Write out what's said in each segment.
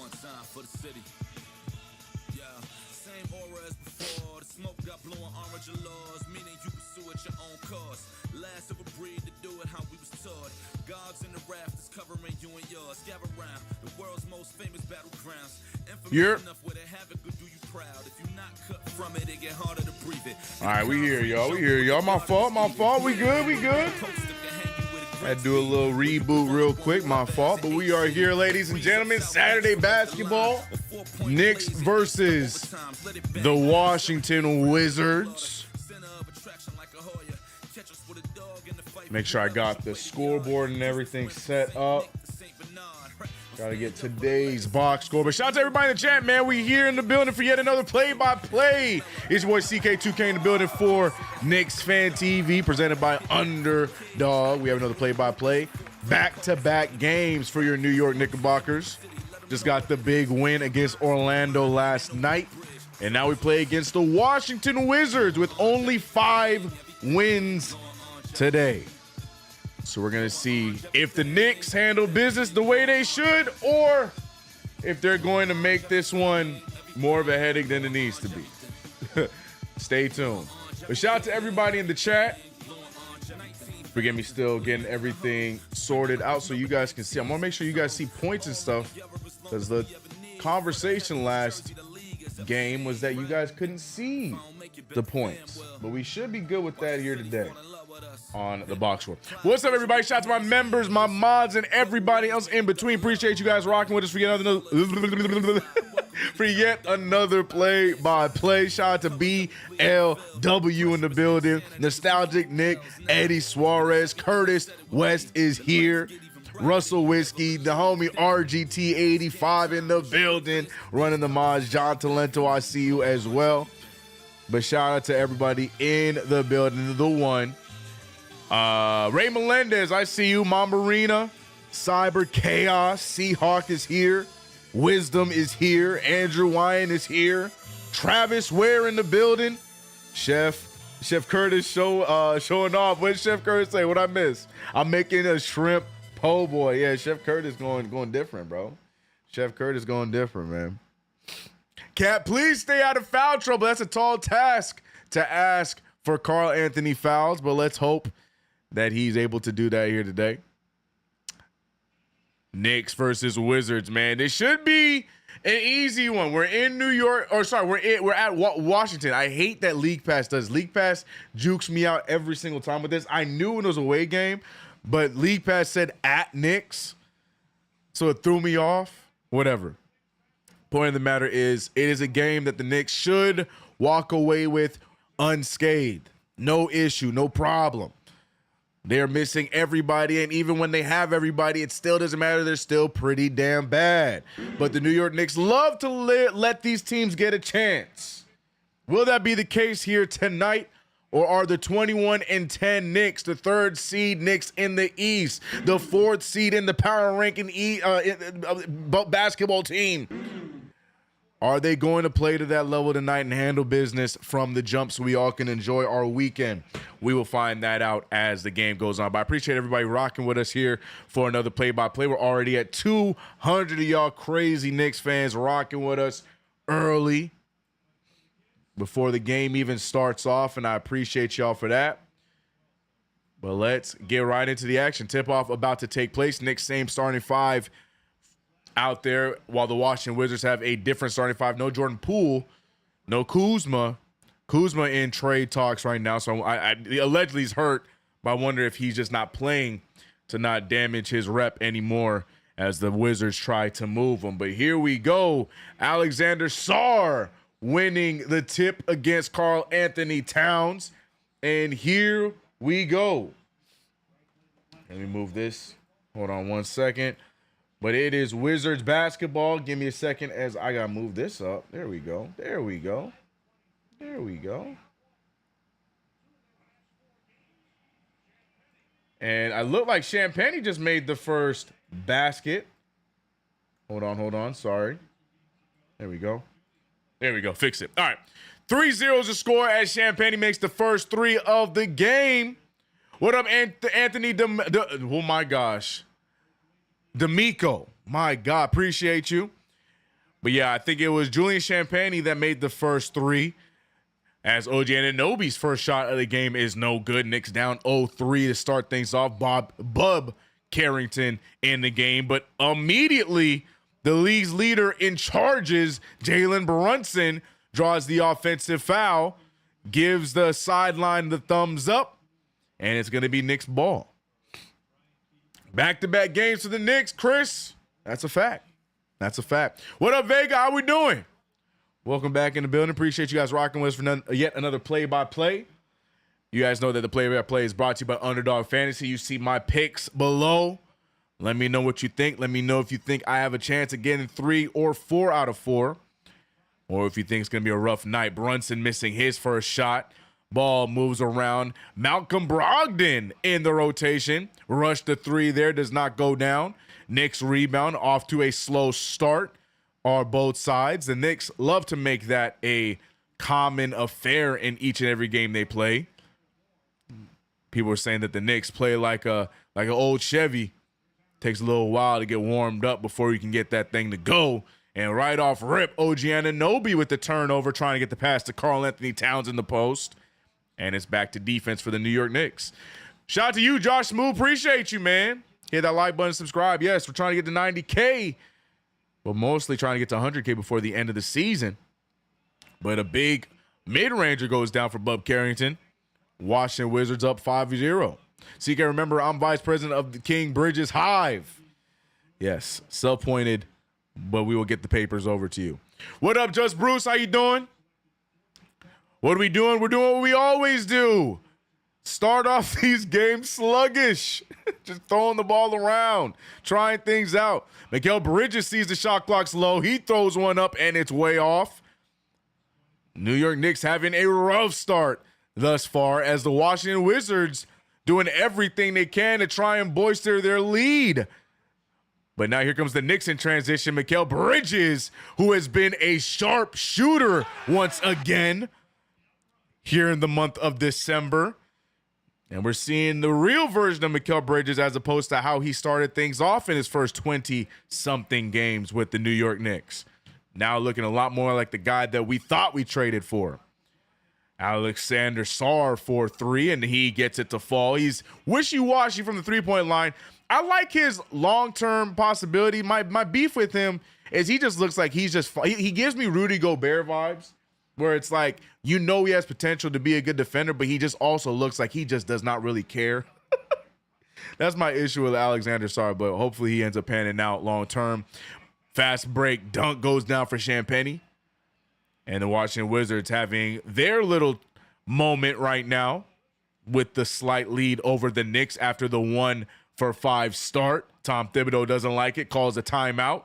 One time for the city. Yeah, same aura as before. The smoke got blowing orange laws, meaning you pursue at your own cost. Last of a breed to do it how we was taught. Gods in the rafters covering you and yours. Gather round the world's most famous battlegrounds. Infamous enough where they have it, could do you proud. If you're not cut from it, it get harder to breathe it. All right, we here, y'all. We here, y'all. My fault. We good. I had to do a little reboot real quick. My fault. But we are here, ladies and gentlemen. Saturday basketball. Knicks versus the Washington Wizards. Make sure I got the scoreboard and everything set up. Gotta get today's box score. But shout out to everybody in the chat, man. We here in the building for yet another play-by-play. It's your boy CK2K in the building for KnicksFanTV, presented by Underdog. We have another play-by-play. Back-to-back games for your New York Knickerbockers. Just got the big win against Orlando last night. And now we play against the Washington Wizards with only 5 wins today. So we're going to see if the Knicks handle business the way they should, or if they're going to make this one more of a headache than it needs to be. Stay tuned. But shout out to everybody in the chat. Forgive me, still getting everything sorted out so you guys can see. I'm going to make sure you guys see points and stuff, because the conversation last game was that you guys couldn't see the points. But we should be good with that here today on the box score. What's up, everybody? Shout out to my members, my mods, and everybody else in between. Appreciate you guys rocking with us for yet another play-by-play. Shout out to BLW in the building. Nostalgic Nick, Eddie Suarez, Curtis West is here. Russell Whiskey, the homie RGT85 in the building, running the mods. John Talento, I see you as well. But shout out to everybody in the building. The one. Ray Melendez, I see you. Marina, Cyber Chaos, Seahawk is here. Wisdom is here. Andrew Wyan is here. Travis Ware in the building. Chef Curtis showing off. What did Chef Curtis say? What I miss? I'm making a shrimp po' boy. Yeah, Chef Curtis going different, bro. Chef Curtis going different, man. Cat, please stay out of foul trouble. That's a tall task to ask for Karl Anthony fouls, but let's hope that he's able to do that here today. Knicks versus Wizards, man. This should be an easy one. We're in New York, or sorry, we're at Washington. I hate that League Pass does. League Pass jukes me out every single time with this. I knew it was a away game, but League Pass said at Knicks, so it threw me off. Whatever. Point of the matter is, it is a game that the Knicks should walk away with unscathed. No issue, no problem. They're missing everybody, and even when they have everybody, it still doesn't matter. They're still pretty damn bad. But the New York Knicks love to let these teams get a chance. Will that be the case here tonight? Or are the 21-10 Knicks, the 3rd seed Knicks in the East, the 4th seed in the power ranking basketball team, are they going to play to that level tonight and handle business from the jump so we all can enjoy our weekend? We will find that out as the game goes on. But I appreciate everybody rocking with us here for another play-by-play. We're already at 200 of y'all crazy Knicks fans rocking with us early before the game even starts off, and I appreciate y'all for that. But let's get right into the action. Tip-off about to take place. Knicks same starting 5 out there, while the Washington Wizards have a different starting 5. No Jordan Poole, no Kuzma. Kuzma in trade talks right now, so I allegedly he's hurt, but I wonder if he's just not playing to not damage his rep anymore as the Wizards try to move him. But here we go. Alexander Sarr winning the tip against Karl Anthony Towns. And here we go. Let me move this. Hold on one second. But it is Wizards basketball. Give me a second as I got to move this up. There we go. There we go. There we go. And I look like Champagne just made the first basket. Hold on. Sorry. There we go. There we go. Fix it. All right. 3-0 is the score as Champagne makes the first 3 of the game. What up, Anthony? Oh, my gosh. D'Amico. My God. Appreciate you. But yeah, I think it was Julian Champagny that made the first three, as OG Anunoby's first shot of the game is no good. Knicks down 0-3 to start things off. Bub Carrington in the game, but immediately the league's leader in charges, Jalen Brunson, draws the offensive foul, gives the sideline the thumbs up, and it's going to be Knicks ball. Back-to-back games for the Knicks, Chris. That's a fact. That's a fact. What up, Vega? How we doing? Welcome back in the building. Appreciate you guys rocking with us for yet another play-by-play. You guys know that the play-by-play is brought to you by Underdog Fantasy. You see my picks below. Let me know what you think. Let me know if you think I have a chance of getting 3 or 4 out of 4. Or if you think it's going to be a rough night. Brunson missing his first shot. Ball moves around. Malcolm Brogdon in the rotation. Rush the 3 there. Does not go down. Knicks rebound off to a slow start on both sides. The Knicks love to make that a common affair in each and every game they play. People are saying that the Knicks play like an old Chevy. Takes a little while to get warmed up before you can get that thing to go. And right off rip, OG Anunoby with the turnover, trying to get the pass to Karl-Anthony Towns in the post. And it's back to defense for the New York Knicks. Shout out to you, Josh Smooth. Appreciate you, man. Hit that like button, subscribe. Yes, we're trying to get to 90K, but mostly trying to get to 100K before the end of the season. But a big mid-ranger goes down for Bub Carrington. Washington Wizards up 5-0. CK, remember, I'm vice president of the King Bridges Hive. Yes, self-appointed, but we will get the papers over to you. What up, Just Bruce? How you doing? What are we doing? We're doing what we always do. Start off these games sluggish. Just throwing the ball around, trying things out. Mikal Bridges sees the shot clock's low. He throws one up, and it's way off. New York Knicks having a rough start thus far as the Washington Wizards doing everything they can to try and bolster their lead. But now here comes the Knicks in transition. Mikal Bridges, who has been a sharp shooter once again here in the month of December. And we're seeing the real version of Mikal Bridges as opposed to how he started things off in his first 20-something games with the New York Knicks. Now looking a lot more like the guy that we thought we traded for. Alexander Sarr for 3, and he gets it to fall. He's wishy-washy from the three-point line. I like his long-term possibility. My beef with him is he just looks like he's just he gives me Rudy Gobert vibes, where it's like, you know, he has potential to be a good defender, but he just also looks like he just does not really care. That's my issue with Alexander Sarr, but hopefully he ends up panning out long-term. Fast break dunk goes down for Champagny. And the Washington Wizards having their little moment right now with the slight lead over the Knicks after the 1-for-5 start. Tom Thibodeau doesn't like it, calls a timeout.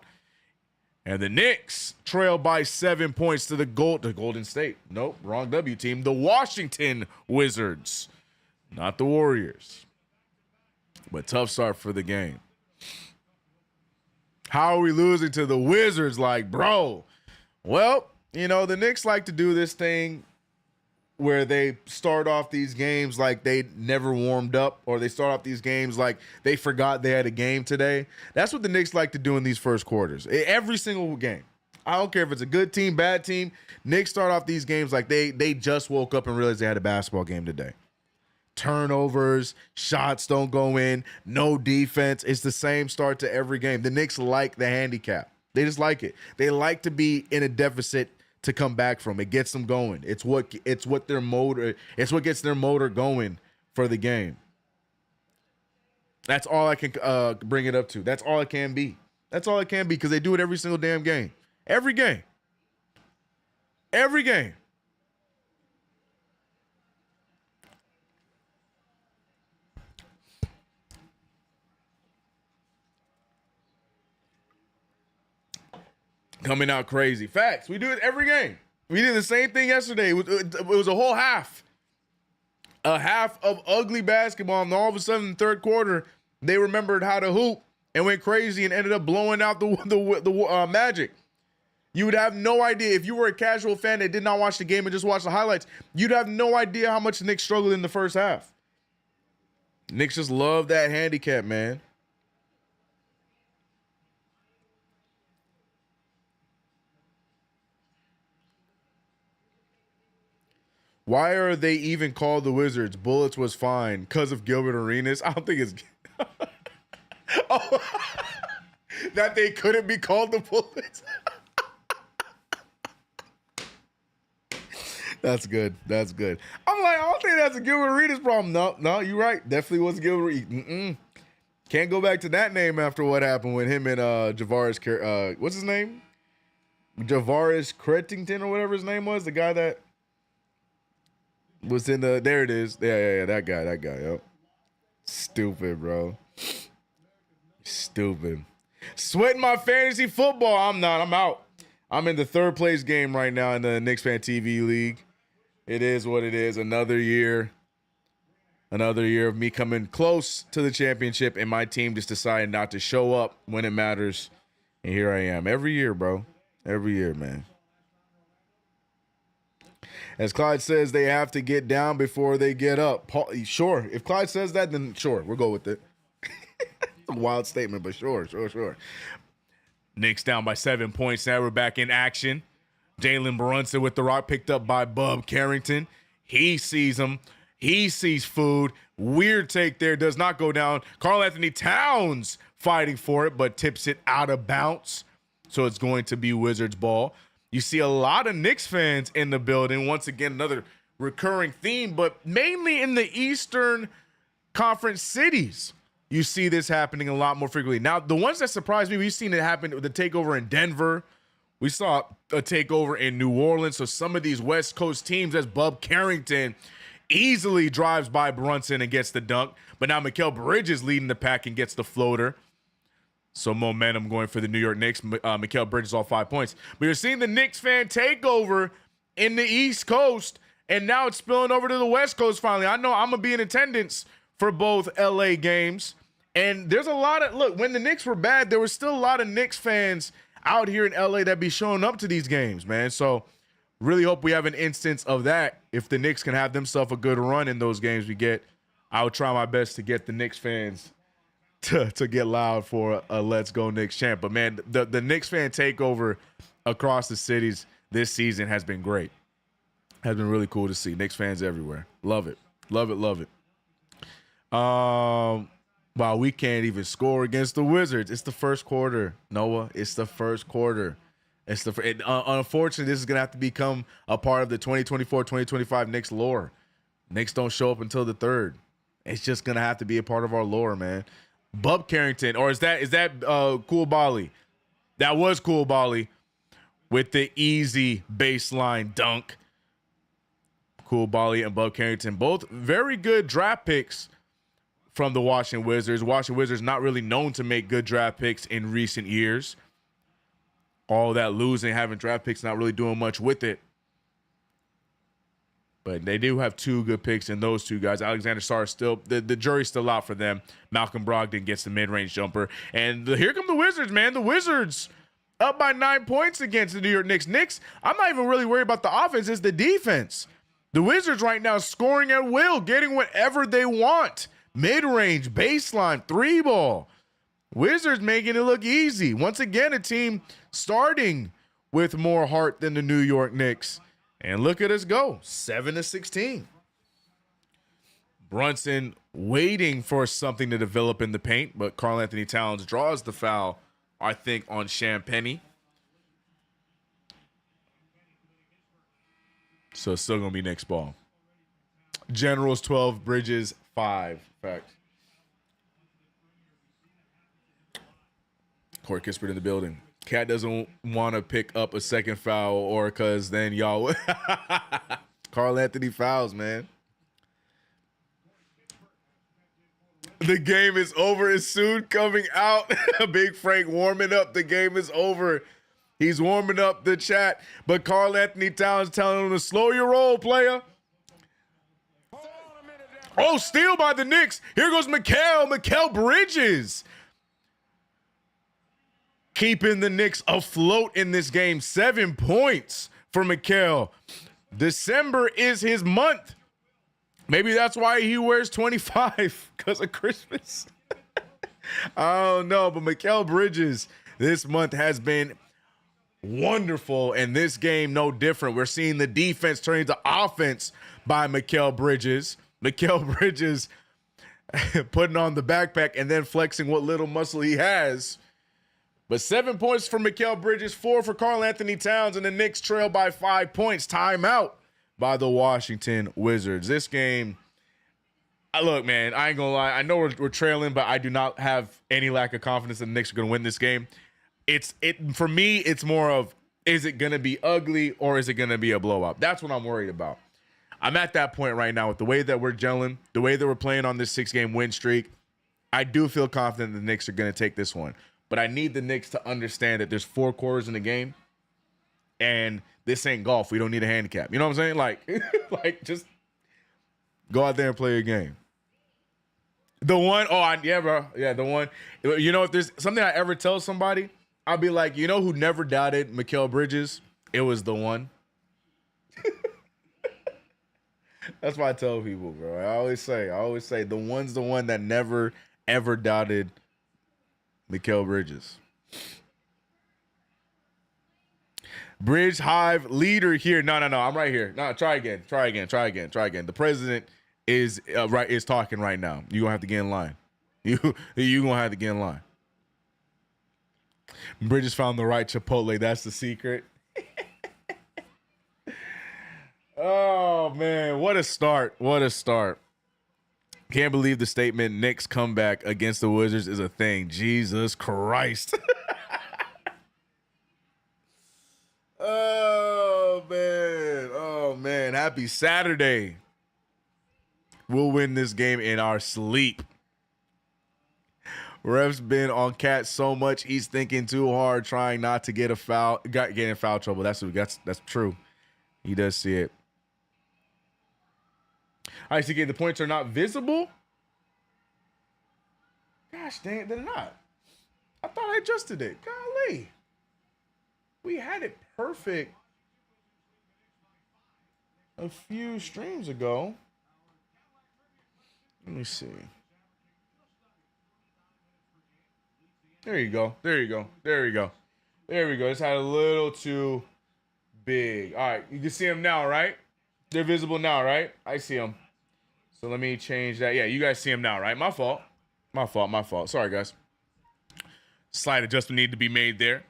And the Knicks trail by 7 points to the Golden State. Nope, wrong W team. The Washington Wizards, not the Warriors. But tough start for the game. How are we losing to the Wizards? Like, bro, well, you know, the Knicks like to do this thing where they start off these games like they never warmed up, or they start off these games like they forgot they had a game today. That's what the Knicks like to do in these first quarters. Every single game. I don't care if it's a good team, bad team. Knicks start off these games like they just woke up and realized they had a basketball game today. Turnovers, shots don't go in, no defense. It's the same start to every game. The Knicks like the handicap. They just like it. They like to be in a deficit to come back from. It gets them going. It's what gets their motor going for the game. That's all I can bring it up to. That's all it can be. That's all it can be, because they do it every single damn game. Every game. Every game. Coming out crazy. Facts. We do it every game. We did the same thing yesterday. It was a whole half. A half of ugly basketball. And all of a sudden, in the third quarter, they remembered how to hoop and went crazy and ended up blowing out the Magic. You would have no idea. If you were a casual fan that did not watch the game and just watched the highlights, you'd have no idea how much the Knicks struggled in the first half. Knicks just love that handicap, man. Why are they even called the Wizards? Bullets was fine because of Gilbert Arenas. I don't think it's that they couldn't be called the Bullets. That's good. That's good. I'm like, I don't think that's a Gilbert Arenas problem. No, you're right. Definitely wasn't Gilbert Arenas. Can't go back to that name after what happened with him and Javaris. What's his name? Javaris Crettington or whatever his name was. The guy that was in the. There it is. Yeah. That guy. Yep. Stupid, bro. Stupid. Sweating my fantasy football. I'm not. I'm out. I'm in the third place game right now in the KnicksFanTV league. It is what it is. Another year of me coming close to the championship and my team just deciding not to show up when it matters. And here I am. Every year, bro. Every year, man. As Clyde says, they have to get down before they get up. Sure. If Clyde says that, then sure. We'll go with it. It's a wild statement, but sure. Knicks down by 7 points. Now we're back in action. Jalen Brunson with the rock picked up by Bub Carrington. He sees him. He sees food. Weird take there. Does not go down. Karl-Anthony Towns fighting for it, but tips it out of bounds. So it's going to be Wizards ball. You see a lot of Knicks fans in the building. Once again, another recurring theme, but mainly in the Eastern Conference cities. You see this happening a lot more frequently. Now, the ones that surprised me, we've seen it happen with the takeover in Denver. We saw a takeover in New Orleans. So some of these West Coast teams, as Bub Carrington easily drives by Brunson and gets the dunk. But now Mikal Bridges leading the pack and gets the floater. So momentum going for the New York Knicks. Mikal Bridges all 5 points. But you're seeing the Knicks fan takeover in the East Coast. And now it's spilling over to the West Coast finally. I know I'm going to be in attendance for both LA games. And there's a lot of, look, when the Knicks were bad, there was still a lot of Knicks fans out here in LA that be showing up to these games, man. So really hope we have an instance of that. If the Knicks can have themselves a good run in those games we get, I would try my best to get the Knicks fans to get loud for a Let's Go Knicks chant. But, man, the Knicks fan takeover across the cities this season has been great. Has been really cool to see. Knicks fans everywhere. Love it. Love it. Wow, we can't even score against the Wizards. It's the first quarter, Noah. It's the first quarter. Unfortunately, this is going to have to become a part of the 2024-2025 Knicks lore. Knicks don't show up until the third. It's just going to have to be a part of our lore, man. Bub Carrington, or is that Cool Bali? That was Cool Bali with the easy baseline dunk. Cool Bali and Bub Carrington, both very good draft picks from the Washington Wizards. Washington Wizards not really known to make good draft picks in recent years. All that losing, having draft picks, not really doing much with it. But they do have two good picks in those two guys. Alexander Sarr still, the jury's still out for them. Malcolm Brogdon gets the mid-range jumper. And here come the Wizards, man. The Wizards up by 9 points against the New York Knicks. Knicks, I'm not even really worried about the offense. It's the defense. The Wizards right now scoring at will, getting whatever they want. Mid-range, baseline, three ball. Wizards making it look easy. Once again, a team starting with more heart than the New York Knicks. And look at us go, 7-16. Brunson waiting for something to develop in the paint, but Karl-Anthony Towns draws the foul, I think, on Champagnie. So it's still going to be Knicks ball. Generals 12, Bridges 5. Fact. Corey Kispert in the building. Cat doesn't want to pick up a second foul, or because then y'all Karl-Anthony fouls, man. The game is over is soon coming out. Big Frank warming up. The game is over. He's warming up the chat, but Karl-Anthony Towns telling him to slow your roll, player. Oh, steal by the Knicks. Here goes Mikal Bridges. Keeping the Knicks afloat in this game. 7 points for Mikal. December is his month. Maybe that's why he wears 25, because of Christmas. I don't know, but Mikal Bridges this month has been wonderful. And this game, no different. We're seeing the defense turn into offense by Mikal Bridges. Mikal Bridges putting on the backpack and then flexing what little muscle he has. But 7 points for Mikal Bridges, 4 for Karl Anthony Towns, and the Knicks trail by 5 points. Timeout by the Washington Wizards. This game, look, man, I ain't gonna lie. I know we're trailing, but I do not have any lack of confidence that the Knicks are gonna win this game. For me, it's more of, is it gonna be ugly or is it gonna be a blowout? That's what I'm worried about. I'm at that point right now with the way that we're gelling, the way that we're playing on this 6-game win streak. I do feel confident the Knicks are gonna take this one. But I need the Knicks to understand that there's 4 quarters in the game, and this ain't golf. We don't need a handicap. You know what I'm saying? Like just go out there and play your game. The one, the one. You know, if there's something I ever tell somebody, I'll be like, you know who never doubted Mikal Bridges? It was the one. That's why I tell people, bro. I always say, the one's the one that never, ever doubted Mikal Bridges. Bridge Hive leader here. No, I'm right here. No, try again. The president is talking right now. You're gonna have to get in line. You gonna have to get in line. Bridges found the right Chipotle. That's the secret. Oh man, what a start. Can't believe the statement Knicks comeback against the Wizards is a thing. Jesus Christ. Oh, man. Happy Saturday. We'll win this game in our sleep. Ref's been on Cat so much, he's thinking too hard, trying not to get in foul trouble. That's true. He does see it. All right, CK, the points are not visible? Gosh dang it, they're not. I thought I adjusted it. Golly. We had it perfect a few streams ago. Let me see. There you go. Just had a little too big. All right, you can see them now, right? They're visible now, right? I see them. So let me change that. Yeah, you guys see him now, right? My fault. Sorry, guys. Slight adjustment need to be made there.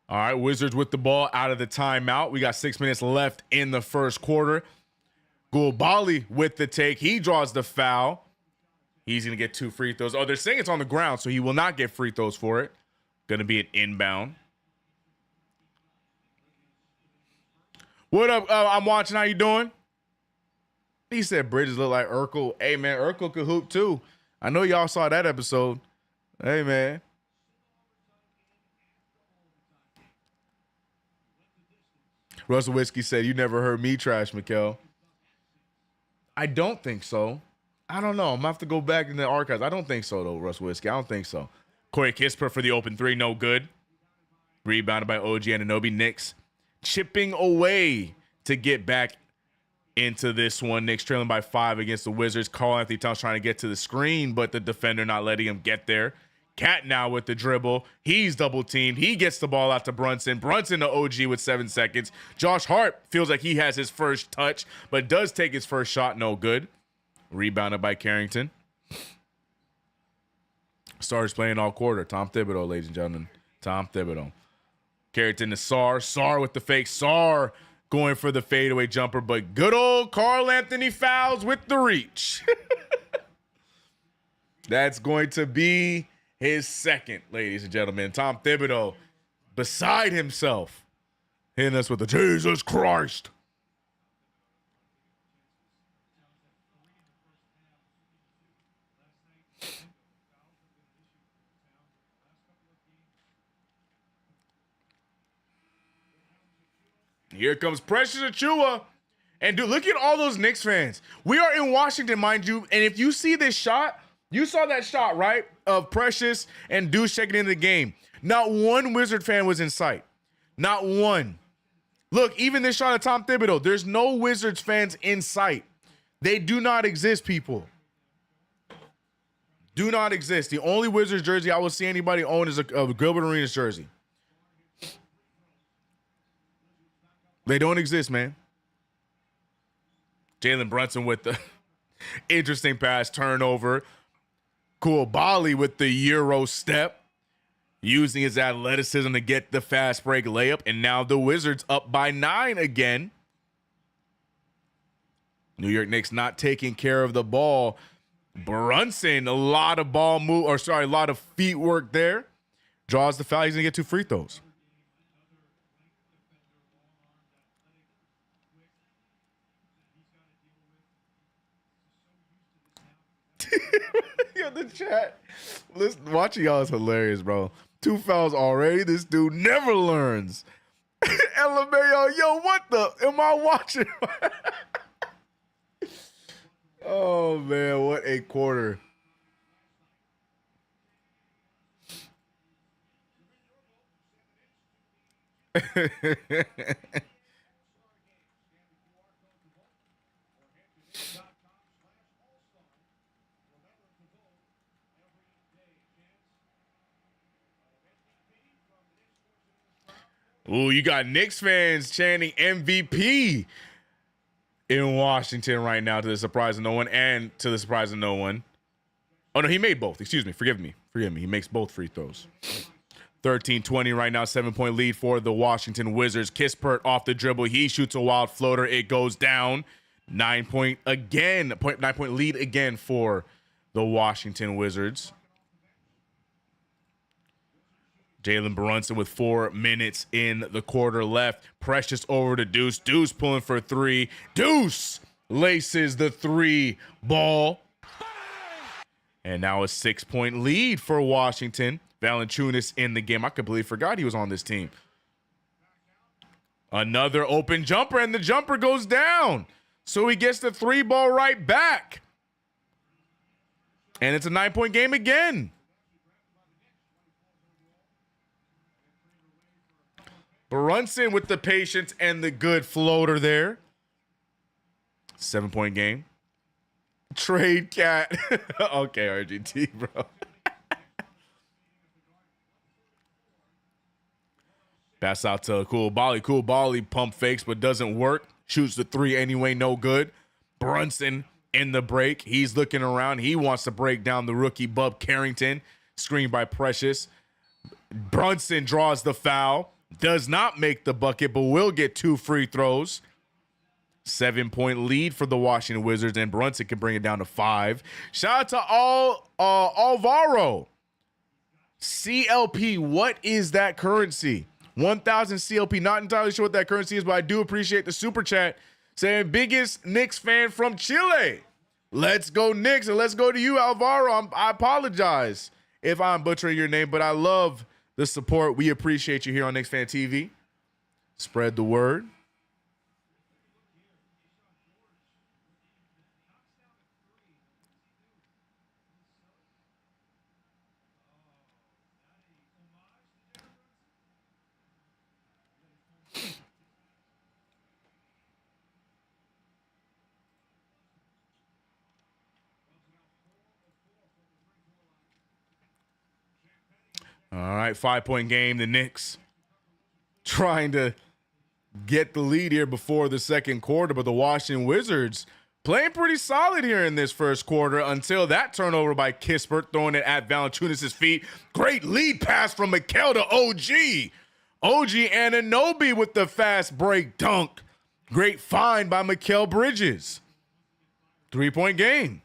All right, Wizards with the ball out of the timeout. We got 6 minutes left in the first quarter. Gulbali with the take. He draws the foul. He's going to get 2 free throws. Oh, they're saying it's on the ground, so he will not get free throws for it. Going to be an inbound. What up? I'm watching. How you doing? He said Bridges look like Urkel. Hey, man, Urkel could hoop too. I know y'all saw that episode. Hey, man. Russell Whiskey said, you never heard me trash Mikal. I don't think so. I don't know. I'm going to have to go back in the archives. I don't think so, though, Russell Whiskey. I don't think so. Corey Kispert for the open 3. No good. Rebounded by OG Anunoby. Knicks chipping away to get back into this one. Knicks trailing by 5 against the Wizards. Karl Anthony Towns trying to get to the screen, but the defender not letting him get there. Cat now with the dribble. He's double teamed. He gets the ball out to Brunson. Brunson to OG with 7 seconds. Josh Hart feels like he has his first touch, but does take his first shot. No good. Rebounded by Carrington. Starters playing all quarter. Tom Thibodeau, ladies and gentlemen. Tom Thibodeau. Carrington to Sarr. Sarr with the fake. Sarr going for the fadeaway jumper, but good old Karl Anthony fouls with the reach. That's going to be his second, ladies and gentlemen. Tom Thibodeau, beside himself, hitting us with the Jesus Christ. Here comes Precious Achiuwa. And dude, look at all those Knicks fans. We are in Washington, mind you. And if you see this shot, you saw that shot, right? Of Precious and Deuce checking into the game. Not one Wizard fan was in sight. Not one. Look, even this shot of Tom Thibodeau, there's no Wizards fans in sight. They do not exist, people. Do not exist. The only Wizards jersey I will see anybody own is a Gilbert Arenas jersey. They don't exist, man. Jalen Brunson with the interesting pass turnover. Koulibaly with the Euro step, using his athleticism to get the fast break layup. And now the Wizards up by 9 again. New York Knicks not taking care of the ball. Brunson, a lot of a lot of feet work there. Draws the foul. He's going to get 2 free throws. Yo, the chat. Listen, watching y'all is hilarious, bro. 2 fouls already. This dude never learns. LMAO, yo, what the? Am I watching? Oh, man, what a quarter. Ooh, you got Knicks fans chanting MVP in Washington right now, to the surprise of no one, and to the surprise of no one. Oh, no, he made both. Excuse me. Forgive me. He makes both free throws. 13-20 right now, 7-point lead for the Washington Wizards. Kispert off the dribble. He shoots a wild floater. It goes down. 9-point lead again for the Washington Wizards. Jalen Brunson with 4 minutes in the quarter left. Precious over to Deuce. Deuce pulling for 3. Deuce laces the 3 ball. And now a 6-point lead for Washington. Valanciunas in the game. I completely forgot he was on this team. Another open jumper, and the jumper goes down. So he gets the 3 ball right back. And it's a 9-point game again. Brunson with the patience and the good floater there. 7-point game. Trade cat. Okay, RGT, bro. Pass out to Koulibaly. Koulibaly pump fakes but doesn't work. Shoots the 3 anyway, no good. Brunson in the break. He's looking around. He wants to break down the rookie Bub Carrington. Screened by Precious. Brunson draws the foul. Does not make the bucket, but will get 2 free throws. 7-point lead for the Washington Wizards, and Brunson can bring it down to 5. Shout out to Alvaro. CLP, what is that currency? 1,000 CLP. Not entirely sure what that currency is, but I do appreciate the super chat saying biggest Knicks fan from Chile. Let's go Knicks, and let's go to you, Alvaro. I apologize if I'm butchering your name, but I love the support. We appreciate you here on KnicksFanTV. Spread the word. All right, 5-point game. The Knicks trying to get the lead here before the second quarter, but the Washington Wizards playing pretty solid here in this first quarter until that turnover by Kispert, throwing it at Valanciunas' feet. Great lead pass from Mikal to OG. OG Anunoby with the fast break dunk. Great find by Mikal Bridges. 3-point game.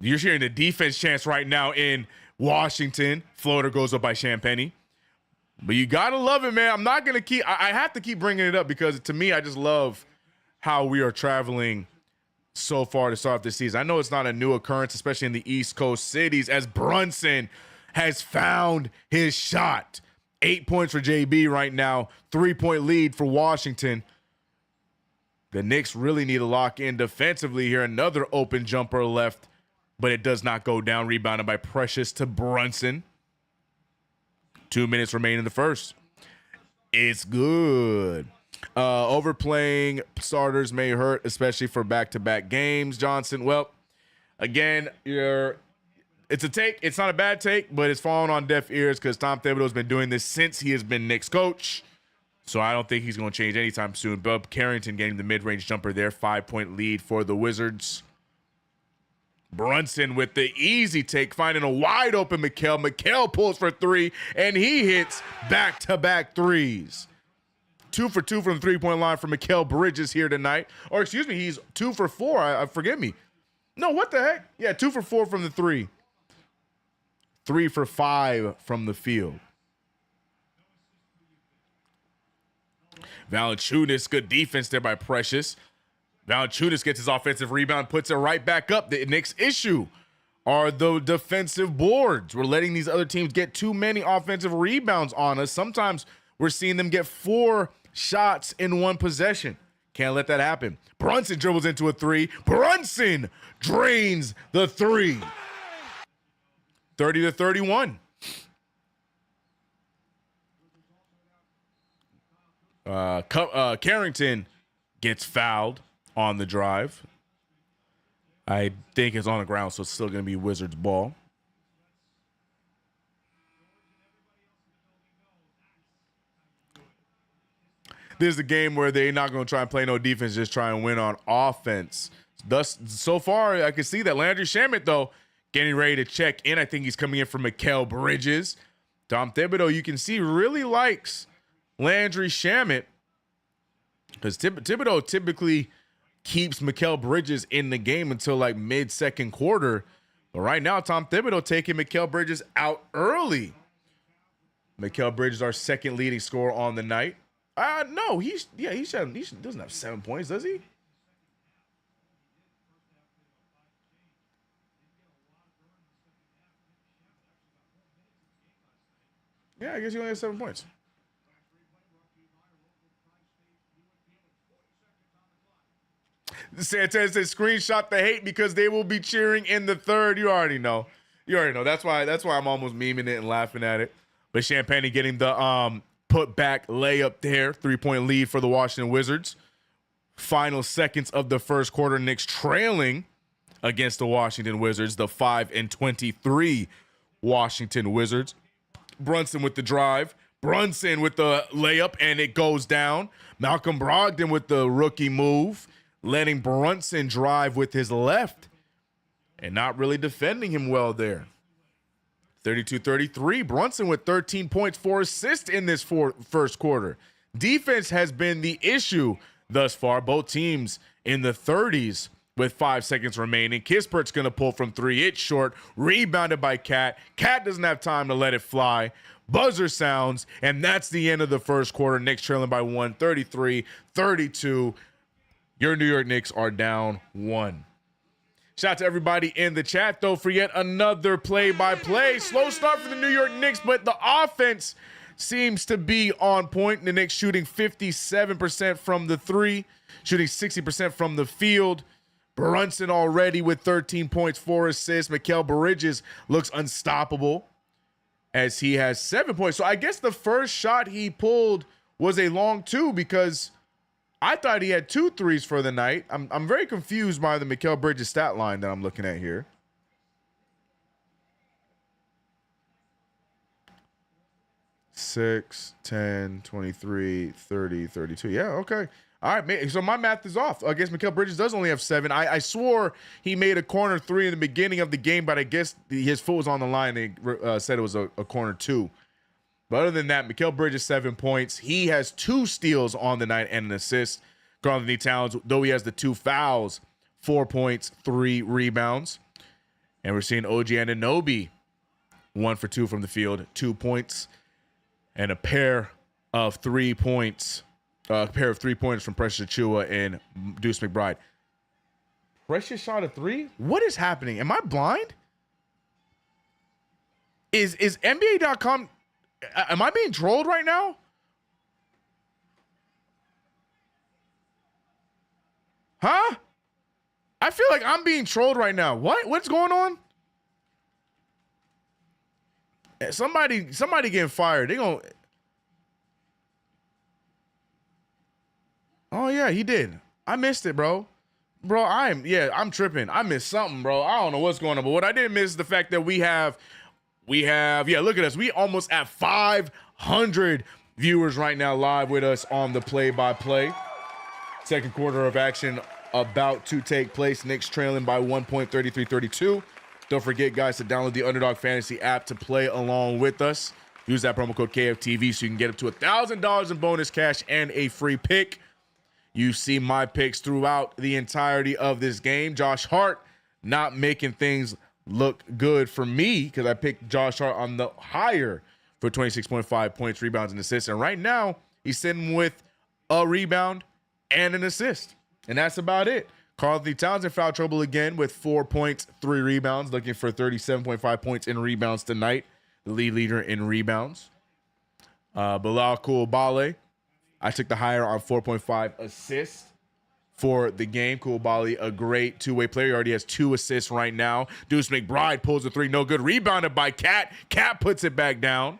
You're hearing the defense chants right now in Washington. Floater goes up by Champagny. But you got to love it, man. I'm not going to keep – I have to keep bringing it up because, to me, I just love how we are traveling so far to start off this season. I know it's not a new occurrence, especially in the East Coast cities, as Brunson has found his shot. 8 points for JB right now. 3-point lead for Washington. The Knicks really need to lock in defensively here. Another open jumper left, but it does not go down. Rebounded by Precious to Brunson. 2 minutes remain in the first. It's good. Overplaying starters may hurt, especially for back-to-back games, Johnson. Well, again, It's a take. It's not a bad take, but it's falling on deaf ears because Tom Thibodeau has been doing this since he has been Knicks coach. So I don't think he's going to change anytime soon. Bub Carrington getting the mid-range jumper there. 5-point lead for the Wizards. Brunson with the easy take, finding a wide open Mikal. Mikal pulls for 3, and he hits back-to-back threes. 2 for 2 from the three-point line for Mikal Bridges here tonight. Or excuse me, he's 2 for 4. Forgive me. No, what the heck? Yeah, 2 for 4 from the 3. 3 for 5 from the field. Valanciunas, good defense there by Precious. Valanciunas gets his offensive rebound, puts it right back up. The Knicks' issue are the defensive boards. We're letting these other teams get too many offensive rebounds on us. Sometimes we're seeing them get 4 shots in one possession. Can't let that happen. Brunson dribbles into a 3. Brunson drains the 3. 30-31. Carrington gets fouled on the drive. I think it's on the ground, so it's still going to be Wizards ball. This is a game where they're not going to try and play no defense, just try and win on offense. Thus, so far, I can see that Landry Shamet, though, getting ready to check in. I think he's coming in for Mikal Bridges. Tom Thibodeau, you can see, really likes Landry Shamet because Thibodeau typically keeps Mikal Bridges in the game until like mid-second quarter. But right now, Tom Thibodeau taking Mikal Bridges out early. Mikal Bridges, our second leading scorer on the night. No, he doesn't have 7 points, does he? Yeah, I guess he only has 7 points. Sanchez says screenshot the hate because they will be cheering in the third. You already know. That's why I'm almost memeing it and laughing at it. But Champagne getting the put back layup there. 3-point lead for the Washington Wizards. Final seconds of the first quarter. Knicks trailing against the Washington Wizards. The 5-23 Washington Wizards. Brunson with the drive. Brunson with the layup, and it goes down. Malcolm Brogdon with the rookie move, letting Brunson drive with his left and not really defending him well there. 32-33. Brunson with 13 points, 4 assists in this first quarter. Defense has been the issue thus far. Both teams in the 30s with 5 seconds remaining. Kispert's going to pull from 3. It's short. Rebounded by Cat. Cat doesn't have time to let it fly. Buzzer sounds, and that's the end of the first quarter. Knicks trailing by 1, 33-32. Your New York Knicks are down 1. Shout out to everybody in the chat, though, for yet another play-by-play. Slow start for the New York Knicks, but the offense seems to be on point. The Knicks shooting 57% from the 3, shooting 60% from the field. Brunson already with 13 points, 4 assists. Mikal Bridges looks unstoppable as he has 7 points. So I guess the first shot he pulled was a long 2 because I thought he had 2 threes for the night. I'm very confused by the Mikal Bridges stat line that I'm looking at here. Six, 10, 23, 30, 32. Yeah, okay. All right, so my math is off. I guess Mikal Bridges does only have 7. I swore he made a corner 3 in the beginning of the game, but I guess his foot was on the line. They said it was a corner 2. But other than that, Mikal Bridges, 7 points. He has 2 steals on the night and an assist. Karl-Anthony Towns, though he has the 2 fouls, 4 points, 3 rebounds. And we're seeing OG Anunoby, 1 for 2 from the field, 2 points, and a pair of 3 points. A pair of 3-pointers from Precious Achiuwa and Deuce McBride. Precious shot a 3? What is happening? Am I blind? Is NBA.com... Am I being trolled right now? Huh? I feel like I'm being trolled right now. What? What's going on? Somebody getting fired. They gonna... Oh, yeah, he did. I missed it, bro. Bro, I'm tripping. I missed something, bro. I don't know what's going on, but what I didn't miss is the fact that we have, look at us. We almost at 500 viewers right now live with us on the play-by-play. Second quarter of action about to take place. Knicks trailing by 1.33-32. Don't forget, guys, to download the Underdog Fantasy app to play along with us. Use that promo code KFTV so you can get up to $1,000 in bonus cash and a free pick. You see my picks throughout the entirety of this game. Josh Hart not making things look good for me because I picked Josh Hart on the higher for 26.5 points, rebounds, and assists. And right now, he's sitting with a rebound and an assist. And that's about it. Karl-Anthony Towns in foul trouble again with 4 points, 3 rebounds, looking for 37.5 points in rebounds tonight. The lead leader in rebounds. Bilal Coulibaly, I took the higher on 4.5 assists for the game. Coulibaly, a great two-way player. He already has 2 assists right now. Deuce McBride pulls a 3. No good. Rebounded by Cat. Cat puts it back down.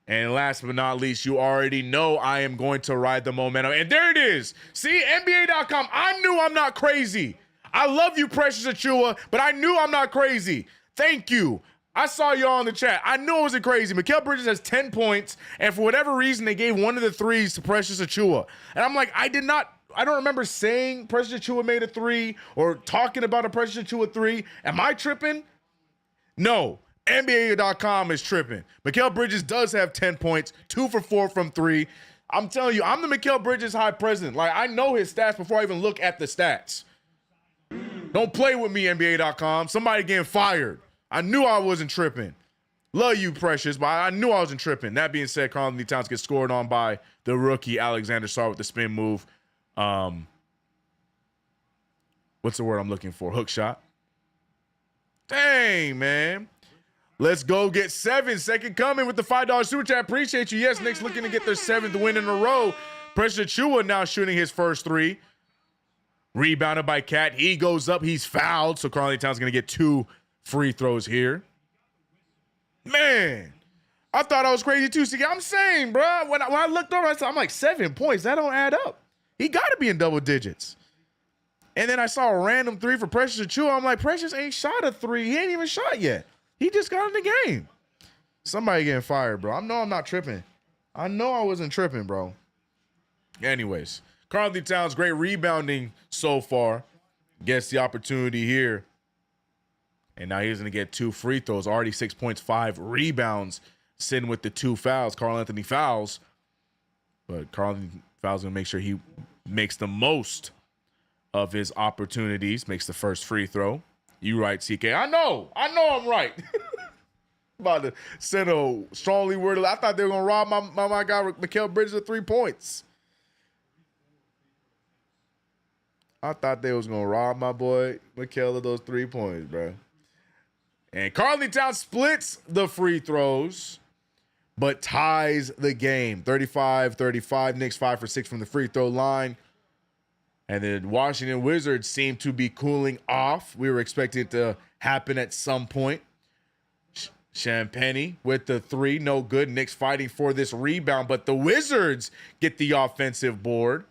And last but not least, you already know I am going to ride the momentum. And there it is. See, NBA.com. I knew I'm not crazy. I love you, Precious Achiuwa, but I knew I'm not crazy. Thank you. I saw y'all in the chat. I knew it wasn't crazy. Mikal Bridges has 10 points, and for whatever reason, they gave one of the threes to Precious Achiuwa. And I'm like, I don't remember saying Precious Achiuwa made a 3 or talking about a Precious Achiuwa 3. Am I tripping? No. NBA.com is tripping. Mikal Bridges does have 10 points, 2 for 4 from 3. I'm telling you, I'm the Mikal Bridges high president. Like, I know his stats before I even look at the stats. Don't play with me, NBA.com. Somebody getting fired. I knew I wasn't tripping. Love you, Precious, but I knew I wasn't tripping. That being said, Karl-Anthony Towns gets scored on by the rookie Alexander Sarr with the spin move. What's the word I'm looking for? Hook shot. Dang, man. Let's go get 7. Second coming with the $5 super chat. Appreciate you. Yes, Knicks looking to get their 7th win in a row. Precious Achiuwa now shooting his first 3. Rebounded by Cat. He goes up. He's fouled. So Karl-Anthony Towns going to get 2 free throws here. Man, I thought I was crazy too. See, I'm saying, bro, when I looked over, I'm like, 7 points. That don't add up. He got to be in double digits. And then I saw a random 3 for Precious Achiuwa. I'm like, Precious ain't shot a 3. He ain't even shot yet. He just got in the game. Somebody getting fired, bro. I know I'm not tripping. I know I wasn't tripping, bro. Anyways, Karl-Anthony Towns, great rebounding so far. Gets the opportunity here. And now he's going to get 2 free throws. Already 6 points, 5 rebounds. Sitting with the 2 fouls. Karl-Anthony fouls. But Karl-Anthony fouls going to make sure he makes the most of his opportunities. Makes the first free throw. You right, CK. I know I'm right. About to send a strongly worded. I thought they were going to rob my guy, Mikal Bridges, of 3 points. I thought they was going to rob my boy, Mikal, of those 3 points, bro. And Karl-Anthony Towns splits the free throws, but ties the game. 35-35. Knicks 5 for 6 from the free throw line. And the Washington Wizards seem to be cooling off. We were expecting it to happen at some point. Champagnie with the 3, no good. Knicks fighting for this rebound, but the Wizards get the offensive board.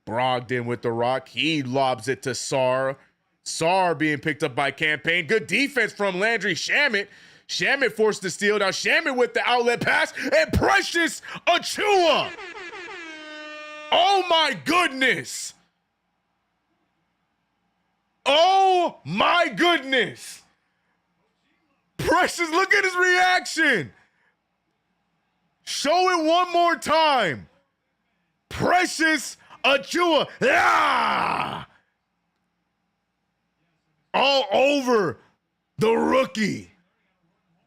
Brogdon with the rock. He lobs it to Sarr. Sarr being picked up by Campaign. Good defense from Landry Shamet. Shamet forced the steal. Now Shamet with the outlet pass. And Precious Achiuwa. Oh my goodness. Oh my goodness. Precious, look at his reaction. Show it one more time. Precious Achiuwa. Ah! All over the rookie.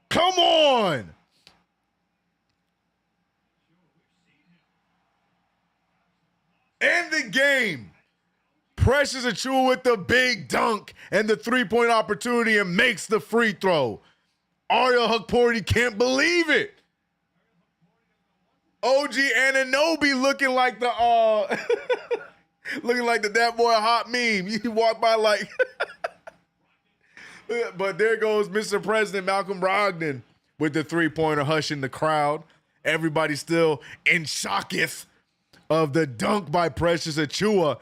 Come on. End the game. Precious Achiuwa with the big dunk and the 3-point opportunity and makes the free throw. Ariel Hukporti can't believe it. OG Anunoby looking like the looking like the that boy hot meme. You walk by like but there goes Mr. President Malcolm Brogdon with the 3-pointer, hushing the crowd. Everybody still in shocketh of the dunk by Precious Achiuwa.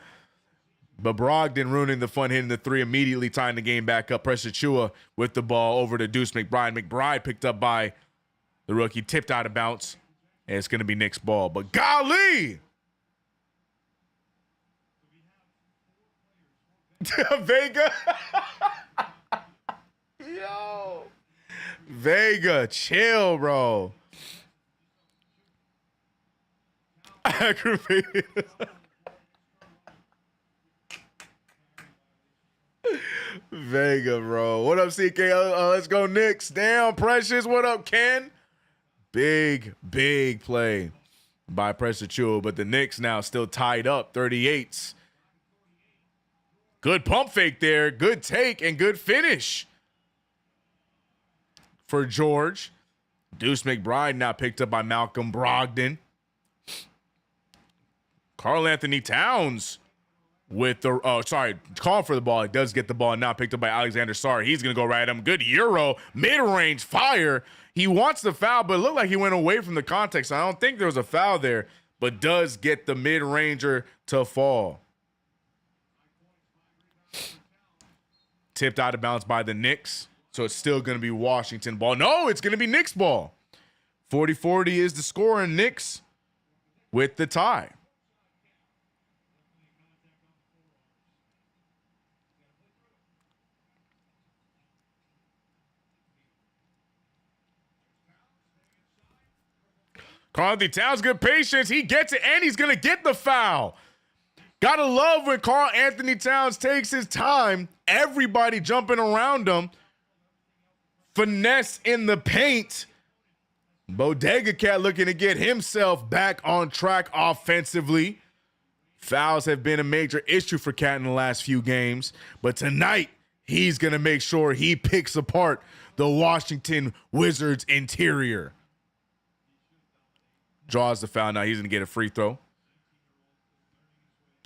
But Brogdon ruining the fun, hitting the three, immediately tying the game back up. Precious Achua with the ball over to Deuce McBride. McBride picked up by the rookie, tipped out of bounds, and it's going to be Knicks ball. But golly! Vega. Yo. Vega, chill, bro. Aggravated. Vega, bro. What up, CK? Let's go, Knicks. Damn, Precious. What up, Ken? Big play by Precious Achua, but the Knicks now still tied up, 38s. Good pump fake there. Good take and good finish for George. Deuce McBride now picked up by Malcolm Brogdon. Karl Anthony Towns with the, calling for the ball. He does get the ball now picked up by Alexander Sarr. He's going to go right at him. Good Euro, mid-range fire. He wants the foul, but it looked like he went away from the context. I don't think there was a foul there, but does get the mid-ranger to fall. Tipped out of bounds by the Knicks, so it's still going to be Washington ball. No, it's going to be Knicks ball. 40-40 is the score, and Knicks with the tie. Karl-Anthony Towns, good patience. He gets it, and he's going to get the foul. Gotta love when Karl-Anthony Towns takes his time. Everybody jumping around him. Finesse in the paint. Bodega Cat looking to get himself back on track offensively. Fouls have been a major issue for Cat in the last few games. But tonight, he's going to make sure he picks apart the Washington Wizards interior. Draws the foul. Now he's going to get a free throw.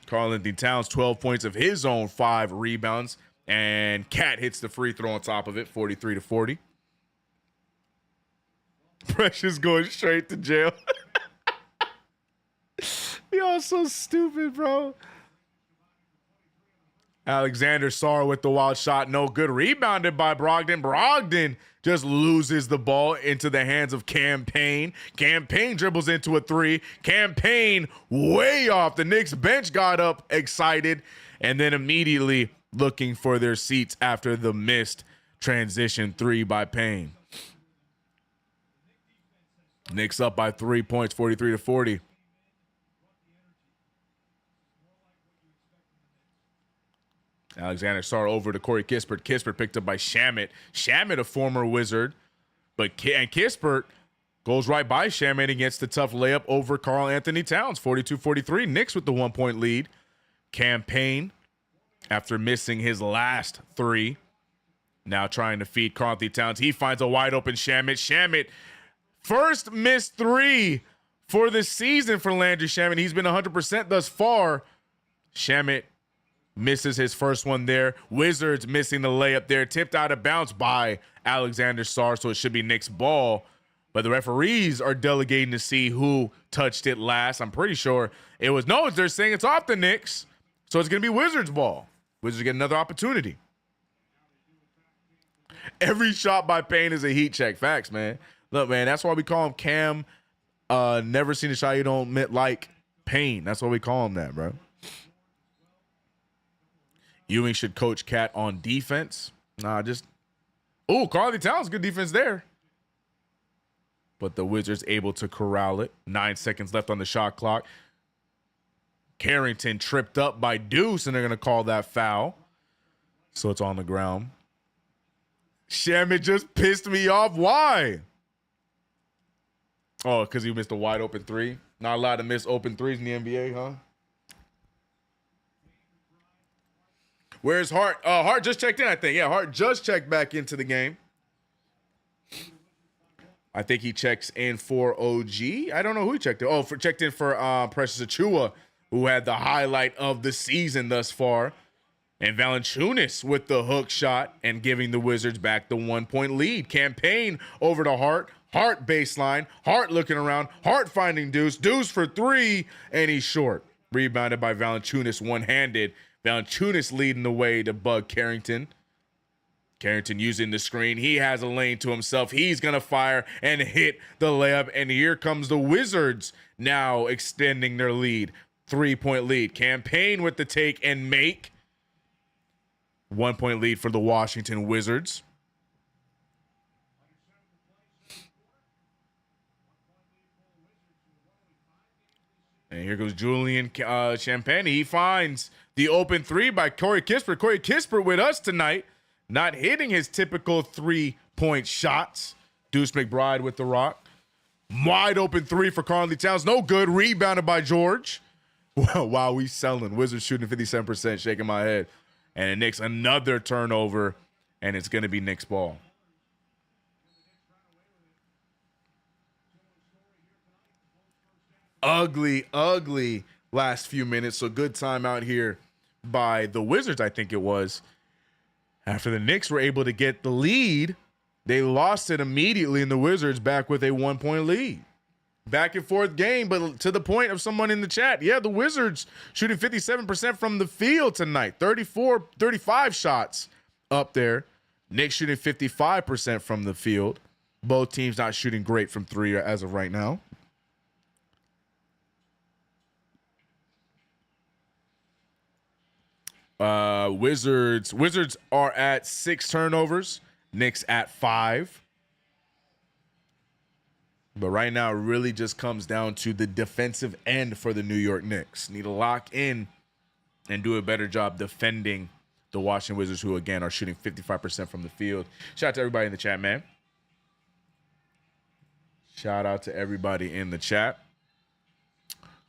Karl-Anthony Towns, 12 points of his own, 5 rebounds. And Cat hits the free throw on top of it, 43-40. Precious going straight to jail. Y'all so stupid, bro. Alexander Sarr with the wild shot. No good. Rebounded by Brogdon. Brogdon just loses the ball into the hands of Cam Payne. Cam Payne dribbles into a three. Cam Payne way off. The Knicks bench got up excited and then immediately looking for their seats after the missed transition three by Payne. Knicks up by 3 points, 43-40. Alexander Sarr over to Corey Kispert. Kispert picked up by Shamet. Shamet, a former Wizard. And Kispert goes right by Shamet and gets the tough layup over Karl-Anthony Towns. 42-43. Knicks with the 1-point lead. Cam Payne, after missing his last three, now trying to feed Karl-Anthony Towns. He finds a wide open Shamet. Shamet, first missed three for the season for Landry Shamet. He's been 100% thus far. Shamet misses his first one there. Wizards missing the layup there. Tipped out of bounds by Alexander Sarr, so it should be Knicks ball. But the referees are delegating to see who touched it last. I'm pretty sure it was, no, they're saying it's off the Knicks. So it's going to be Wizards ball. Wizards get another opportunity. Every shot by Payne is a heat check. Facts, man. Look, man, that's why we call him Cam. Never seen a shot you don't like Payne. That's why we call him that, bro. Ewing should coach Cat on defense. Karl-Anthony Towns, good defense there. But the Wizards able to corral it. 9 seconds left on the shot clock. Carrington tripped up by Deuce, and they're going to call that foul. So it's on the ground. Shamet just pissed me off. Why? Oh, because he missed a wide open three. Not allowed to miss open threes in the NBA, huh? Where's Hart? Hart just checked in, I think. Yeah, Hart just checked back into the game. I think he checks in for OG. I don't know who he checked in. Checked in for Precious Achua, who had the highlight of the season thus far. And Valanciunas with the hook shot and giving the Wizards back the 1-point lead. Cam Payne over to Hart. Hart baseline. Hart looking around. Hart finding Deuce. Deuce for three, and he's short. Rebounded by Valanciunas one-handed. Valanciunas leading the way to bug Carrington. Carrington using the screen. He has a lane to himself. He's going to fire and hit the layup. And here comes the Wizards now extending their lead. 3-point lead. Campaign with the take and make. 1-point lead for the Washington Wizards. And here goes Julian Champagne. He finds the open three by Corey Kispert. Corey Kispert with us tonight. Not hitting his typical 3-point shots. Deuce McBride with the rock. Wide open three for Karl-Anthony Towns. No good. Rebounded by George. Wow, we selling. Wizards shooting 57%. Shaking my head. And the Knicks another turnover. And it's going to be Knicks ball. Ugly, ugly last few minutes. So good time out here by the Wizards, I think it was. After the Knicks were able to get the lead, they lost it immediately, and the Wizards back with a 1-point lead. Back and forth game, but to the point of someone in the chat, yeah, the Wizards shooting 57% from the field tonight. 35 shots up there. Knicks shooting 55% from the field. Both teams not shooting great from three as of right now. Wizards are at 6 turnovers. Knicks at 5. But right now, it really just comes down to the defensive end for the New York Knicks. Need to lock in and do a better job defending the Washington Wizards, who, again, are shooting 55% from the field. Shout out to everybody in the chat, man. Shout out to everybody in the chat.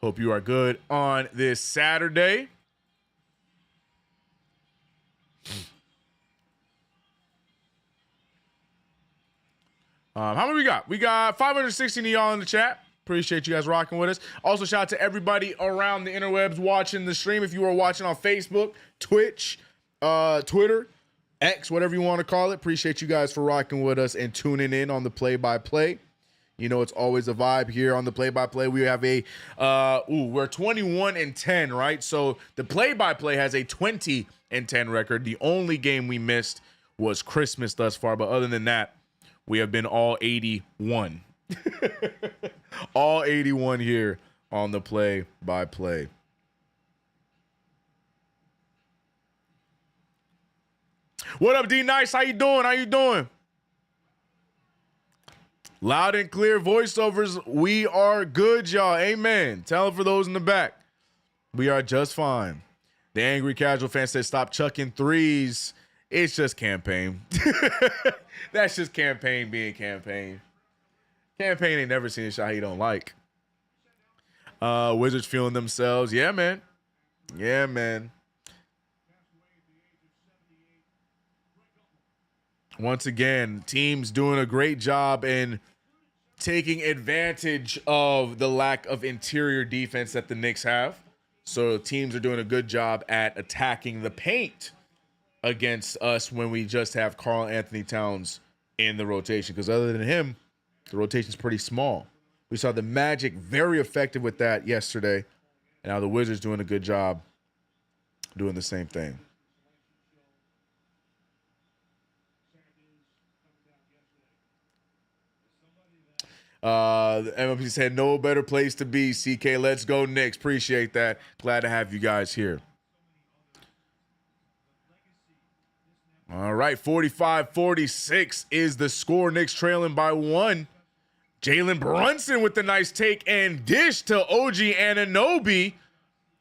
Hope you are good on this Saturday. How many we got? We got 516 of y'all in the chat. Appreciate you guys rocking with us. Also, shout out to everybody around the interwebs watching the stream. If you are watching on Facebook, Twitch, Twitter, X, whatever you want to call it. Appreciate you guys for rocking with us and tuning in on the play-by-play. You know, it's always a vibe here on the play-by-play. We have a, we're 21-10, right? So the play-by-play has a 20-10 record. The only game we missed was Christmas thus far. But other than that, we have been all 81. All 81 here on the play-by-play. What up, D Nice? How you doing? How you doing? Loud and clear voiceovers. We are good, y'all. Amen. Tell it for those in the back. We are just fine. The angry casual fan says, stop chucking threes. It's just campaign. That's just campaign being campaign. Campaign ain't never seen a shot he don't like. Wizards feeling themselves. Yeah, man. Yeah, man. Once again, teams doing a great job in taking advantage of the lack of interior defense that the Knicks have. So teams are doing a good job at attacking the paint against us when we just have Karl-Anthony Towns in the rotation. Because other than him, the rotation's pretty small. We saw the Magic very effective with that yesterday. And now the Wizards doing a good job doing the same thing. The MLP said no better place to be. CK, let's go Knicks. Appreciate that. Glad to have you guys here. All right, 45-46 is the score. Knicks trailing by 1. Jalen Brunson with the nice take and dish to OG Anunoby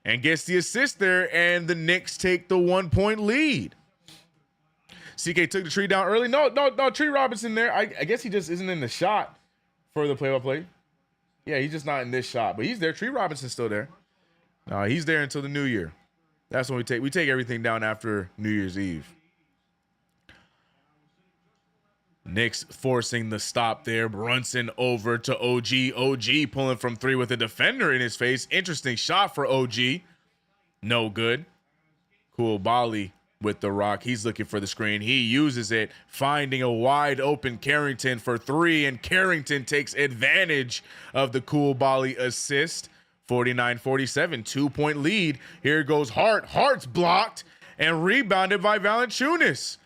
and gets the assist there, and the Knicks take the 1-point lead. CK took the tree down early. No, Tree Robinson there. I guess he just isn't in the shot for the play-by-play. Yeah, he's just not in this shot, but he's there. Tree Robinson's still there. No, he's there until the new year. That's when we take everything down after New Year's Eve. Knicks forcing the stop there. Brunson over to OG. OG pulling from 3 with a defender in his face. Interesting shot for OG. No good. Cool Bali with the rock. He's looking for the screen. He uses it, finding a wide open Carrington for 3, and Carrington takes advantage of the cool Bali assist 49-47, 2-point lead. Here goes Hart. Hart's blocked and rebounded by Valanciunas.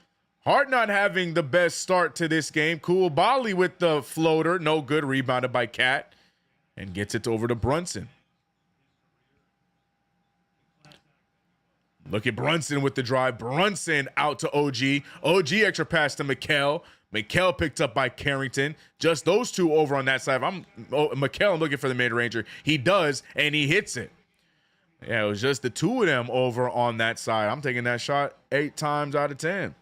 Hart not having the best start to this game. Koulibaly with the floater. No good. Rebounded by Cat. And gets it over to Brunson. Look at Brunson with the drive. Brunson out to OG. OG extra pass to Mikal. Mikal picked up by Carrington. Just those two over on that side. Mikal, I'm looking for the mid-ranger. He does, and he hits it. Yeah, it was just the two of them over on that side. I'm taking that shot 8 times out of 10.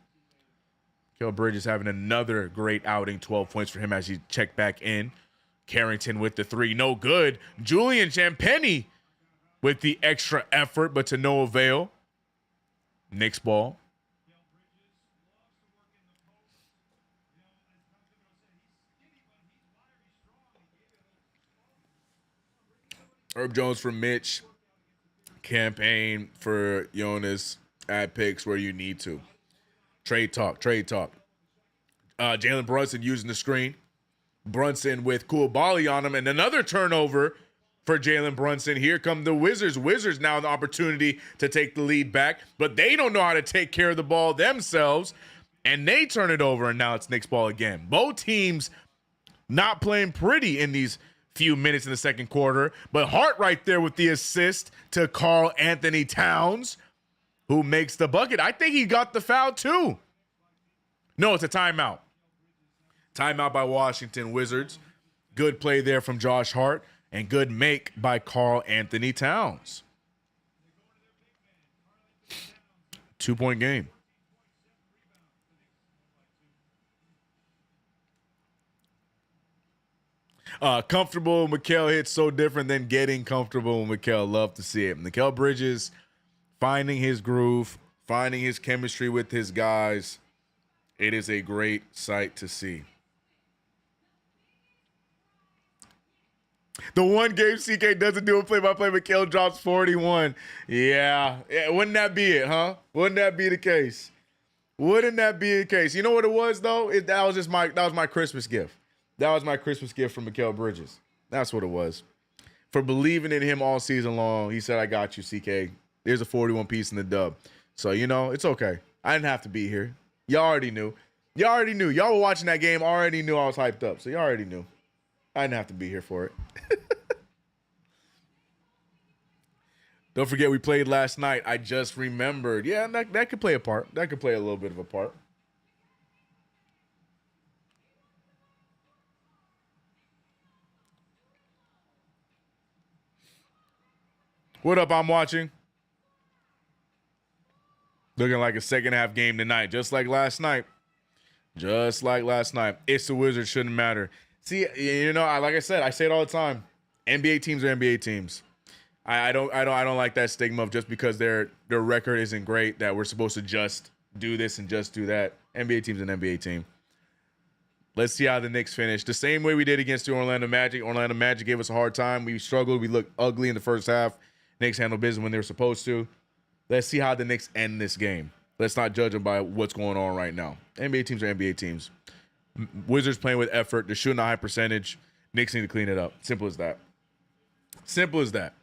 Mikal Bridges having another great outing. 12 points for him as he checked back in. Carrington with the 3. No good. Julian Champagnie with the extra effort, but to no avail. Knicks ball. Herb Jones for Mitch. Campaign for Jonas. Add picks where you need to. Trade talk. Jalen Brunson using the screen. Brunson with Koulibaly on him. And another turnover for Jalen Brunson. Here come the Wizards. Wizards now the opportunity to take the lead back. But they don't know how to take care of the ball themselves. And they turn it over. And now it's Knicks ball again. Both teams not playing pretty in these few minutes in the second quarter. But Hart right there with the assist to Karl Anthony Towns, who makes the bucket. I think he got the foul too. No, it's a timeout. Timeout by Washington Wizards. Good play there from Josh Hart. And good make by Karl Anthony Towns. 2-point game. Comfortable Mikal hits so different than getting comfortable with Mikal. Love to see it. Mikal Bridges finding his groove, finding his chemistry with his guys. It is a great sight to see. The one game CK doesn't do a play-by-play, Mikal drops 41. Yeah, wouldn't that be it, huh? Wouldn't that be the case? Wouldn't that be the case? You know what it was though? That was my Christmas gift. That was my Christmas gift from Mikal Bridges. That's what it was. For believing in him all season long, he said, "I got you, CK. There's a 41 piece in the dub." So it's okay. I didn't have to be here. Y'all already knew. Y'all were watching that game. Already knew I was hyped up. So y'all already knew. I didn't have to be here for it. Don't forget we played last night. I just remembered. Yeah, that could play a part. That could play a little bit of a part. What up, I'm watching? Looking like a second half game tonight, just like last night. It's the Wizards, shouldn't matter. See, like I said, I say it all the time. NBA teams are NBA teams. I don't like that stigma of just because their record isn't great that we're supposed to just do this and just do that. NBA team's an NBA team. Let's see how the Knicks finish. The same way we did against the Orlando Magic. Orlando Magic gave us a hard time. We struggled. We looked ugly in the first half. Knicks handled business when they were supposed to. Let's see how the Knicks end this game. Let's not judge them by what's going on right now. NBA teams are NBA teams. Wizards playing with effort. They're shooting a high percentage. Knicks need to clean it up. Simple as that. Simple as that.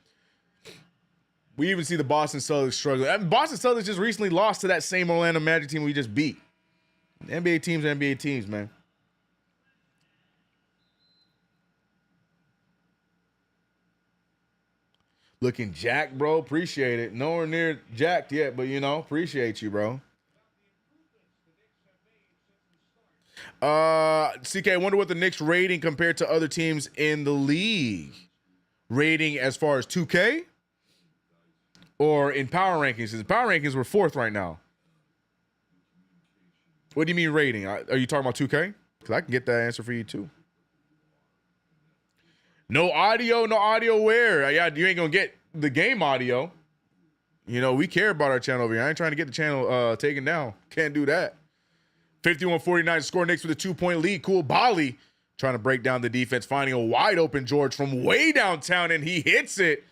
We even see the Boston Celtics struggling. I mean, Boston Celtics just recently lost to that same Orlando Magic team we just beat. NBA teams are NBA teams, man. Looking jacked, bro. Appreciate it. Nowhere near jacked yet, but appreciate you, bro. CK, I wonder what the Knicks rating compared to other teams in the league. Rating as far as 2K or in power rankings? In power rankings, we're 4th right now. What do you mean rating? Are you talking about 2K? Because I can get that answer for you too. No audio where? Yeah, you ain't going to get the game audio. We care about our channel over here. I ain't trying to get the channel taken down. Can't do that. 51-49 score. Knicks with a 2-point lead. Koulibaly trying to break down the defense, finding a wide open George from way downtown, and he hits it.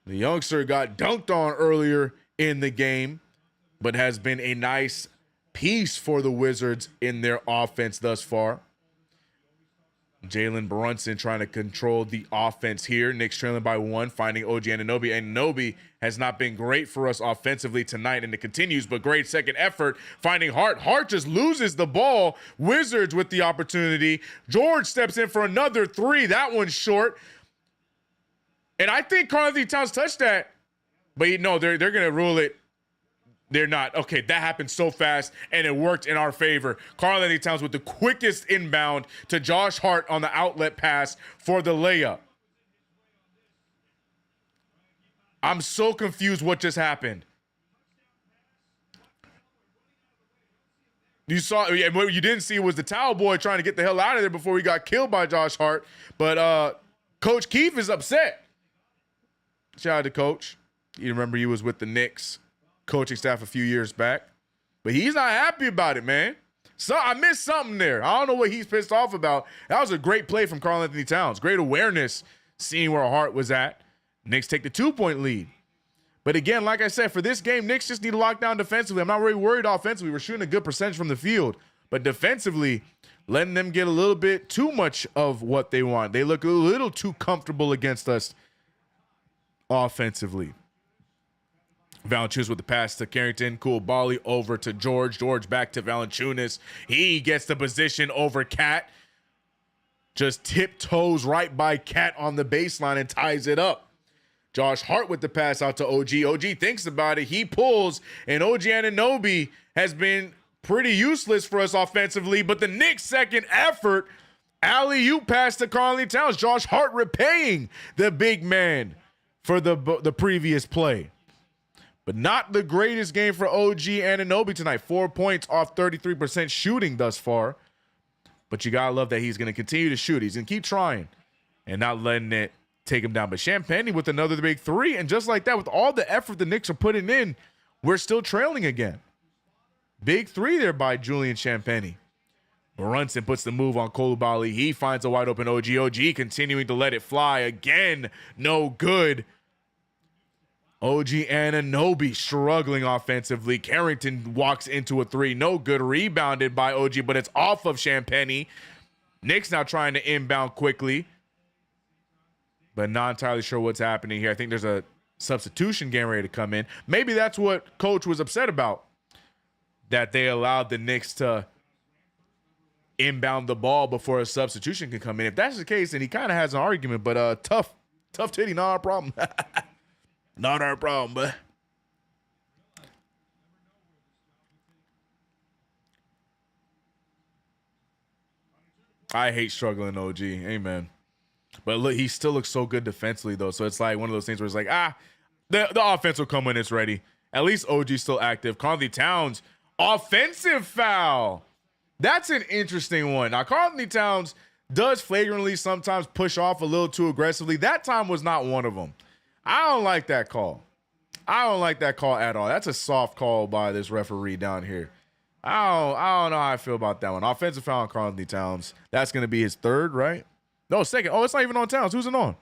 The youngster got dunked on earlier in the game, but has been a nice piece for the Wizards in their offense thus far. Jalen Brunson trying to control the offense here. Knicks trailing by 1, finding OG Anunoby. Anunoby has not been great for us offensively tonight, and it continues, but great second effort finding Hart. Hart just loses the ball. Wizards with the opportunity. George steps in for another 3. That one's short. And I think Karl-Anthony Towns touched that, but no, they're going to rule it. They're not. Okay, that happened so fast, and it worked in our favor. Karl-Anthony Towns with the quickest inbound to Josh Hart on the outlet pass for the layup. I'm so confused what just happened. You saw, and what you didn't see was the towel boy trying to get the hell out of there before he got killed by Josh Hart. But Coach Keefe is upset. Shout out to Coach. You remember he was with the Knicks coaching staff a few years back, but he's not happy about it, man. So I missed something there. I don't know what he's pissed off about. That was a great play from Karl-Anthony Towns. Great awareness, seeing where Hart was at. Knicks take the 2-point lead. But again, like I said, for this game, Knicks just need to lock down defensively. I'm not really worried offensively. We're shooting a good percentage from the field, but defensively, letting them get a little bit too much of what they want. They look a little too comfortable against us offensively. Valanciunas with the pass to Carrington. Koulibaly over to George. George back to Valanciunas. He gets the position over Cat. Just tiptoes right by Cat on the baseline and ties it up. Josh Hart with the pass out to OG. OG thinks about it. He pulls, and OG Anunoby has been pretty useless for us offensively, but the Knicks' second effort, alley-oop pass to Karl-Anthony Towns. Josh Hart repaying the big man for the previous play. But not the greatest game for OG Anunoby tonight. 4 points off 33% shooting thus far. But you got to love that he's going to continue to shoot. He's going to keep trying and not letting it take him down. But Champagnie with another big 3. And just like that, with all the effort the Knicks are putting in, we're still trailing again. Big 3 there by Julian Champagnie. Brunson puts the move on Koulibaly. He finds a wide open OG. OG continuing to let it fly. Again, no good. OG Anunoby struggling offensively. Carrington walks into a 3. No good. Rebounded by OG, but it's off of Champagnie. Knicks now trying to inbound quickly, but not entirely sure what's happening here. I think there's a substitution getting ready to come in. Maybe that's what Coach was upset about, that they allowed the Knicks to inbound the ball before a substitution can come in. If that's the case, then he kind of has an argument, but tough titty, not our problem. Not our problem, but I hate struggling OG. Amen. But look, he still looks so good defensively, though. So it's like one of those things where it's like, the offense will come when it's ready. At least OG's still active. Karl-Anthony Towns, offensive foul. That's an interesting one. Now, Karl-Anthony Towns does flagrantly sometimes push off a little too aggressively. That time was not one of them. I don't like that call. I don't like that call at all. That's a soft call by this referee down here. I don't know how I feel about that one. Offensive foul on Karl-Anthony Towns. That's going to be his 3rd, right? No, 2nd. Oh, it's not even on Towns. Who's it on?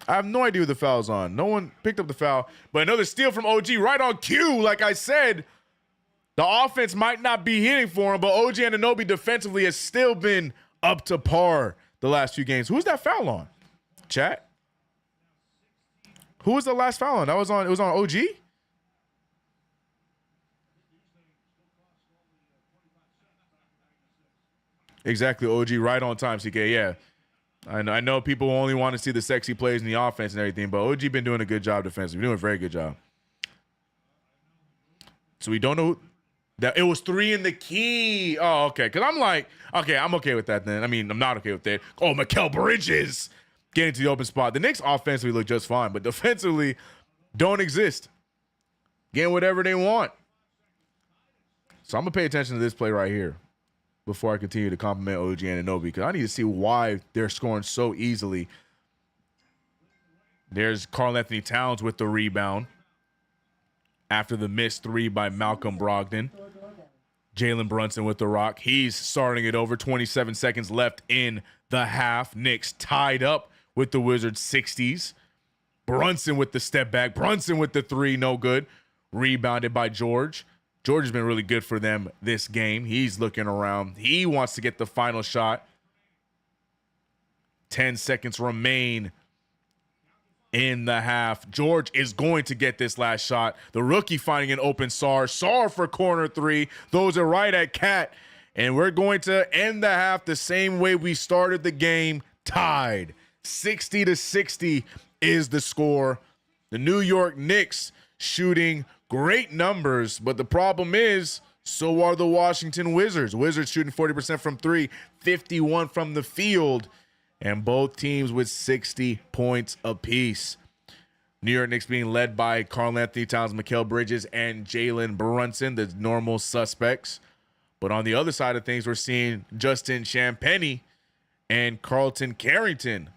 I have no idea who the foul's on. No one picked up the foul. But another steal from OG right on cue. Like I said, the offense might not be hitting for him, but OG Anunoby defensively has still been up to par the last few games. Who's that foul on? Chat? Who was the last foul on? It was on OG? Exactly, OG, right on time, CK. Yeah, I know people only want to see the sexy plays in the offense and everything, but OG been doing a good job defensively. Doing a very good job. So we don't know that it was 3 in the key. Oh, okay. Because I'm like, okay, I'm okay with that then. I mean, I'm not okay with that. Oh, Mikal Bridges getting to the open spot. The Knicks offensively look just fine, but defensively don't exist. Getting whatever they want. So I'm going to pay attention to this play right here before I continue to compliment OG Anunoby, because I need to see why they're scoring so easily. There's Karl-Anthony Towns with the rebound after the missed 3 by Malcolm Brogdon. Jalen Brunson with the rock. He's starting it over. 27 seconds left in the half. Knicks tied up with the Wizards 60s. Brunson with the step back. Brunson with the 3, no good. Rebounded by George. George has been really good for them this game. He's looking around. He wants to get the final shot. 10 seconds remain in the half. George is going to get this last shot. The rookie finding an open Sarr. Sarr for corner three. Those are right at Cat. And we're going to end the half the same way we started the game, tied. 60-60 is the score. The New York Knicks shooting great numbers, but the problem is, so are the Washington Wizards. Wizards shooting 40% from three, 51 from the field, and both teams with 60 points apiece. New York Knicks being led by Karl-Anthony Towns, Mikal Bridges, and Jalen Brunson, the normal suspects. But on the other side of things, we're seeing Justin Champagnie and Carlton Carrington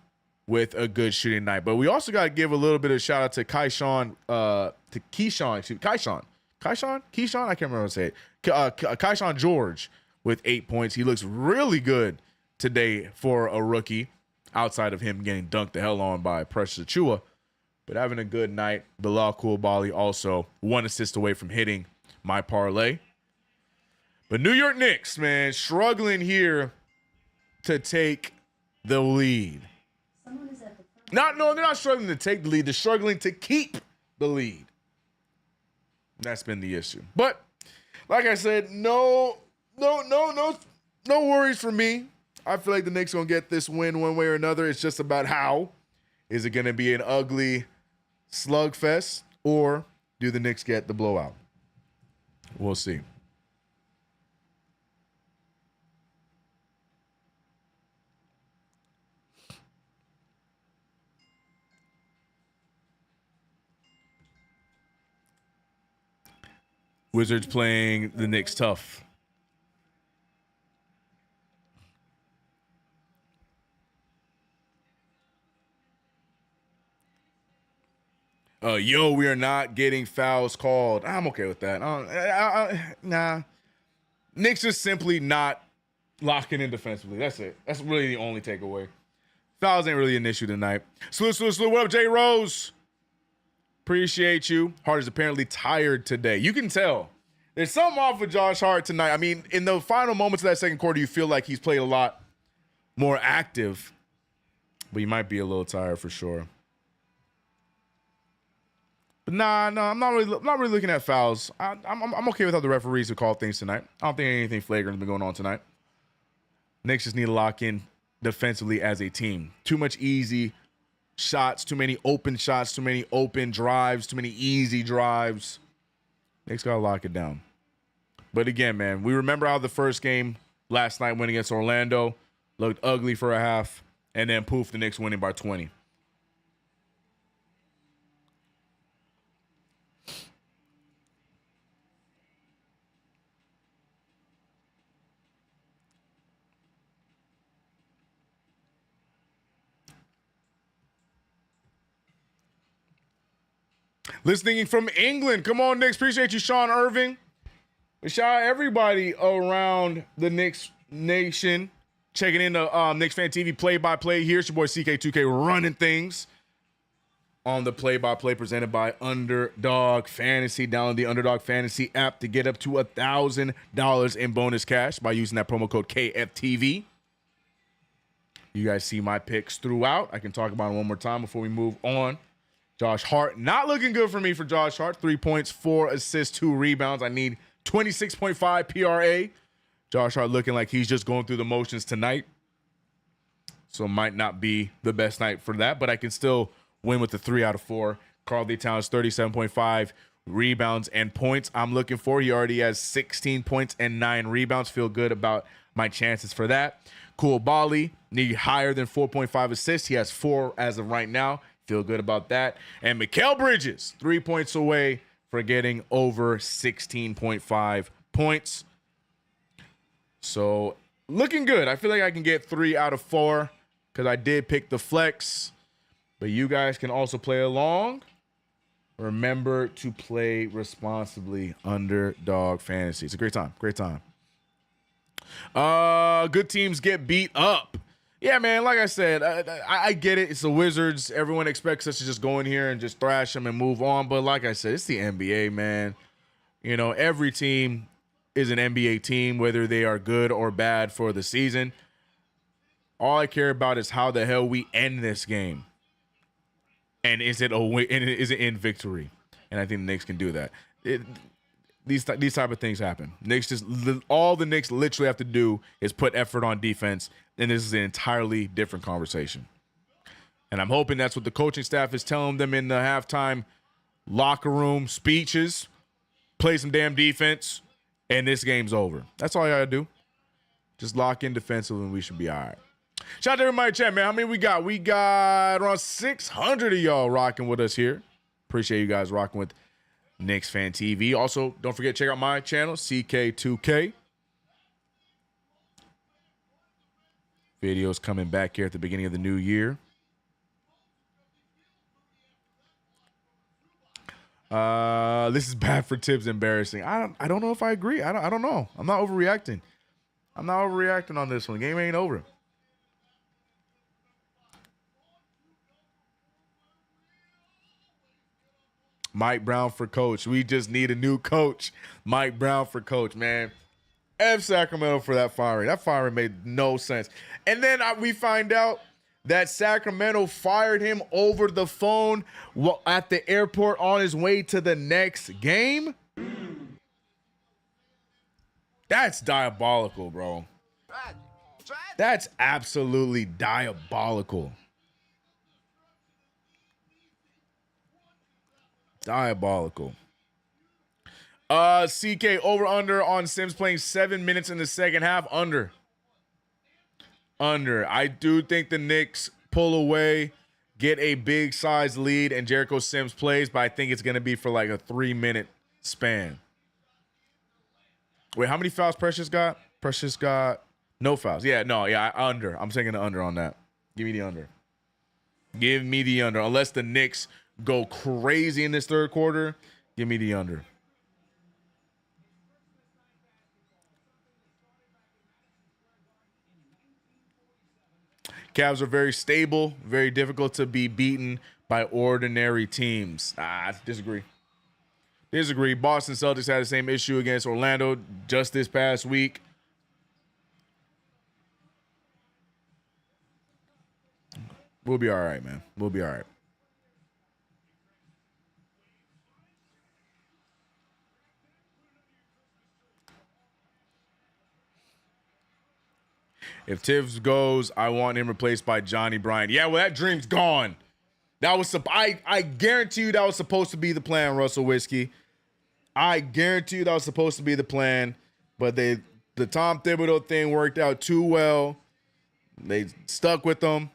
with a good shooting night. But we also got to give a little bit of shout out to Keyshawn, I can't remember how to say it. Keyshawn George with 8 points. He looks really good today for a rookie, outside of him getting dunked the hell on by Precious Achiuwa. But having a good night. Bilal Coulibaly also 1 assist away from hitting my parlay. But New York Knicks, man, struggling here to take the lead. No, they're not struggling to take the lead. They're struggling to keep the lead. That's been the issue. But like I said, no worries for me. I feel like the Knicks gonna get this win one way or another. It's just about how. Is it gonna be an ugly slugfest, or do the Knicks get the blowout? We'll see. Wizards playing the Knicks tough. We are not getting fouls called. I'm okay with that. Nah. Knicks is simply not locking in defensively. That's it. That's really the only takeaway. Fouls ain't really an issue tonight. Salute. What up, Jay Rose? Appreciate you. Hart is apparently tired today. You can tell. There's something off with Josh Hart tonight. I mean, in the final moments of that second quarter, you feel like he's played a lot more active, but he might be a little tired for sure. But no, I'm not really looking at fouls. I'm okay with how the referees have called things tonight. I don't think anything flagrant has been going on tonight. Knicks just need to lock in defensively as a team. Too much easy shots, too many open shots, too many open drives, too many easy drives. Knicks got to lock it down. But again, man, we remember how the first game last night went against Orlando. Looked ugly for a half. And then poof, the Knicks winning by 20. Listening from England. Come on, Knicks. Appreciate you, Sean Irving. Shout out everybody around the Knicks nation. Checking in the KnicksFanTV play-by-play here. It's your boy CK2K running things on the play-by-play presented by Underdog Fantasy. Download the Underdog Fantasy app to get up to $1,000 in bonus cash by using that promo code KFTV. You guys see my picks throughout. I can talk about them one more time before we move on. Josh Hart, not looking good for me for Josh Hart. 3 points, 4 assists, 2 rebounds. I need 26.5 PRA. Josh Hart looking like he's just going through the motions tonight. So might not be the best night for that, but I can still win with the 3 out of 4. Karl-Anthony Towns, 37.5 rebounds and points. I'm looking for. He already has 16 points and 9 rebounds. Feel good about my chances for that. Coulibaly, need higher than 4.5 assists. He has 4 as of right now. Feel good about that. And Mikal Bridges, 3 points away for getting over 16.5 points. So looking good. I feel like I can get 3 out of 4 because I did pick the flex. But you guys can also play along. Remember to play responsibly. Underdog Fantasy. It's a great time. Great time. Good teams get beat up. Yeah, man, like I said, I get it. It's the Wizards. Everyone expects us to just go in here and just thrash them and move on. But like I said, it's the NBA, man. You know, every team is an NBA team, whether they are good or bad for the season. All I care about is how the hell we end this game. And is it a win? And is it in victory? And I think the Knicks can do that. These type of things happen. All the Knicks literally have to do is put effort on defense, and this is an entirely different conversation. And I'm hoping that's what the coaching staff is telling them in the halftime locker room speeches. Play some damn defense, and this game's over. That's all you gotta do. Just lock in defensively, and we should be all right. Shout out to everybody in chat, man. How many we got? We got around 600 of y'all rocking with us here. Appreciate you guys rocking with KnicksFanTV. Also, don't forget to check out my channel, CK2K. Videos coming back here at the beginning of the new year. This is bad for Tibbs. Embarrassing. I don't know if I agree. I don't know. I'm not overreacting. I'm not overreacting on this one. The game ain't over. Mike Brown for coach. We just need a new coach. Mike Brown for coach, man. F Sacramento for that firing. That firing made no sense. And then we find out that Sacramento fired him over the phone at the airport on his way to the next game. That's diabolical, bro. That's absolutely diabolical. Diabolical. CK over under on Sims playing 7 minutes in the second half. Under. I do think the Knicks pull away, get a big size lead, and Jericho Sims plays, but I think it's going to be for like a 3-minute span. Wait, how many fouls Precious got? Precious got no fouls. Under. I'm taking the under on that. Give me the under. Give me the under. Unless the Knicks go crazy in this third quarter, give me the under. Cavs are very stable, very difficult to be beaten by ordinary teams. Disagree. Boston Celtics had the same issue against Orlando just this past week. We'll be all right, man. We'll be all right. If Tibbs goes, I want him replaced by Johnny Bryant. Yeah, well, that dream's gone. That was I guarantee you that was supposed to be the plan, Russell Whiskey. I guarantee you that was supposed to be the plan, but the Tom Thibodeau thing worked out too well. They stuck with him.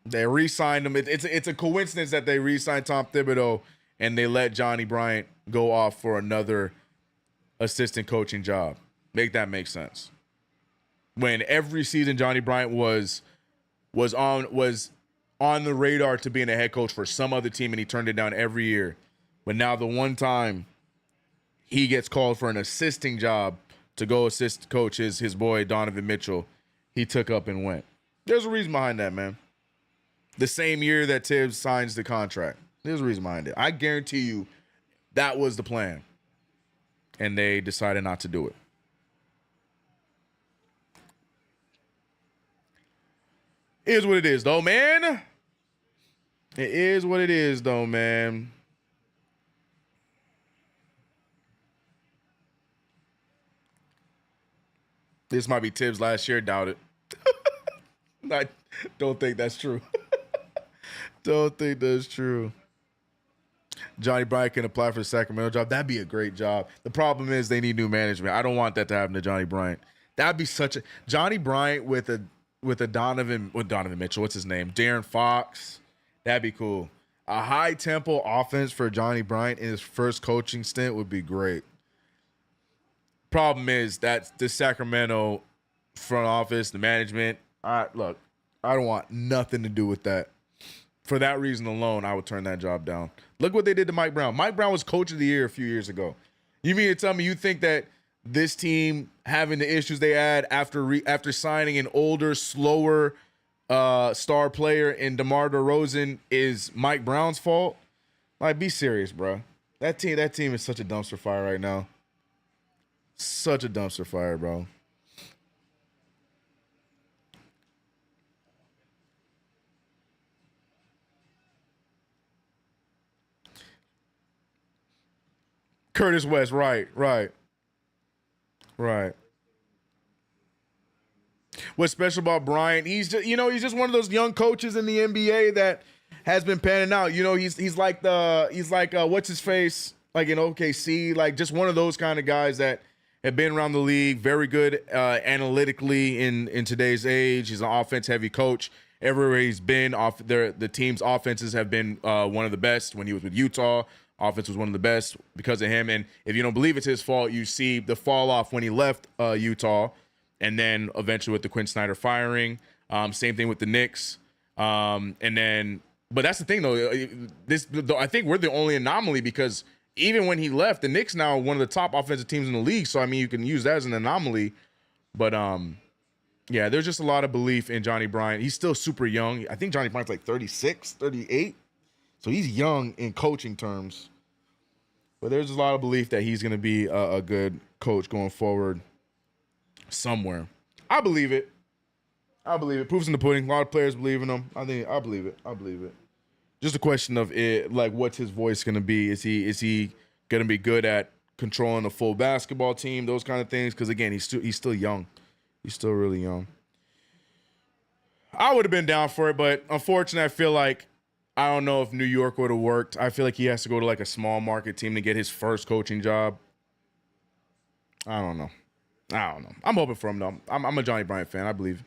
They re-signed him. It's a coincidence that they re-signed Tom Thibodeau and they let Johnny Bryant go off for another assistant coaching job. Make that make sense. When every season Johnny Bryant was on the radar to being a head coach for some other team, and he turned it down every year. But now the one time he gets called for an assisting job to go assist coach his boy Donovan Mitchell, he took up and went. There's a reason behind that, man. The same year that Tibbs signs the contract. There's a reason behind it. I guarantee you that was the plan. And they decided not to do it. It is what it is, though, man. It is what it is, though, man. This might be Tibbs' last year. Doubt it. I don't think that's true. Don't think that's true. Johnny Bryant can apply for the Sacramento job. That'd be a great job. The problem is they need new management. I don't want that to happen to Johnny Bryant. That'd be such a Johnny Bryant with Donovan Mitchell. What's his name? De'Aaron Fox. That'd be cool. A high tempo offense for Johnny Bryant in his first coaching stint would be great. Problem is that the Sacramento front office, the management. Look, I don't want nothing to do with that. For that reason alone, I would turn that job down. Look what they did to Mike Brown. Mike Brown was coach of the year a few years ago. You mean to tell me you think that this team having the issues they had after signing an older, slower star player in DeMar DeRozan is Mike Brown's fault? Like, be serious, bro. That team is such a dumpster fire right now. Such a dumpster fire, bro. Curtis West, right. What's special about Bryant? He's just one of those young coaches in the NBA that has been panning out. You know, he's like what's his face, like in OKC, like just one of those kind of guys that have been around the league, very good analytically in today's age. He's an offense-heavy coach. Everywhere he's been, the team's offenses have been one of the best. When he was with Utah, offense was one of the best because of him. And if you don't believe it's his fault, you see the fall off when he left Utah, and then eventually with the Quinn Snyder firing. Same thing with the Knicks. But that's the thing, though. I think we're the only anomaly because even when he left, the Knicks now are one of the top offensive teams in the league. So, I mean, you can use that as an anomaly. But, yeah, there's just a lot of belief in Johnny Bryant. He's still super young. I think Johnny Bryant's like 36, 38. So he's young in coaching terms. But there's a lot of belief that he's going to be a good coach going forward somewhere. I believe it. Proof's in the pudding. A lot of players believe in him. I believe it. Just a question of it, like, what's his voice going to be? Is he going to be good at controlling a full basketball team? Those kind of things. Because again, he's still young. He's still really young. I would have been down for it, but unfortunately, I feel like I don't know if New York would have worked. I feel like he has to go to like a small market team to get his first coaching job. I don't know. I'm hoping for him though. I'm a Johnny Bryant fan. I believe.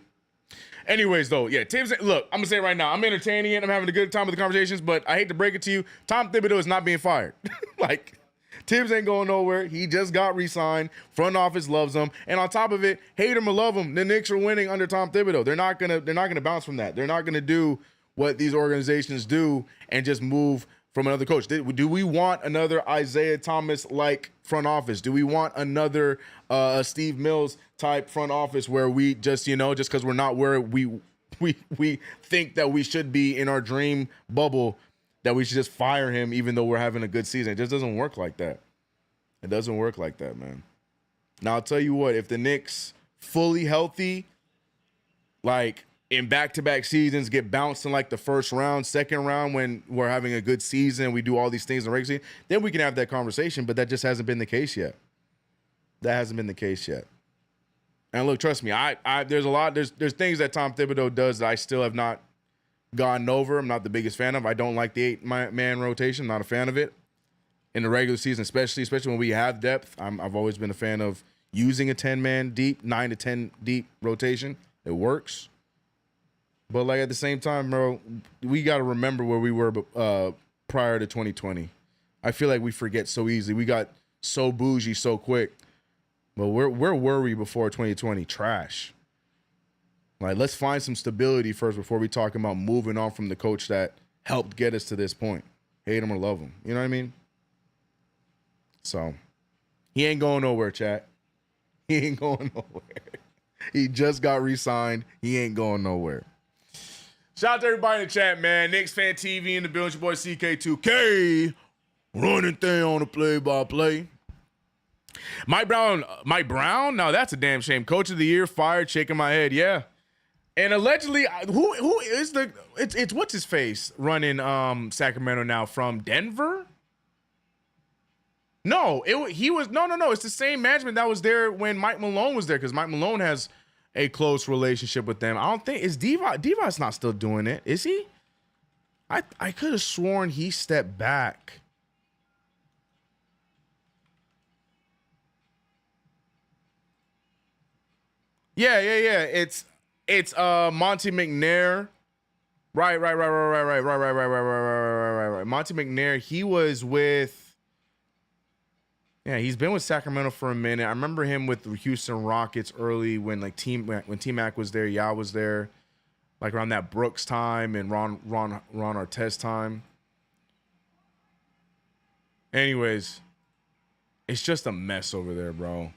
Anyways, though, yeah, Tibbs. Look, I'm gonna say it right now. I'm entertaining it. I'm having a good time with the conversations, but I hate to break it to you. Tom Thibodeau is not being fired. Like, Tibbs ain't going nowhere. He just got re-signed. Front office loves him, and on top of it, hate him or love him, the Knicks are winning under Tom Thibodeau. They're not gonna bounce from that. They're not gonna do what these organizations do and just move from another coach. Do we want another Isaiah Thomas-like front office? Do we want another Steve Mills type front office where we just, just because we're not where we think that we should be in our dream bubble, that we should just fire him even though we're having a good season? It just doesn't work like that. It doesn't work like that, man. Now, I'll tell you what, if the Knicks fully healthy, like in back-to-back seasons, get bounced in like the first round, second round when we're having a good season, we do all these things in the regular season, then we can have that conversation, but that just hasn't been the case yet. And look, trust me, there's things that Tom Thibodeau does that I still have not gotten over. I'm not the biggest fan of. I don't like the 8-man rotation. I'm not a fan of it. In the regular season, especially when we have depth, I've always been a fan of using a 10-man deep, 9 to 10 deep rotation. It works. But like at the same time, bro, we got to remember where we were prior to 2020. I feel like we forget so easily. We got so bougie so quick. But where were we before 2020? Trash. Like, let's find some stability first before we talk about moving on from the coach that helped get us to this point. Hate him or love him. You know what I mean? So, he ain't going nowhere, chat. He ain't going nowhere. He just got re-signed. He ain't going nowhere. Shout out to everybody in the chat, man. KnicksFanTV in the building. Your boy CK2K. Running thing on the play-by-play. Mike Brown? No, that's a damn shame. Coach of the year, fired, shaking my head. Yeah. And allegedly, who is it's what's his face running Sacramento now from Denver? No, no. It's the same management that was there when Mike Malone was there, because Mike Malone has a close relationship with them. I don't think is Diva's not still doing it, is he? I could have sworn he stepped back. Yeah. It's Monty McNair. Right. Monty McNair, he was with. Yeah, he's been with Sacramento for a minute. I remember him with the Houston Rockets early when T-Mac was there. Yeah, was there, like around that Brooks time and Ron Artest time. Anyways, it's just a mess over there, bro.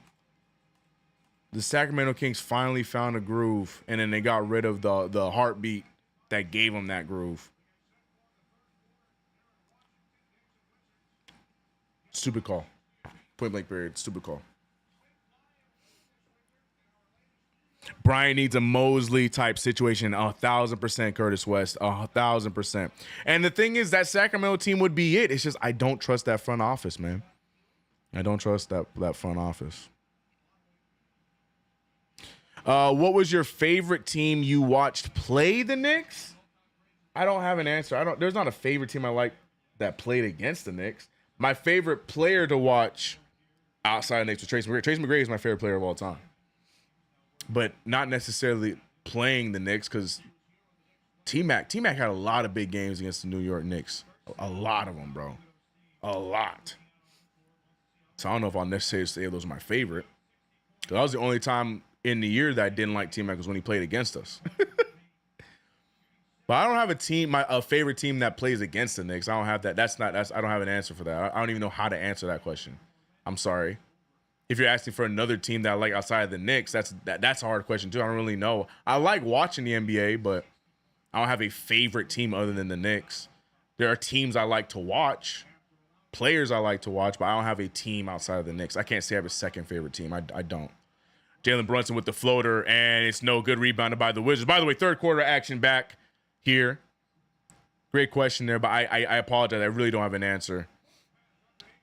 The Sacramento Kings finally found a groove, and then they got rid of the heartbeat that gave them that groove. Stupid call. Point blank period. Stupid call. Brian needs a Mosley type situation. 1,000% Curtis West. 1,000%. And the thing is, that Sacramento team would be it. It's just I don't trust that front office, man. I don't trust that front office. What was your favorite team you watched play the Knicks? I don't have an answer. There's not a favorite team I like that played against the Knicks. My favorite player to watch outside of the Knicks was Tracy McGrady. Tracy McGrady is my favorite player of all time. But not necessarily playing the Knicks, because T-Mac had a lot of big games against the New York Knicks. A lot of them, bro. A lot. So I don't know if I'll necessarily say those are my favorite. Because that was the only time in the year that I didn't like T-Mac was when he played against us. But I don't have a favorite team that plays against the Knicks. I don't have that. I don't have an answer for that. I don't even know how to answer that question. I'm sorry. If you're asking for another team that I like outside of the Knicks, that's a hard question too. I don't really know. I like watching the NBA, but I don't have a favorite team other than the Knicks. There are teams I like to watch, players I like to watch, but I don't have a team outside of the Knicks. I can't say I have a second favorite team. I don't. Jalen Brunson with the floater, and it's no good, rebounded by the Wizards. By the way, third quarter action back here. Great question there, but I apologize. I really don't have an answer.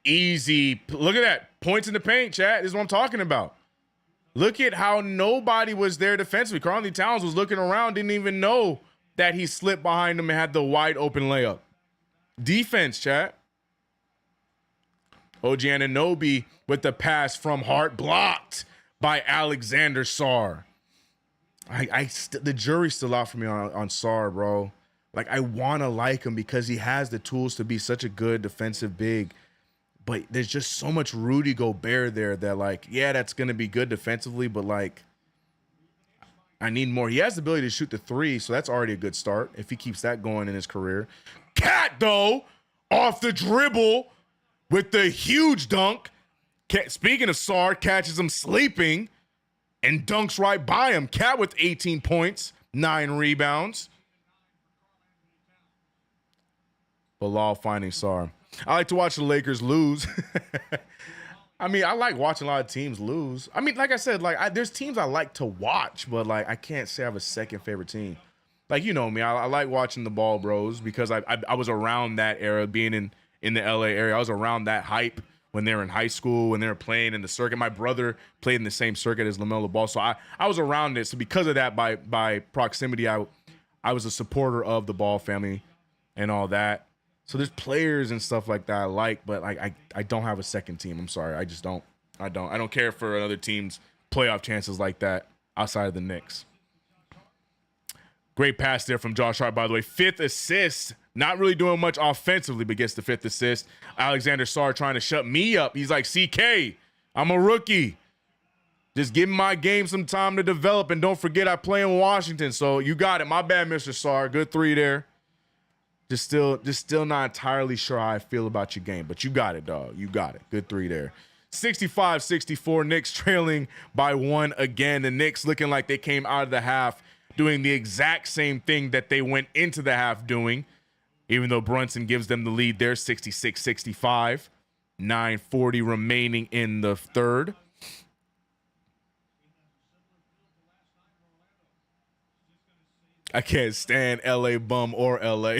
Easy. Look at that. Points in the paint, chat. This is what I'm talking about. Look at how nobody was there defensively. Karl-Anthony Towns was looking around, didn't even know that he slipped behind him and had the wide open layup. Defense, chat. OG Anunoby with the pass from Hart, blocked by Alexander Sarr. The jury's still out for me on Sarr, bro. Like, I want to like him because he has the tools to be such a good defensive big. But there's just so much Rudy Gobert there that, like, yeah, that's going to be good defensively, but, like, I need more. He has the ability to shoot the three, so that's already a good start if he keeps that going in his career. Cat, though, off the dribble with the huge dunk. Speaking of Sarr, catches him sleeping and dunks right by him. Cat with 18 points, 9 rebounds. Bilal finding Sarr. I like to watch the Lakers lose. I mean, I like watching a lot of teams lose. I mean, like I said, like there's teams I like to watch, but like I can't say I have a second favorite team. Like, you know me, I like watching the Ball Bros because I was around that era, being in the LA area. I was around that hype when they were in high school, when they were playing in the circuit. My brother played in the same circuit as LaMelo Ball, so I was around it. So because of that, by proximity, I was a supporter of the Ball family and all that. So there's players and stuff like that I like, but like I don't have a second team. I'm sorry. I just don't. I don't care for another team's playoff chances like that outside of the Knicks. Great pass there from Josh Hart, by the way. 5th assist. Not really doing much offensively, but gets the 5th assist. Alexander Sarr trying to shut me up. He's like, CK, I'm a rookie. Just give my game some time to develop, and don't forget I play in Washington. So you got it. My bad, Mr. Sarr. Good 3 there. Just still not entirely sure how I feel about your game, but you got it, dog. You got it. Good 3 there. 65-64, Knicks trailing by 1 again. The Knicks looking like they came out of the half doing the exact same thing that they went into the half doing, even though Brunson gives them the lead there, 66-65. 9:40 remaining in the third. I can't stand LA bum or LA.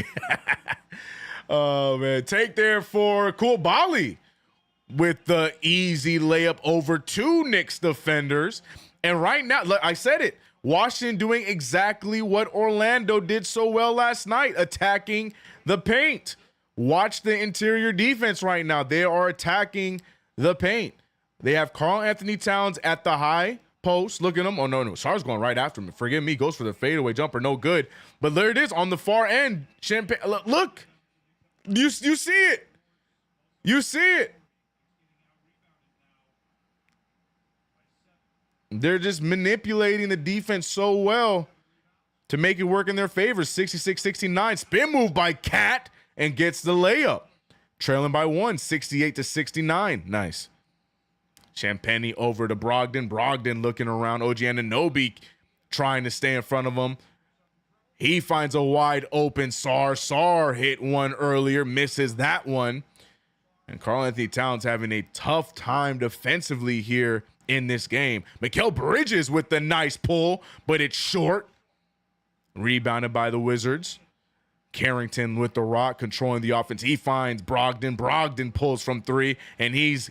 Oh, man. Take there for Koulibaly with the easy layup over 2 Knicks defenders. And right now, look, I said it, Washington doing exactly what Orlando did so well last night, attacking the paint. Watch the interior defense right now. They are attacking the paint. They have Karl-Anthony Towns at the high post. Look at him. Oh, no. Sarr's going right after him. Forgive me. Goes for the fadeaway jumper. No good. But there it is on the far end. Champagne. Look. You see it. You see it. They're just manipulating the defense so well to make it work in their favor. 66-69. Spin move by Cat and gets the layup. Trailing by 1, 68-69. Nice. Champagny over to Brogdon. Brogdon looking around. OG Anunoby trying to stay in front of him. He finds a wide open Sarr. Sarr hit one earlier, misses that one. And Karl-Anthony Towns having a tough time defensively here in this game. Mikal Bridges with the nice pull, but it's short. Rebounded by the Wizards. Carrington with the rock, controlling the offense. He finds Brogdon. Brogdon pulls from 3, and he's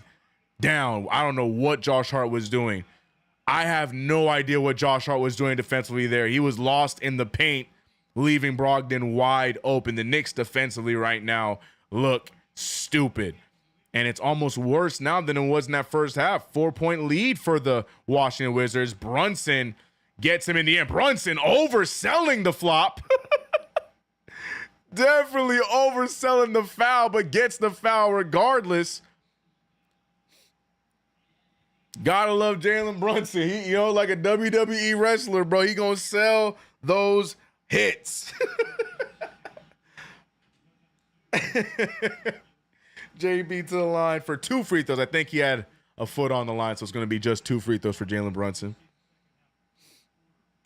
down. I don't know what Josh Hart was doing. I have no idea what Josh Hart was doing defensively there. He was lost in the paint, leaving Brogdon wide open. The Knicks defensively right now look stupid. And it's almost worse now than it was in that first half. 4-point lead for the Washington Wizards. Brunson gets him in the end. Brunson overselling the flop. Definitely overselling the foul, but gets the foul regardless. Gotta love Jalen Brunson. He, like a WWE wrestler, bro. He gonna sell those hits. JB to the line for 2 free throws. I think he had a foot on the line, so it's gonna be just 2 free throws for Jalen Brunson.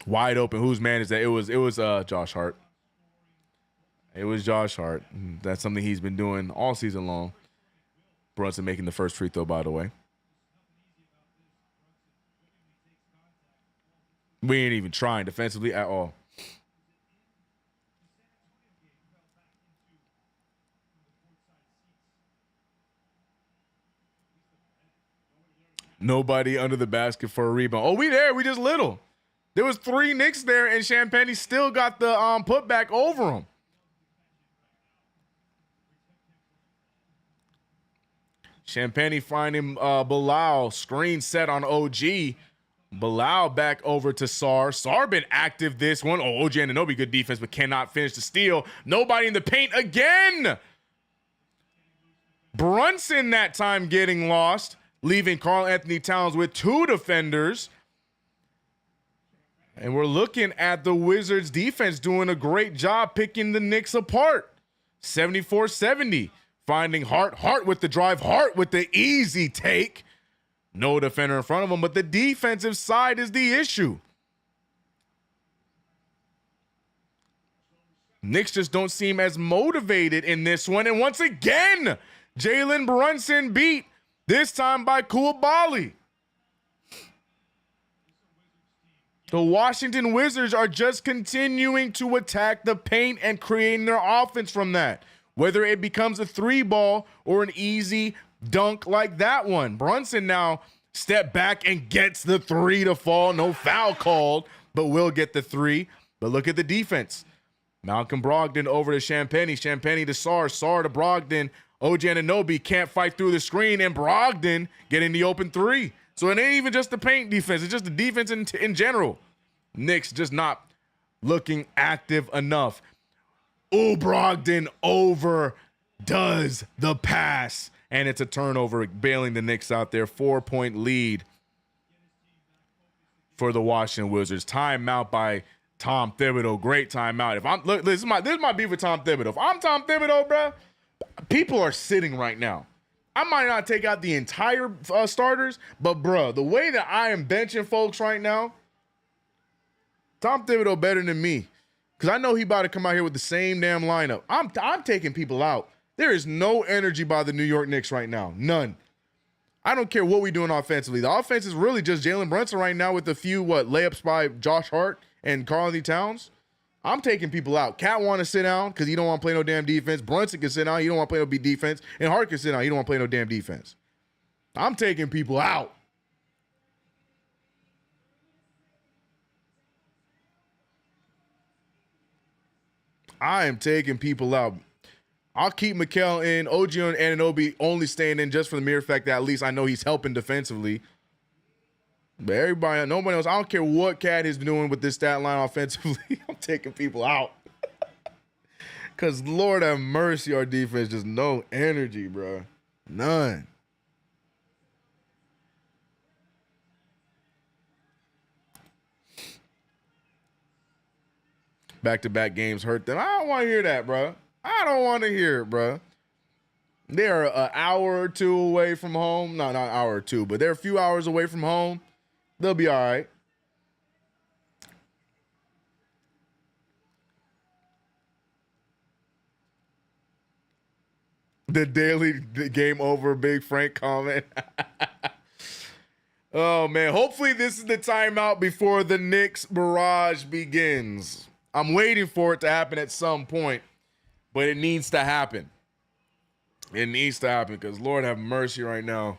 Wide open. Whose man is that? It was Josh Hart. It was Josh Hart. That's something he's been doing all season long. Brunson making the first free throw, by the way. We ain't even trying defensively at all. Nobody under the basket for a rebound. Oh, we there. We just little. There was 3 Knicks there, and Champagnie still got the putback over him. Champagnie finding Bilal. Screen set on OG. Bilal back over to Sar. Sar been active this one. Oh, OG Anunoby, good defense, but cannot finish the steal. Nobody in the paint again. Brunson that time getting lost, leaving Karl Anthony Towns with 2 defenders. And we're looking at the Wizards defense doing a great job picking the Knicks apart. 74-70. Finding Hart. Hart with the drive. Hart with the easy take. No defender in front of him, but the defensive side is the issue. Knicks just don't seem as motivated in this one. And once again, Jalen Brunson beat, this time by Koulibaly. The Washington Wizards are just continuing to attack the paint and creating their offense from that. Whether it becomes a 3-ball or an easy dunk like that one. Brunson now step back and gets the 3 to fall. No foul called, but will get the 3. But look at the defense. Malcolm Brogdon over to Champagnie. Champagnie to Sar. Sar to Brogdon. OG Anunoby can't fight through the screen, and Brogdon getting the open 3. So it ain't even just the paint defense. It's just the defense in general. Knicks just not looking active enough. Ooh, Brogdon overdoes the pass. And it's a turnover, bailing the Knicks out there. 4-point lead for the Washington Wizards. Timeout by Tom Thibodeau. Great timeout. Look, this is my beef with Tom Thibodeau. If I'm Tom Thibodeau, bro, people are sitting right now. I might not take out the entire starters, but bro, the way that I am benching folks right now, Tom Thibodeau better than me, because I know he about to come out here with the same damn lineup. I'm taking people out. There is no energy by the New York Knicks right now. None. I don't care what we're doing offensively. The offense is really just Jalen Brunson right now with a few layups by Josh Hart and Karl Anthony Towns. I'm taking people out. Cat want to sit down because he don't want to play no damn defense. Brunson can sit down. He don't want to play no defense. And Hart can sit down. He don't want to play no damn defense. I'm taking people out. I am taking people out. I'll keep Mikal in. OG and Anunoby only staying in just for the mere fact that at least I know he's helping defensively. But nobody else, I don't care what Cat is doing with this stat line offensively. I'm taking people out. Because Lord have mercy, our defense, just no energy, bro. None. Back-to-back games hurt them. I don't want to hear that, bro. I don't want to hear it, bro. They're an hour or two away from home. No, not an hour or two, but they're a few hours away from home. They'll be all right. The daily game over, Big Frank comment. Oh, man. Hopefully this is the timeout before the Knicks barrage begins. I'm waiting for it to happen at some point, but it needs to happen. It needs to happen because Lord have mercy right now.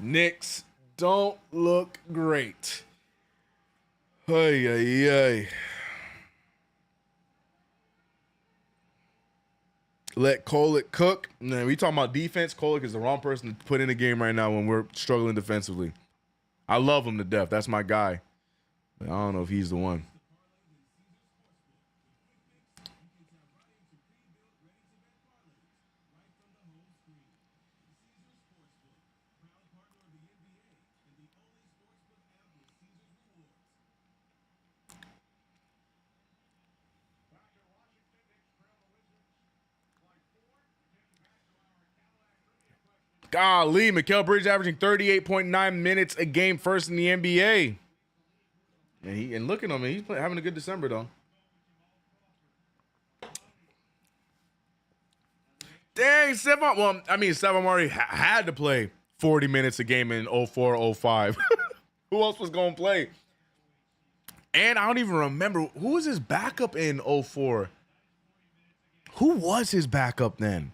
Knicks don't look great. Ay, ay, ay. Let Kolek cook. Man, we talking about defense. Kolek is the wrong person to put in the game right now when we're struggling defensively. I love him to death. That's my guy. But I don't know if he's the one. Golly, Mikal Bridges averaging 38.9 minutes a game, first in the NBA. And look at him, he's having a good December, though. Dang, Stephon. Well, I mean, Stephon already had to play 40 minutes a game in 04-05. Who else was going to play? And I don't even remember. Who was his backup in 04? Who was his backup then?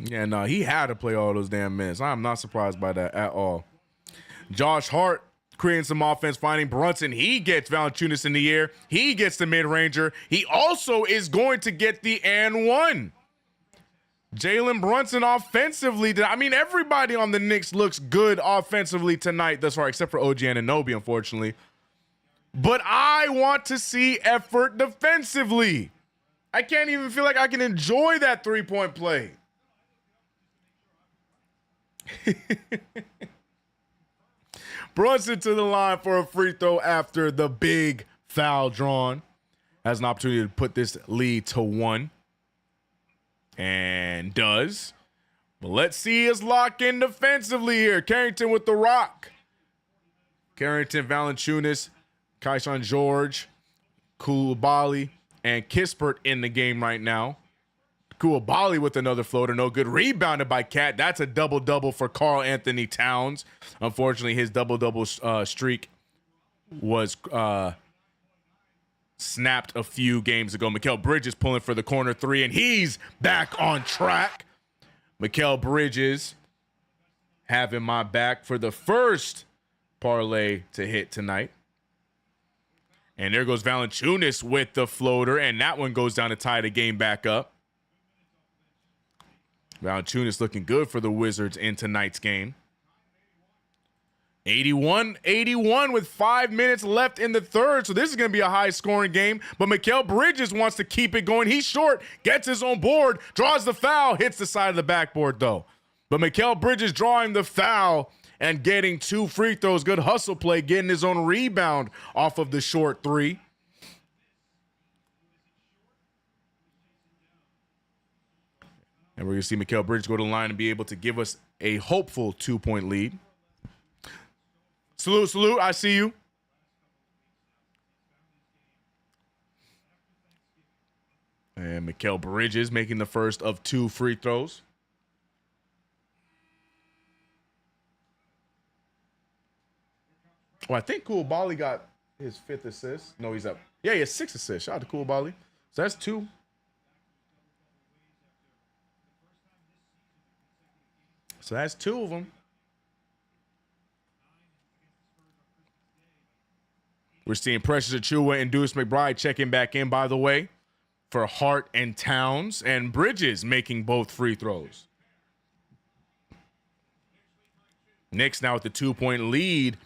Yeah, no, he had to play all those damn minutes. I'm not surprised by that at all. Josh Hart creating some offense, finding Brunson. He gets Valanciunas in the air. He gets the mid-ranger. He also is going to get the and one. Jalen Brunson offensively. I mean, everybody on the Knicks looks good offensively tonight thus far, except for OG Anunoby, unfortunately. But I want to see effort defensively. I can't even feel like I can enjoy that three-point play. Brunson to the line for a free throw after the big foul drawn. Has an opportunity to put this lead to 1. And does. But let's see us lock in defensively here. Carrington with the rock. Carrington, Valanciunas, Kaishan George, Koulibaly, and Kispert in the game right now. Koulibaly with another floater, no good. Rebounded by Cat. That's a double-double for Karl Anthony Towns. Unfortunately, his double-double streak was snapped a few games ago. Mikal Bridges pulling for the corner 3, and he's back on track. Mikal Bridges having my back for the first parlay to hit tonight. And there goes Valanciunas with the floater, and that one goes down to tie the game back up. Valanciunas looking good for the Wizards in tonight's game. 81 with 5 minutes left in the third. So this is going to be a high-scoring game. But Mikal Bridges wants to keep it going. He's short, gets his own board, draws the foul, hits the side of the backboard, though. But Mikal Bridges drawing the foul and getting 2 free throws. Good hustle play, getting his own rebound off of the short 3. And we're going to see Mikal Bridges go to the line and be able to give us a hopeful 2-point lead. Salute, salute. I see you. And Mikal Bridges making the first of 2 free throws. Well, I think Koulibaly got his 5th assist. No, he's up. Yeah, he has 6 assists. Shout out to Koulibaly. So that's 2. So that's 2 of them. We're seeing Precious Achiuwa and Deuce McBride checking back in, by the way, for Hart and Towns, and Bridges making both free throws. Knicks now with the 2-point lead.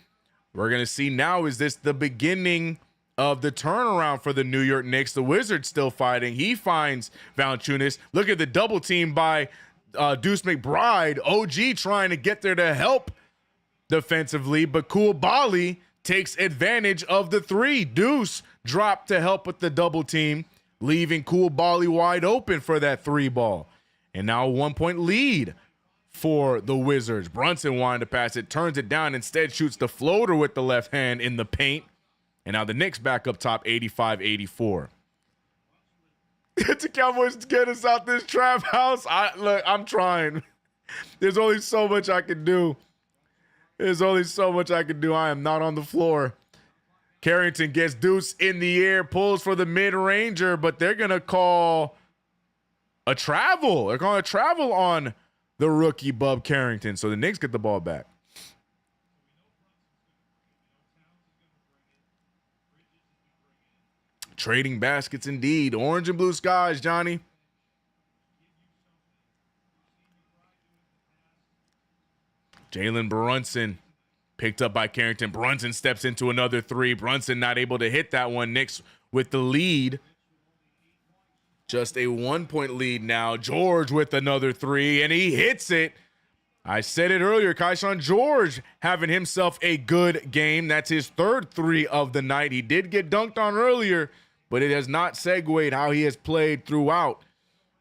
We're going to see now, is this the beginning of the turnaround for the New York Knicks? The Wizards still fighting. He finds Valanciunas. Look at the double team by Deuce McBride. OG trying to get there to help defensively, but Koulibaly takes advantage of the 3. Deuce dropped to help with the double team, leaving Koulibaly wide open for that 3 ball. And now a 1-point lead for the Wizards. Brunson wanted to pass it, turns it down, instead shoots the floater with the left hand in the paint. And now the Knicks back up top 85-84. Get the Cowboys to get us out this trap house. Look, I'm trying. There's only so much I can do. I am not on the floor. Carrington gets Deuce in the air, pulls for the mid-ranger, but they're going to call a travel. They're going to travel on the rookie Bub Carrington. So the Knicks get the ball back. Trading baskets indeed. Orange and blue skies, Johnny. Jalen Brunson picked up by Carrington. Brunson steps into another three. Brunson not able to hit that one. Knicks with the lead. Just a 1-point lead now. George with another three, and he hits it. I said it earlier, Kaishan George having himself a good game. That's his third three of the night. He did get dunked on earlier, but it has not segued how he has played throughout.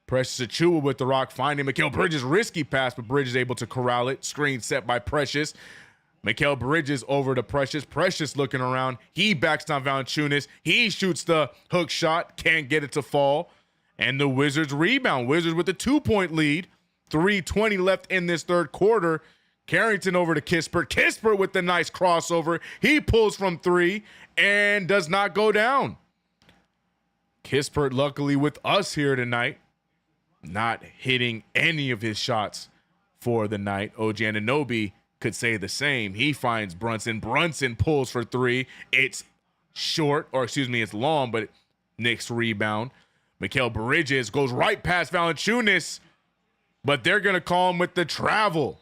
Precious Achiuwa with the rock, finding Mikal Bridges. Risky pass, but Bridges able to corral it. Screen set by Precious. Mikal Bridges over to Precious. Precious looking around. He backs down Valanciunas. He shoots the hook shot. Can't get it to fall. And the Wizards rebound. Wizards with a 2-point lead. 3:20 left in this third quarter. Carrington over to Kispert. Kispert with the nice crossover. He pulls from three and does not go down. Kispert luckily with us here tonight. Not hitting any of his shots for the night. OG Anunoby could say the same. He finds Brunson. Brunson pulls for three. It's short, or excuse me, it's long, but Knicks rebound. Mikal Bridges goes right past Valanciunas, but they're going to call him with the travel.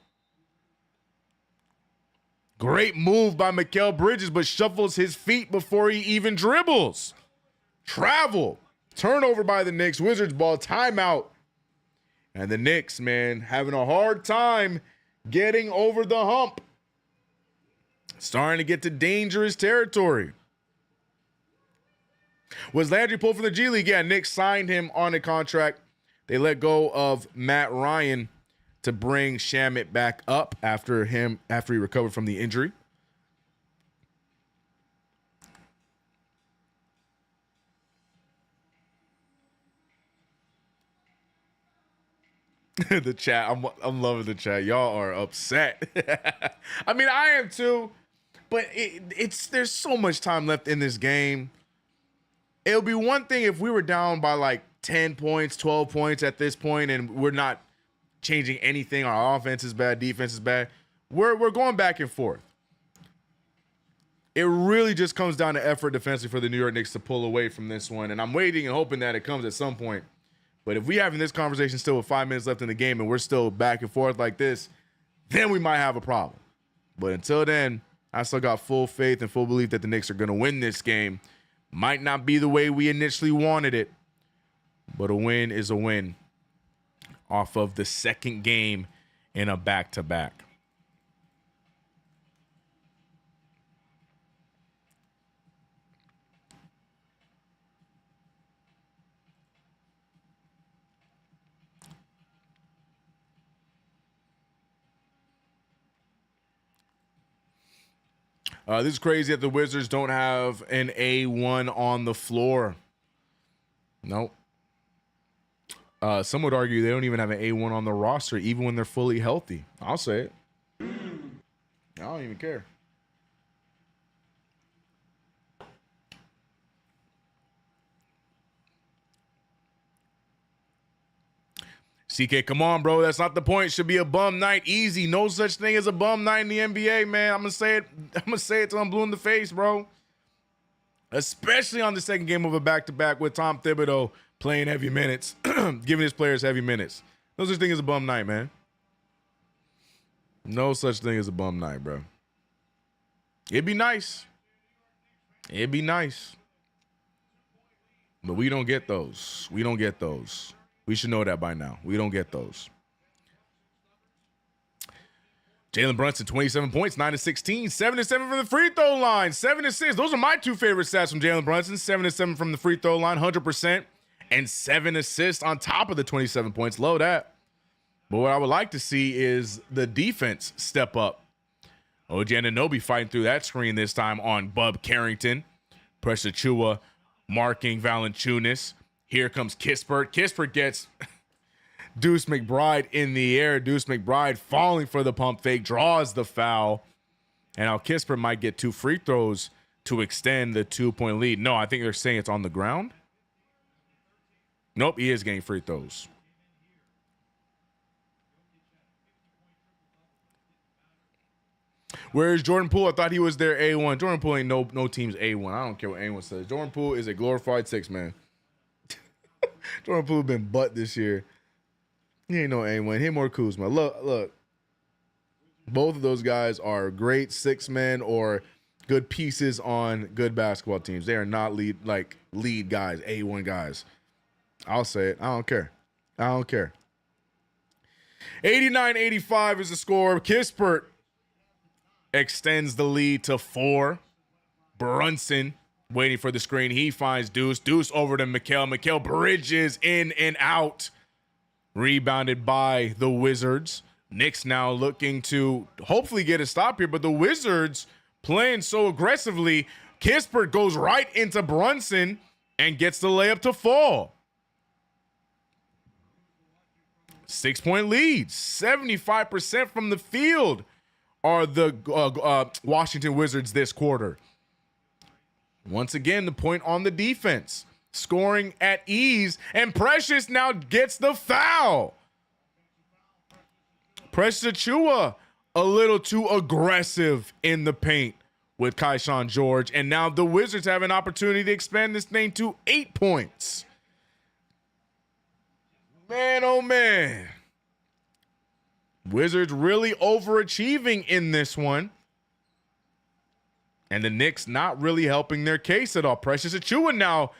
Great move by Mikal Bridges, but shuffles his feet before he even dribbles. Travel. Turnover by the Knicks. Wizards ball. Timeout. And the Knicks, man, having a hard time getting over the hump. Starting to get to dangerous territory. Was Landry pulled from the G League? Yeah, Knicks signed him on a contract. They let go of Matt Ryan to bring Shamet back up after he recovered from the injury. The chat, I'm loving the chat. Y'all are upset. I mean, I am too, but there's so much time left in this game. It would be one thing if we were down by like 10 points, 12 points at this point, and we're not changing anything. Our offense is bad, defense is bad. We're going back and forth. It really just comes down to effort defensively for the New York Knicks to pull away from this one, and I'm waiting and hoping that it comes at some point. But if we having this conversation still with 5 minutes left in the game and we're still back and forth like this, then we might have a problem. But until then, I still got full faith and full belief that the Knicks are going to win this game. Might not be the way we initially wanted it, but a win is a win off of the second game in a back-to-back. This is crazy that the Wizards don't have an A1 on the floor. Nope. Some would argue they don't even have an A1 on the roster, even when they're fully healthy. I'll say it. I don't even care. CK, come on, bro. That's not the point. Should be a bum night. Easy. No such thing as a bum night in the NBA, man. I'm gonna say it till I'm blue in the face, bro. Especially on the second game of a back-to-back with Tom Thibodeau playing heavy minutes, giving his players heavy minutes. No such thing as a bum night, man. No such thing as a bum night, bro. It'd be nice. It'd be nice. But we don't get those. We don't get those. We should know that by now. We don't get those. Jalen Brunson, 27 points, 9 of 16, 7 of 7 from the free throw line, 7 of 6. Those are my two favorite stats from Jalen Brunson. 7 of 7 from the free throw line, 100%, and 7 assists on top of the 27 points. Love that. But what I would like to see is the defense step up. OG Anunoby fighting through that screen this time on Bub Carrington. Precious Achiuwa marking Valanciunas. Here comes Kispert. Kispert gets Deuce McBride in the air. Deuce McBride falling for the pump fake, draws the foul. And now Kispert might get 2 free throws to extend the 2-point lead. No, I think they're saying it's on the ground. Nope, he is getting free throws. Where's Jordan Poole? I thought he was their A1. Jordan Poole ain't no team's A1. I don't care what anyone says. Jordan Poole is a glorified six man. Jordan Poole been butt this year. He ain't no A1. He ain't more Kuzma. Look. Both of those guys are great six men or good pieces on good basketball teams. They are not lead guys, A1 guys. I'll say it. I don't care. 89-85 is the score. Kispert extends the lead to 4. Brunson waiting for the screen. He finds Deuce. Deuce over to Mikal. Mikal Bridges in and out. Rebounded by the Wizards. Knicks now looking to hopefully get a stop here, but the Wizards playing so aggressively. Kispert goes right into Brunson and gets the layup to fall. 6-point lead. 75% from the field are the Washington Wizards this quarter. Once again, the point on the defense. Scoring at ease, and Precious now gets the foul. Precious Achiuwa a little too aggressive in the paint with Kaishan George, and now the Wizards have an opportunity to expand this thing to 8 points. Man, oh man. Wizards really overachieving in this one. And the Knicks not really helping their case at all. Precious Achiuwa now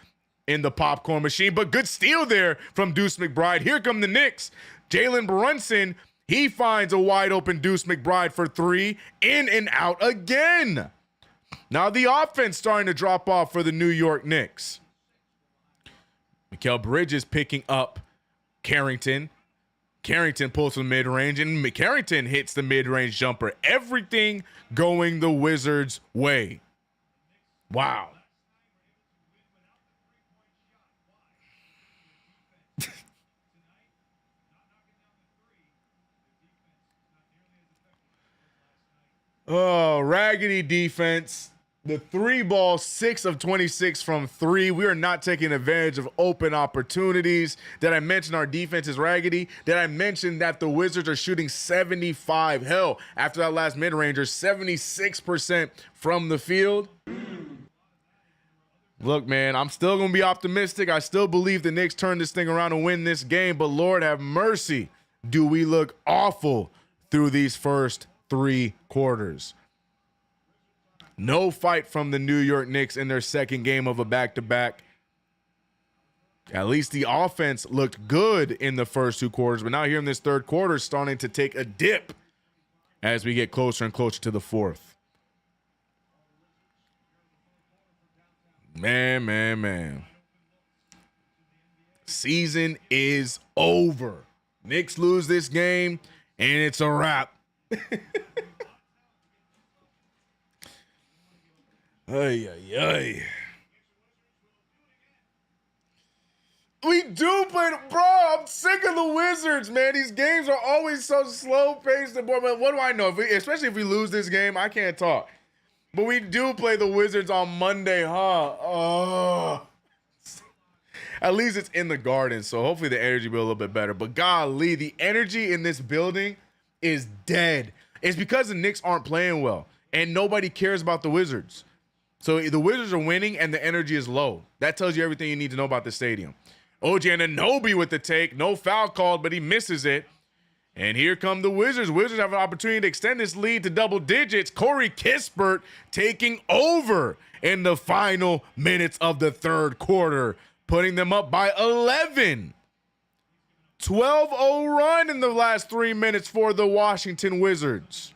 in the popcorn machine, but good steal there from Deuce McBride. Here come the Knicks. Jalen Brunson, he finds a wide open Deuce McBride for 3, in and out again. Now the offense starting to drop off for the New York Knicks. Mikal Bridges picking up Carrington. Carrington pulls from the mid-range, and Carrington hits the mid-range jumper. Everything going the Wizards' way. Wow. Oh, raggedy defense. The 3-ball, 6 of 26 from 3. We are not taking advantage of open opportunities. Did I mention our defense is raggedy? Did I mention that the Wizards are shooting 75? Hell, after that last mid-ranger, 76% from the field. Look, man, I'm still going to be optimistic. I still believe the Knicks turn this thing around and win this game, but Lord have mercy, do we look awful through these first 3 quarters. No fight from the New York Knicks in their second game of a back-to-back. At least the offense looked good in the first 2 quarters, but now here in this third quarter, starting to take a dip as we get closer and closer to the fourth. Man. Season is over. Knicks lose this game, and it's a wrap. Ay. We do play, bro. I'm sick of the Wizards, man. These games are always so slow paced. What do I know? Especially if we lose this game, I can't talk. But we do play the Wizards on Monday, huh? Oh. At least it's in the Garden, so hopefully the energy will be a little bit better. But golly, the energy in this building is dead. It's because the Knicks aren't playing well, and nobody cares about the Wizards. So the Wizards are winning, and the energy is low. That tells you everything you need to know about the stadium. OG Anunoby with the take. No foul called, but he misses it. And here come the Wizards. Wizards have an opportunity to extend this lead to double digits. Corey Kispert taking over in the final minutes of the third quarter, putting them up by 11. 12-0 run in the last 3 minutes for the Washington Wizards.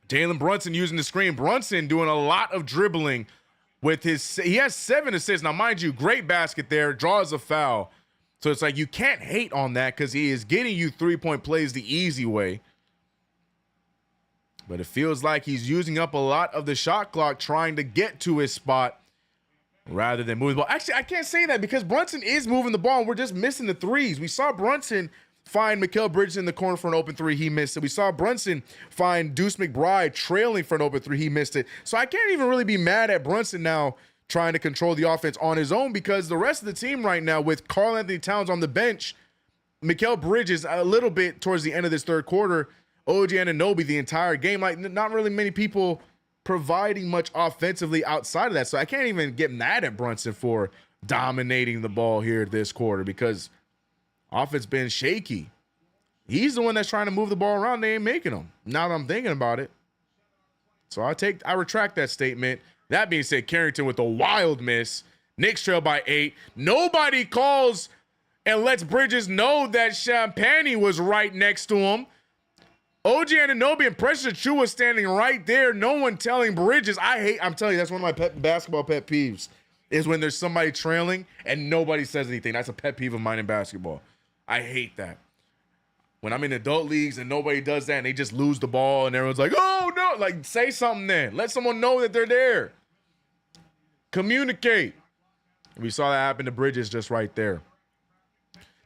Jalen Brunson using the screen. Brunson doing a lot of dribbling with he has 7 assists. Now, mind you, great basket there, draws a foul. So it's like you can't hate on that because he is getting you 3-point plays the easy way. But it feels like he's using up a lot of the shot clock trying to get to his spot rather than moving the ball. Actually, I can't say that because Brunson is moving the ball and we're just missing the threes. We saw Brunson find Mikal Bridges in the corner for an open 3. He missed it. We saw Brunson find Deuce McBride trailing for an open 3. He missed it. So I can't even really be mad at Brunson now trying to control the offense on his own because the rest of the team right now with Karl-Anthony Towns on the bench, Mikal Bridges a little bit towards the end of this third quarter. OG Anunoby the entire game. Like, not really many people providing much offensively outside of that. So I can't even get mad at Brunson for dominating the ball here this quarter because offense been shaky. He's the one that's trying to move the ball around. They ain't making them. Now that I'm thinking about it. So I retract that statement. That being said, Carrington with a wild miss. Knicks trail by 8. Nobody calls and lets Bridges know that Champagnie was right next to him. OG Anunoby and Precious Achiuwa standing right there. No one telling Bridges. I'm telling you, that's one of my basketball pet peeves is when there's somebody trailing and nobody says anything. That's a pet peeve of mine in basketball. I hate that. When I'm in adult leagues and nobody does that and they just lose the ball and everyone's like, oh, no. Like, say something then. Let someone know that they're there. Communicate. We saw that happen to Bridges just right there.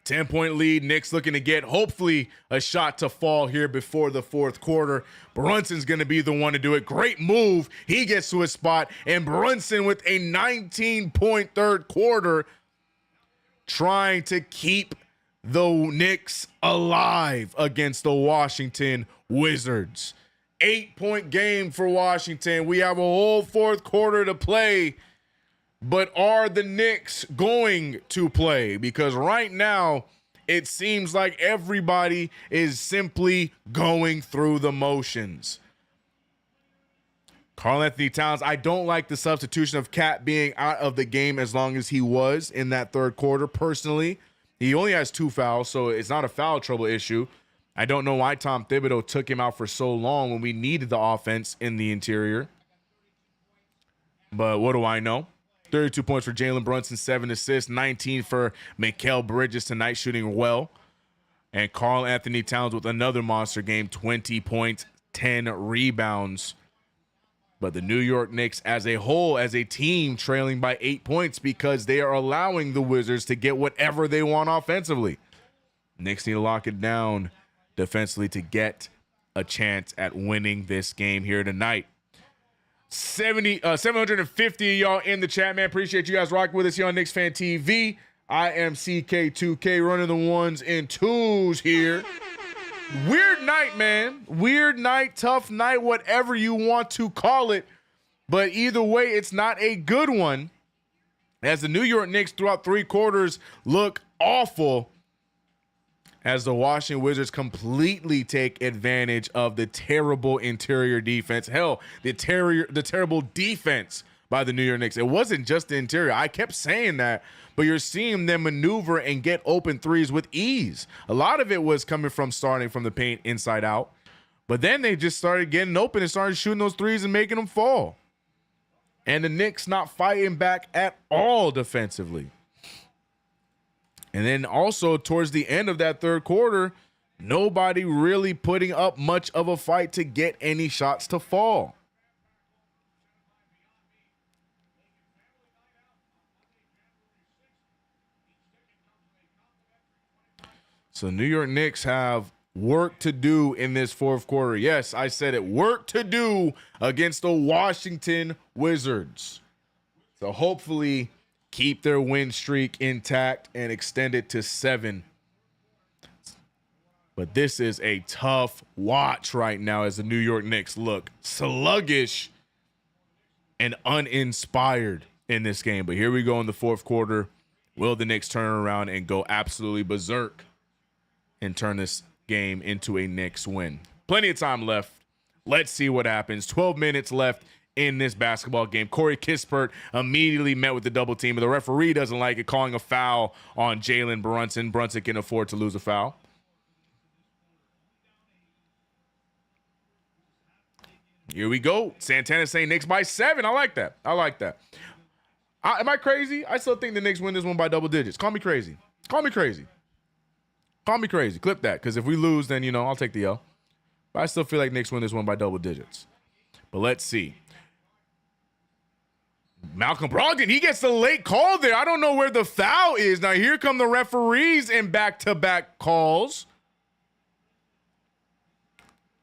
10-point lead. Knicks looking to get, hopefully, a shot to fall here before the fourth quarter. Brunson's going to be the one to do it. Great move. He gets to his spot. And Brunson with a 19-point third quarter trying to keep the Knicks alive against the Washington Wizards. 8-point game for Washington. We have a whole fourth quarter to play. But are the Knicks going to play? Because right now, it seems like everybody is simply going through the motions. Karl-Anthony Towns, I don't like the substitution of Cat being out of the game as long as he was in that third quarter, personally. He only has 2 fouls, so it's not a foul trouble issue. I don't know why Tom Thibodeau took him out for so long when we needed the offense in the interior. But what do I know? 32 points for Jalen Brunson, 7 assists, 19 for Mikal Bridges tonight, shooting well. And Karl-Anthony Towns with another monster game, 20 points, 10 rebounds. But the New York Knicks as a whole, as a team, trailing by 8 points because they are allowing the Wizards to get whatever they want offensively. Knicks need to lock it down defensively to get a chance at winning this game here tonight. 750 of y'all in the chat, man. Appreciate you guys rocking with us here on KnicksFanTV. I am CK2K running the ones and twos here. Weird night, man. Weird night, tough night, whatever you want to call it. But either way, it's not a good one. As the New York Knicks throughout 3 quarters look awful, as the Washington Wizards completely take advantage of the terrible interior defense. Hell, the terrible defense by the New York Knicks. It wasn't just the interior. I kept saying that, but you're seeing them maneuver and get open threes with ease. A lot of it was coming from starting from the paint inside out, but then they just started getting open and started shooting those threes and making them fall. And the Knicks not fighting back at all defensively. And then also towards the end of that third quarter, nobody really putting up much of a fight to get any shots to fall. So New York Knicks have work to do in this fourth quarter. Yes, I said it. Work to do against the Washington Wizards. So hopefully keep their win streak intact and extend it to 7. But this is a tough watch right now as the New York Knicks look sluggish and uninspired in this game. But here we go in the fourth quarter. Will the Knicks turn around and go absolutely berserk and turn this game into a Knicks win? Plenty of time left. Let's see what happens. 12 minutes left in this basketball game. Corey Kispert immediately met with the double team, but the referee doesn't like it, calling a foul on Jalen Brunson. Brunson can afford to lose a foul. Here we go. Santana saying Knicks by 7. I like that. I like that. Am I crazy? I still think the Knicks win this one by double digits. Call me crazy. Call me crazy. Call me crazy. Clip that, because if we lose, then, I'll take the L. But I still feel like Knicks win this one by double digits. But let's see. Malcolm Brogdon, he gets the late call there. I don't know where the foul is. Now, here come the referees in back-to-back calls.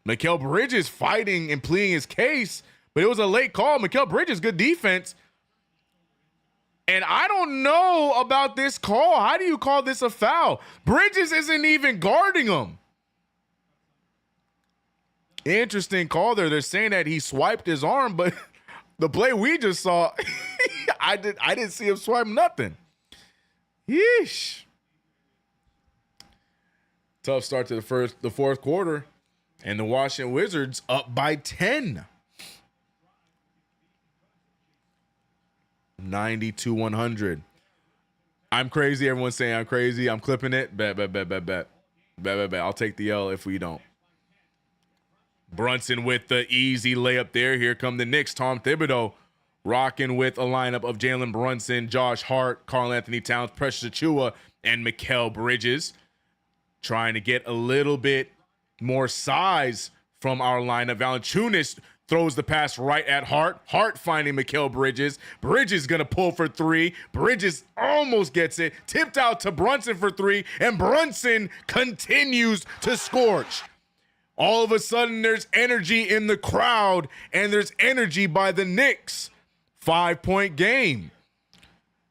Mikal Bridges fighting and pleading his case, but it was a late call. Mikal Bridges, good defense. And I don't know about this call. How do you call this a foul? Bridges isn't even guarding him. Interesting call there. They're saying that he swiped his arm, but the play we just saw, I didn't see him swipe nothing. Yeesh. Tough start to the fourth quarter, and the Washington Wizards up by 10. 92-100. I'm crazy. Everyone's saying I'm crazy. I'm clipping it. Bet. I'll take the L if we don't. Brunson with the easy layup there. Here come the Knicks. Tom Thibodeau rocking with a lineup of Jalen Brunson, Josh Hart, Karl-Anthony Towns, Precious Achiuwa, and Mikal Bridges. Trying to get a little bit more size from our lineup. Valanciunas throws the pass right at Hart. Hart finding Mikal Bridges. Bridges going to pull for three. Bridges almost gets it. Tipped out to Brunson for three. And Brunson continues to scorch. All of a sudden, there's energy in the crowd. And there's energy by the Knicks. 5-point game.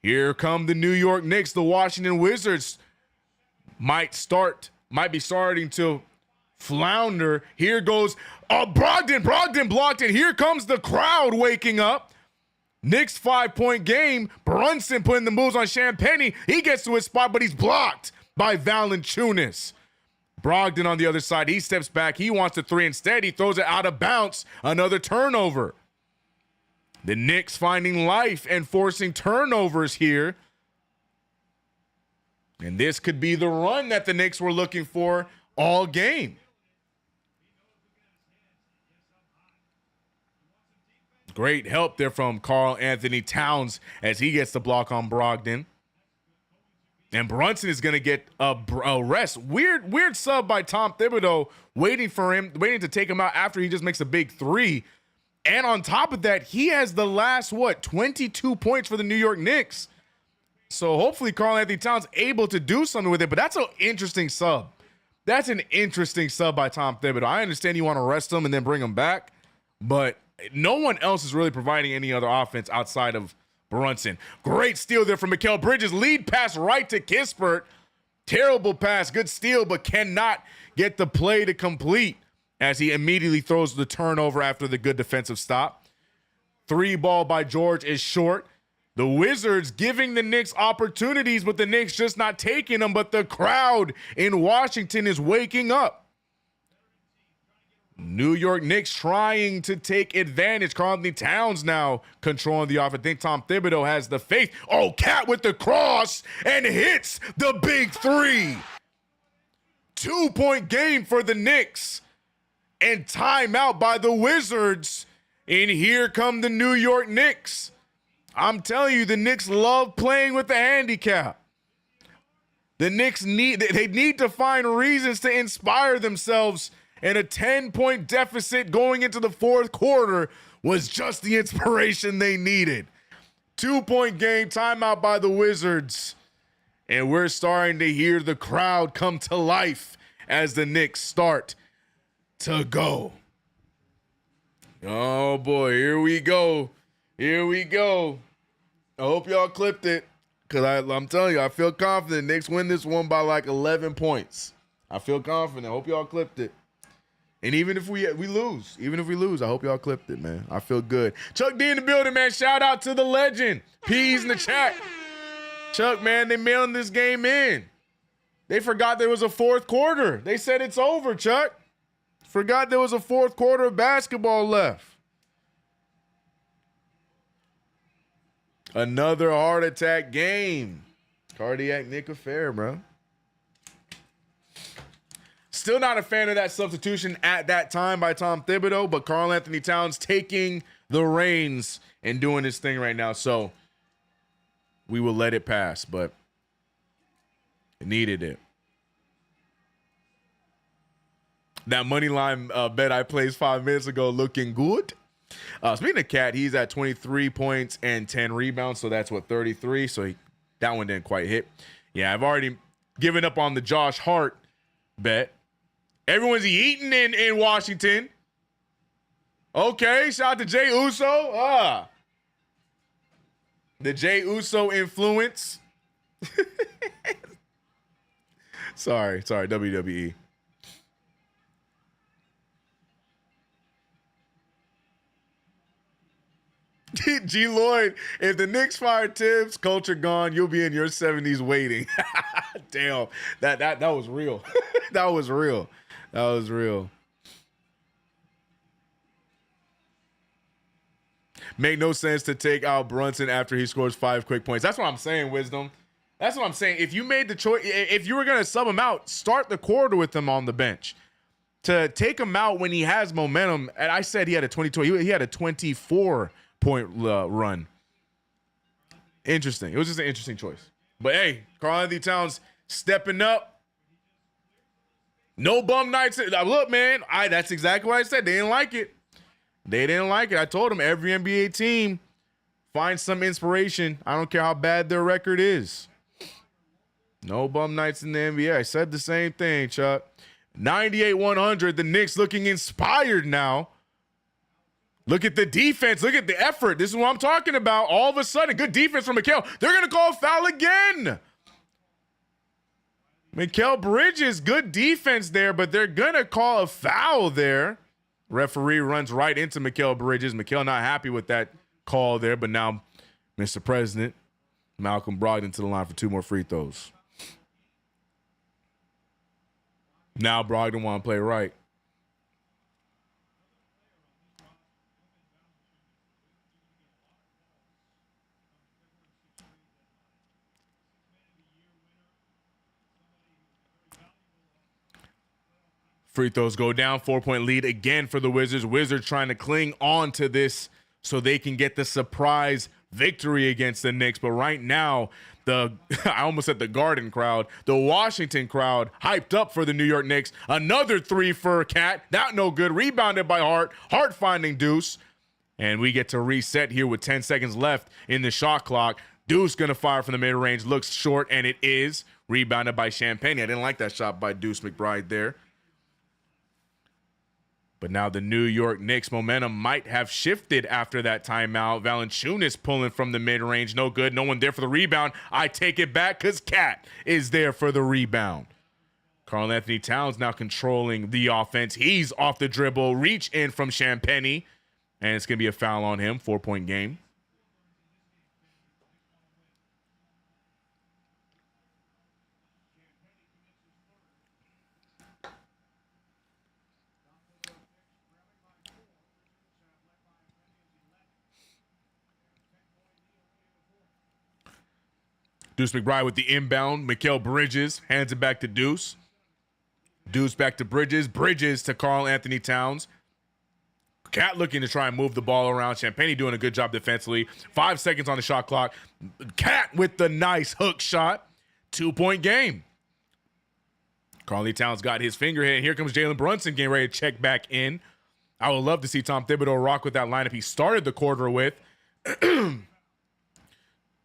Here come the New York Knicks. The Washington Wizards might be starting to flounder. Here goes Brogdon blocked it. Here comes the crowd waking up. Knicks 5-point game. Brunson putting the moves on Champagnie. He gets to his spot, but he's blocked by Valanciunas. Brogdon on the other side. He steps back. He wants a three. Instead, he throws it out of bounds. Another turnover. The Knicks finding life and forcing turnovers here. And this could be the run that the Knicks were looking for all game. Great help there from Karl-Anthony Towns as he gets the block on Brogdon. And Brunson is going to get a rest. Weird sub by Tom Thibodeau, waiting to take him out after he just makes a big three. And on top of that, he has the last, 22 points for the New York Knicks. So hopefully Karl-Anthony Towns able to do something with it. But that's an interesting sub. That's an interesting sub by Tom Thibodeau. I understand you want to rest him and then bring him back, but no one else is really providing any other offense outside of Brunson. Great steal there from Mikal Bridges. Lead pass right to Kispert. Terrible pass. Good steal, but cannot get the play to complete as he immediately throws the turnover after the good defensive stop. Three ball by George is short. The Wizards giving the Knicks opportunities, but the Knicks just not taking them. But the crowd in Washington is waking up. New York Knicks trying to take advantage. Karl-Anthony Towns now controlling the offense. I think Tom Thibodeau has the faith. Oh, Cat with the cross and hits the big three. 2-point game for the Knicks. And timeout by the Wizards. And here come the New York Knicks. I'm telling you, the Knicks love playing with the handicap. The Knicks need to find reasons to inspire themselves, and a 10-point deficit going into the fourth quarter was just the inspiration they needed. 2-point game, timeout by the Wizards, and we're starting to hear the crowd come to life as the Knicks start to go. Oh boy, here we go. Here we go. I hope y'all clipped it, because I'm telling you, I feel confident Knicks win this one by like 11 points. I feel confident. I hope y'all clipped it. And even if we lose, I hope y'all clipped it, man. I feel good. Chuck D in the building, man. Shout out to the legend. P's in the chat. Chuck, man, they mailing this game in. They forgot there was a fourth quarter. They said it's over, Chuck. Forgot there was a fourth quarter of basketball left. Another heart attack game. Cardiac Nick affair, bro. Still not a fan of that substitution at that time by Tom Thibodeau, but Karl-Anthony Towns taking the reins and doing his thing right now. So we will let it pass, but it needed it. That money line bet I placed 5 minutes ago looking good. Speaking of Cat, he's at 23 points and 10 rebounds, so that's 33. So that one didn't quite hit. Yeah, I've already given up on the Josh Hart bet. Everyone's eating in Washington. Okay, shout out to Jay Uso. The Jey Uso influence. sorry, WWE. G. Lloyd, if the Knicks fire Tibbs, culture gone, you'll be in your 70s waiting. Damn, that was real. That was real. That was real. Make no sense to take out Brunson after he scores 5 quick points. That's what I'm saying, Wisdom. That's what I'm saying. If you made the choice, if you were going to sub him out, start the quarter with him on the bench. To take him out when he has momentum, and I said he had a 22, he had a 24-point run. Interesting. It was just an interesting choice. But hey, Karl-Anthony Towns stepping up. No bum nights. Look, man, that's exactly what I said. They didn't like it. They didn't like it. I told them every NBA team find some inspiration. I don't care how bad their record is. No bum nights in the NBA. I said the same thing, Chuck. 98-100. The Knicks looking inspired now. Look at the defense. Look at the effort. This is what I'm talking about. All of a sudden, good defense from Mikal. They're going to call a foul again. Mikal Bridges, good defense there, but they're going to call a foul there. Referee runs right into Mikal Bridges. Mikal not happy with that call there, but now Mr. President, Malcolm Brogdon to the line for 2 more free throws. Now Brogdon want to play right. Free throws go down. 4-point lead again for the Wizards. Wizards trying to cling on to this so they can get the surprise victory against the Knicks. But right now, I almost said the Garden crowd, the Washington crowd hyped up for the New York Knicks. Another 3 for Cat. That no good. Rebounded by Hart. Hart finding Deuce. And we get to reset here with 10 seconds left in the shot clock. Deuce going to fire from the mid-range. Looks short, and it is. Rebounded by Champagne. I didn't like that shot by Deuce McBride there. But now the New York Knicks momentum might have shifted after that timeout. Valanciunas pulling from the mid-range. No good. No one there for the rebound. I take it back because Cat is there for the rebound. Karl-Anthony Towns now controlling the offense. He's off the dribble. Reach in from Champagnie. And it's going to be a foul on him. 4-point game. Deuce McBride with the inbound. Mikal Bridges hands it back to Deuce. Deuce back to Bridges. Bridges to Karl-Anthony Towns. Cat looking to try and move the ball around. Champagnie doing a good job defensively. 5 seconds on the shot clock. Cat with the nice hook shot. 2-point game. Karl-Anthony Towns got his finger hit. Here comes Jalen Brunson getting ready to check back in. I would love to see Tom Thibodeau rock with that lineup he started the quarter with.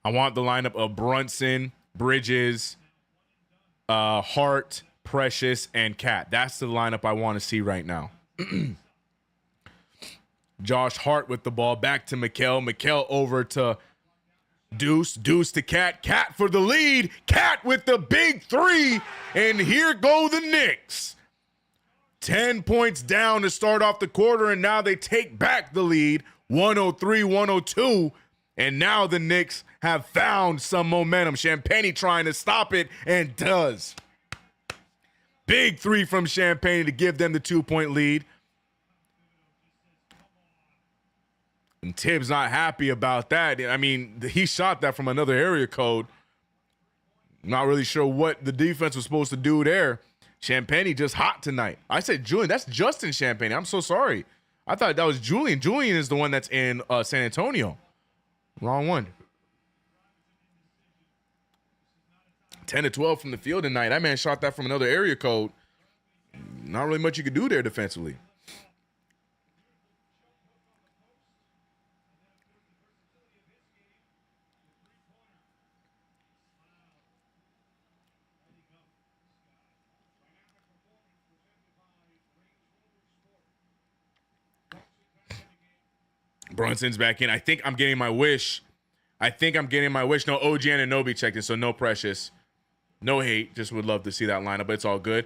I want the lineup of Brunson, Bridges, Hart, Precious, and Cat. That's the lineup I want to see right now. Josh Hart with the ball. Back to Mikal. Mikal over to Deuce. Deuce to Cat. Cat for the lead. Cat with the big 3. And here go the Knicks. 10 points down to start off the quarter, and now they take back the lead. 103-102. And now the Knicks have found some momentum. Champagnie trying to stop it and does. Big 3 from Champagnie to give them the 2-point lead. And Tibbs not happy about that. I mean, he shot that from another area code. Not really sure what the defense was supposed to do there. Champagnie just hot tonight. I said Julian. That's Justin Champagnie. I'm so sorry. I thought that was Julian. Julian is the one that's in San Antonio. Wrong one. 10 to 12 from the field tonight. That man shot that from another area code. Not really much you could do there defensively. Brunson's back in. I think I'm getting my wish I think I'm getting my wish. No, OG Anunoby checked in, so no Precious. No hate. Just would love to see that lineup, but it's all good.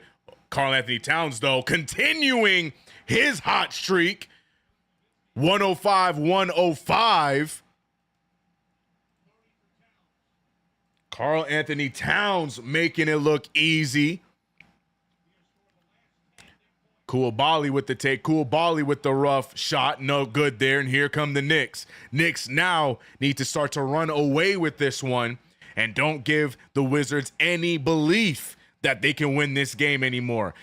Karl Anthony Towns, though, continuing his hot streak. 105-105. Karl Anthony Towns making it look easy. Koulibaly with the take. Koulibaly with the rough shot. No good there. And here come the Knicks. Knicks now need to start to run away with this one and don't give the Wizards any belief that they can win this game anymore.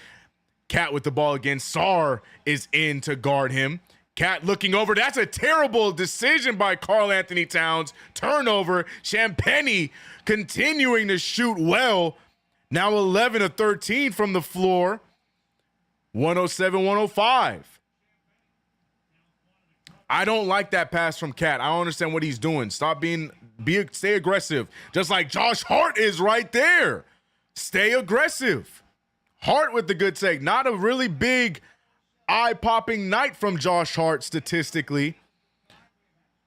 Cat with the ball again. Sarr is in to guard him. Cat looking over. That's a terrible decision by Karl Anthony Towns. Turnover. Champagnie continuing to shoot well. Now 11 of 13 from the floor. 107-105. I don't like that pass from Cat. I don't understand what he's doing. Stay aggressive. Just like Josh Hart is right there. Stay aggressive. Hart with the good take. Not a really big eye-popping night from Josh Hart statistically,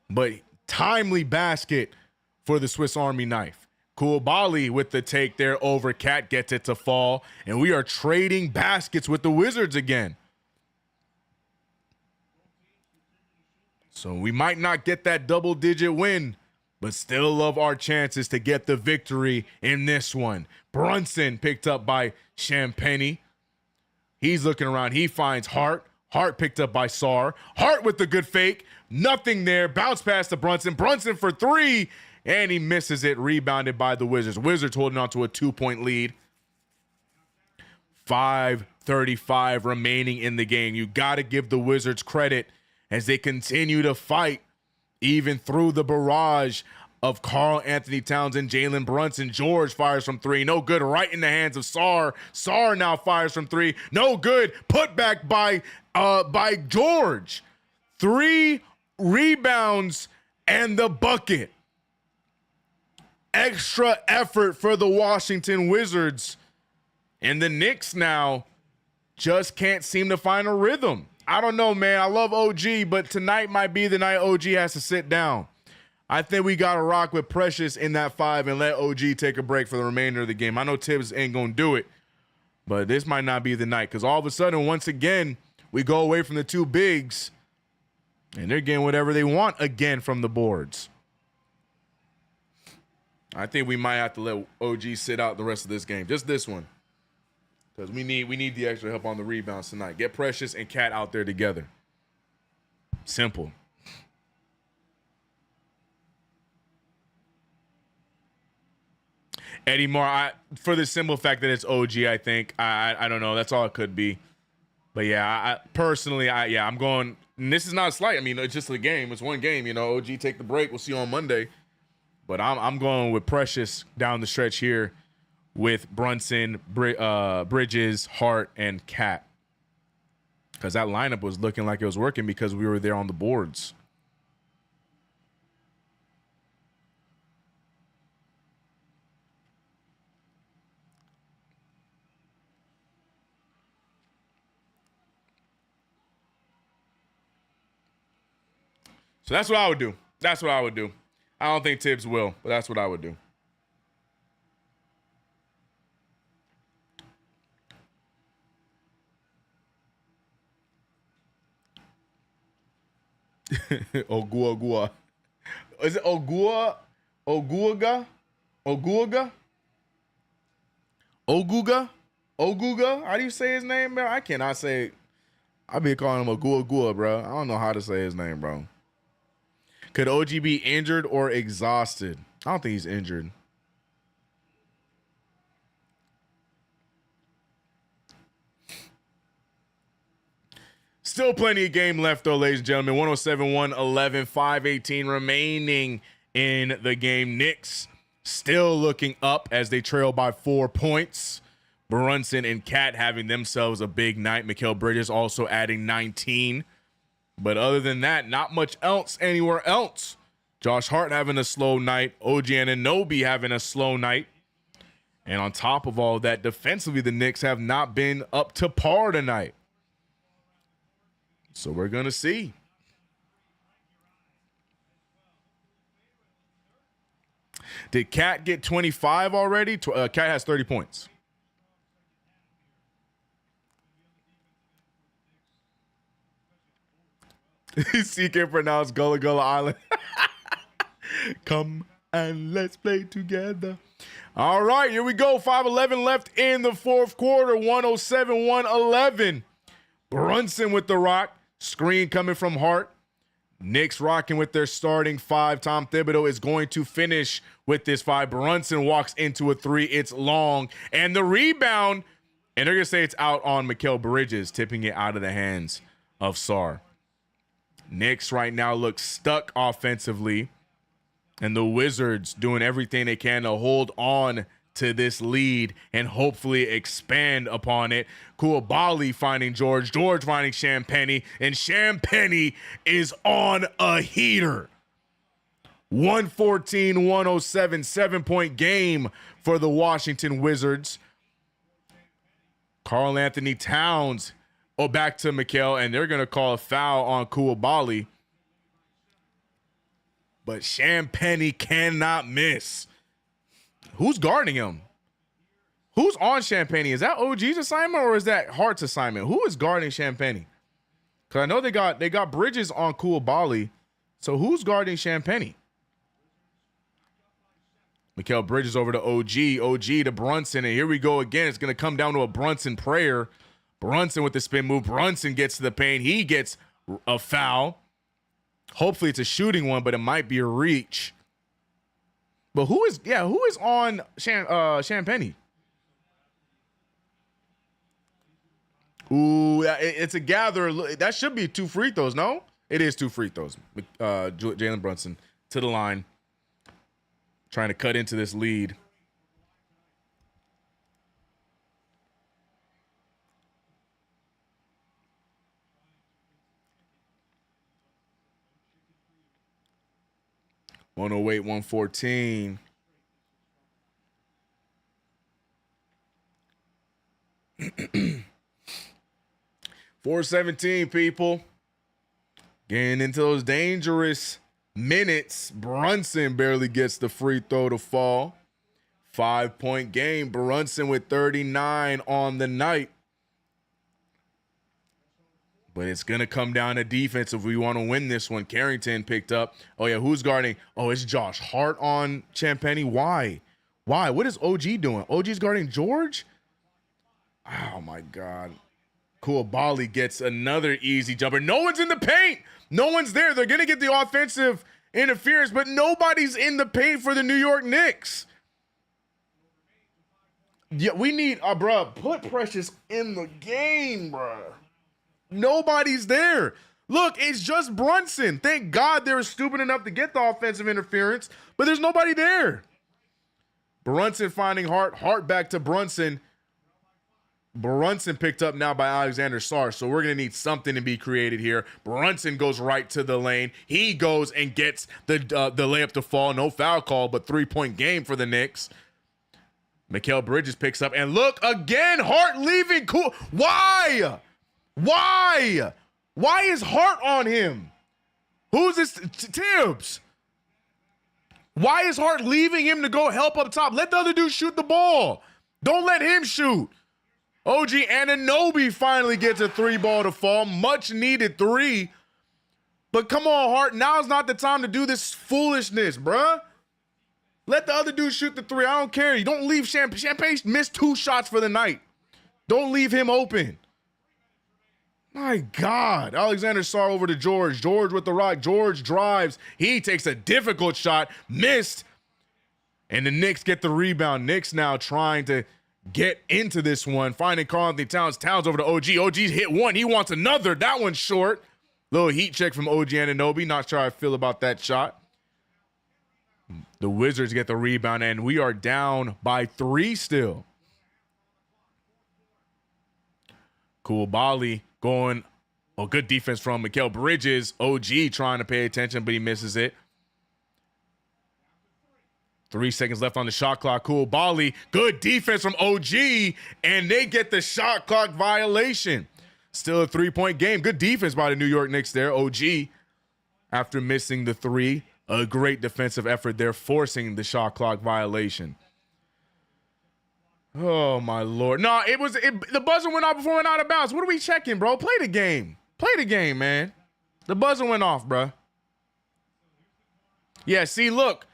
but timely basket for the Swiss Army knife. Koulibaly with the take there over. Cat gets it to fall, and we are trading baskets with the Wizards again. So we might not get that double-digit win, but still love our chances to get the victory in this one. Brunson picked up by Champagnie. He's looking around. He finds Hart. Hart picked up by Sarr. Hart with the good fake. Nothing there. Bounce pass to Brunson. Brunson for three. And he misses it. Rebounded by the Wizards. Wizards holding on to a 2-point lead. 5:35 remaining in the game. You got to give the Wizards credit as they continue to fight even through the barrage of Karl Anthony Towns and Jalen Brunson. George fires from three. No good. Right in the hands of Sarr. Sarr now fires from three. No good. Put back by George. 3 rebounds and the bucket. Extra effort for the Washington Wizards. And the Knicks now just can't seem to find a rhythm. I don't know, man. I love OG, but tonight might be the night OG has to sit down. I think we got to rock with Precious in that 5 and let OG take a break for the remainder of the game. I know Tibbs ain't going to do it, but this might not be the night because all of a sudden, once again, we go away from the two bigs, and they're getting whatever they want again from the boards. I think we might have to let OG sit out the rest of this game, just this one, because we need the extra help on the rebounds tonight. Get Precious and Cat out there together. Simple. Eddie Moore, for the simple fact that it's OG, I think. I don't know. That's all it could be. But yeah, I'm going. And this is not a slight. I mean, it's just a game. It's one game. You know, OG take the break. We'll see you on Monday. But I'm going with Precious down the stretch here with Brunson, Bridges, Hart, and Cat. Because that lineup was looking like it was working because we were there on the boards. So that's what I would do. That's what I would do. I don't think Tibbs will, but that's what I would do. Ogua. Is it Ogua? Oguaga? Oguaga? Oguga? Oguga? How do you say his name, man? I cannot say it. I be calling him Ogua, bro. I don't know how to say his name, bro. Could OG be injured or exhausted? I don't think he's injured. Still plenty of game left, though, ladies and gentlemen. 107-111, 5:18 remaining in the game. Knicks still looking up as they trail by 4 points. Brunson and Cat having themselves a big night. Mikal Bridges also adding 19. But other than that, not much else anywhere else. Josh Hart having a slow night. OG Anunoby having a slow night. And on top of all that, defensively, the Knicks have not been up to par tonight. So we're going to see. Did Cat get 25 already? Cat has 30 points. He can't pronounce Gullah Gullah Island. Come and let's play together. All right, here we go. 5:11 left in the fourth quarter. 107-111. Brunson with the rock. Screen coming from Hart. Knicks rocking with their starting five. Tom Thibodeau is going to finish with this five. Brunson walks into a three. It's long. And the rebound, and they're going to say it's out on Mikal Bridges, tipping it out of the hands of Sarr. Knicks right now look stuck offensively, and the Wizards doing everything they can to hold on to this lead and hopefully expand upon it. Koulibaly finding George finding Champagnie, and Champagnie is on a heater. 114-107, 7-point game for the Washington Wizards. Karl Anthony Towns, back to Mikal, and they're going to call a foul on Koulibaly. But Champagnie cannot miss. Who's guarding him? Who's on Champagnie? Is that OG's assignment or is that Hart's assignment? Who is guarding Champagnie? Because I know they got Bridges on Koulibaly. So who's guarding Champagnie? Mikal Bridges over to OG. OG to Brunson. And here we go again. It's going to come down to a Brunson prayer. Brunson with the spin move. Brunson gets to the paint. He gets a foul. Hopefully it's a shooting one, but it might be a reach. But who is on Champagnie? Ooh, it's a gather. That should be 2 free throws, no? It is 2 free throws. Jalen Brunson to the line, trying to cut into this lead. (108, 114). 4:17, people. Getting into those dangerous minutes. Brunson barely gets the free throw to fall. 5-point game. Brunson with 39 on the night. But it's going to come down to defense if we want to win this one. Carrington picked up. Oh, yeah, who's guarding? Oh, it's Josh Hart on Champagnie. Why? What is OG doing? OG's guarding George? Oh, my God. Koulibaly gets another easy jumper. No one's in the paint. No one's there. They're going to get the offensive interference, but nobody's in the paint for the New York Knicks. Yeah, we need, bruh, put Precious in the game, bruh. Nobody's there. Look, it's just Brunson. Thank God they were stupid enough to get the offensive interference, but there's nobody there. Brunson finding Hart. Hart back to Brunson. Brunson picked up now by Alexander Sarr, so we're going to need something to be created here. Brunson goes right to the lane. He goes and gets the layup to fall. No foul call, but 3-point game for the Knicks. Mikal Bridges picks up, and look, again, Hart leaving. Cool. Why? Why is Hart on him? Who's this? Tibbs. Why is Hart leaving him to go help up top? Let the other dude shoot the ball. Don't let him shoot. OG Anunoby finally gets a 3-ball to fall. Much needed 3. But come on, Hart. Now's not the time to do this foolishness, bruh. Let the other dude shoot the 3. I don't care. You don't leave Champagne missed 2 shots for the night. Don't leave him open. My God. Alexander Sarr over to George. George with the rock. George drives. He takes a difficult shot. Missed. And the Knicks get the rebound. Knicks now trying to get into this one. Finding Karl Anthony Towns. Towns over to OG. OG's hit 1. He wants another. That one's short. Little heat check from OG Anunoby. Not sure how I feel about that shot. The Wizards get the rebound, and we are down by 3 still. Koulibaly going, good defense from Mikal Bridges. OG trying to pay attention, but he misses it. 3 seconds left on the shot clock. Koulibaly, good defense from OG, and they get the shot clock violation. Still a 3-point game. Good defense by the New York Knicks there. OG, after missing the 3. a great defensive effort there, forcing the shot clock violation. Oh, my Lord. No, the buzzer went off before it went out of bounds. What are we checking, bro? Play the game. Play the game, man. The buzzer went off, bro. Yeah, see, look.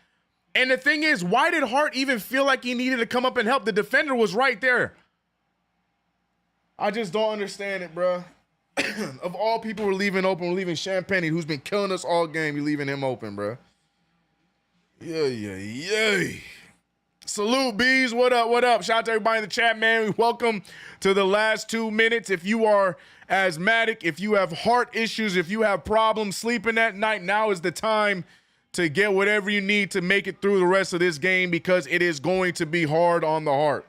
And the thing is, why did Hart even feel like he needed to come up and help? The defender was right there. I just don't understand it, bro. Of all people we're leaving open, we're leaving Champagne, who's been killing us all game. You're leaving him open, bro. Yeah. Salute, Bees. What up? What up? Shout out to everybody in the chat, man. Welcome to the last 2 minutes. If you are asthmatic, if you have heart issues, if you have problems sleeping at night, now is the time to get whatever you need to make it through the rest of this game, because it is going to be hard on the heart.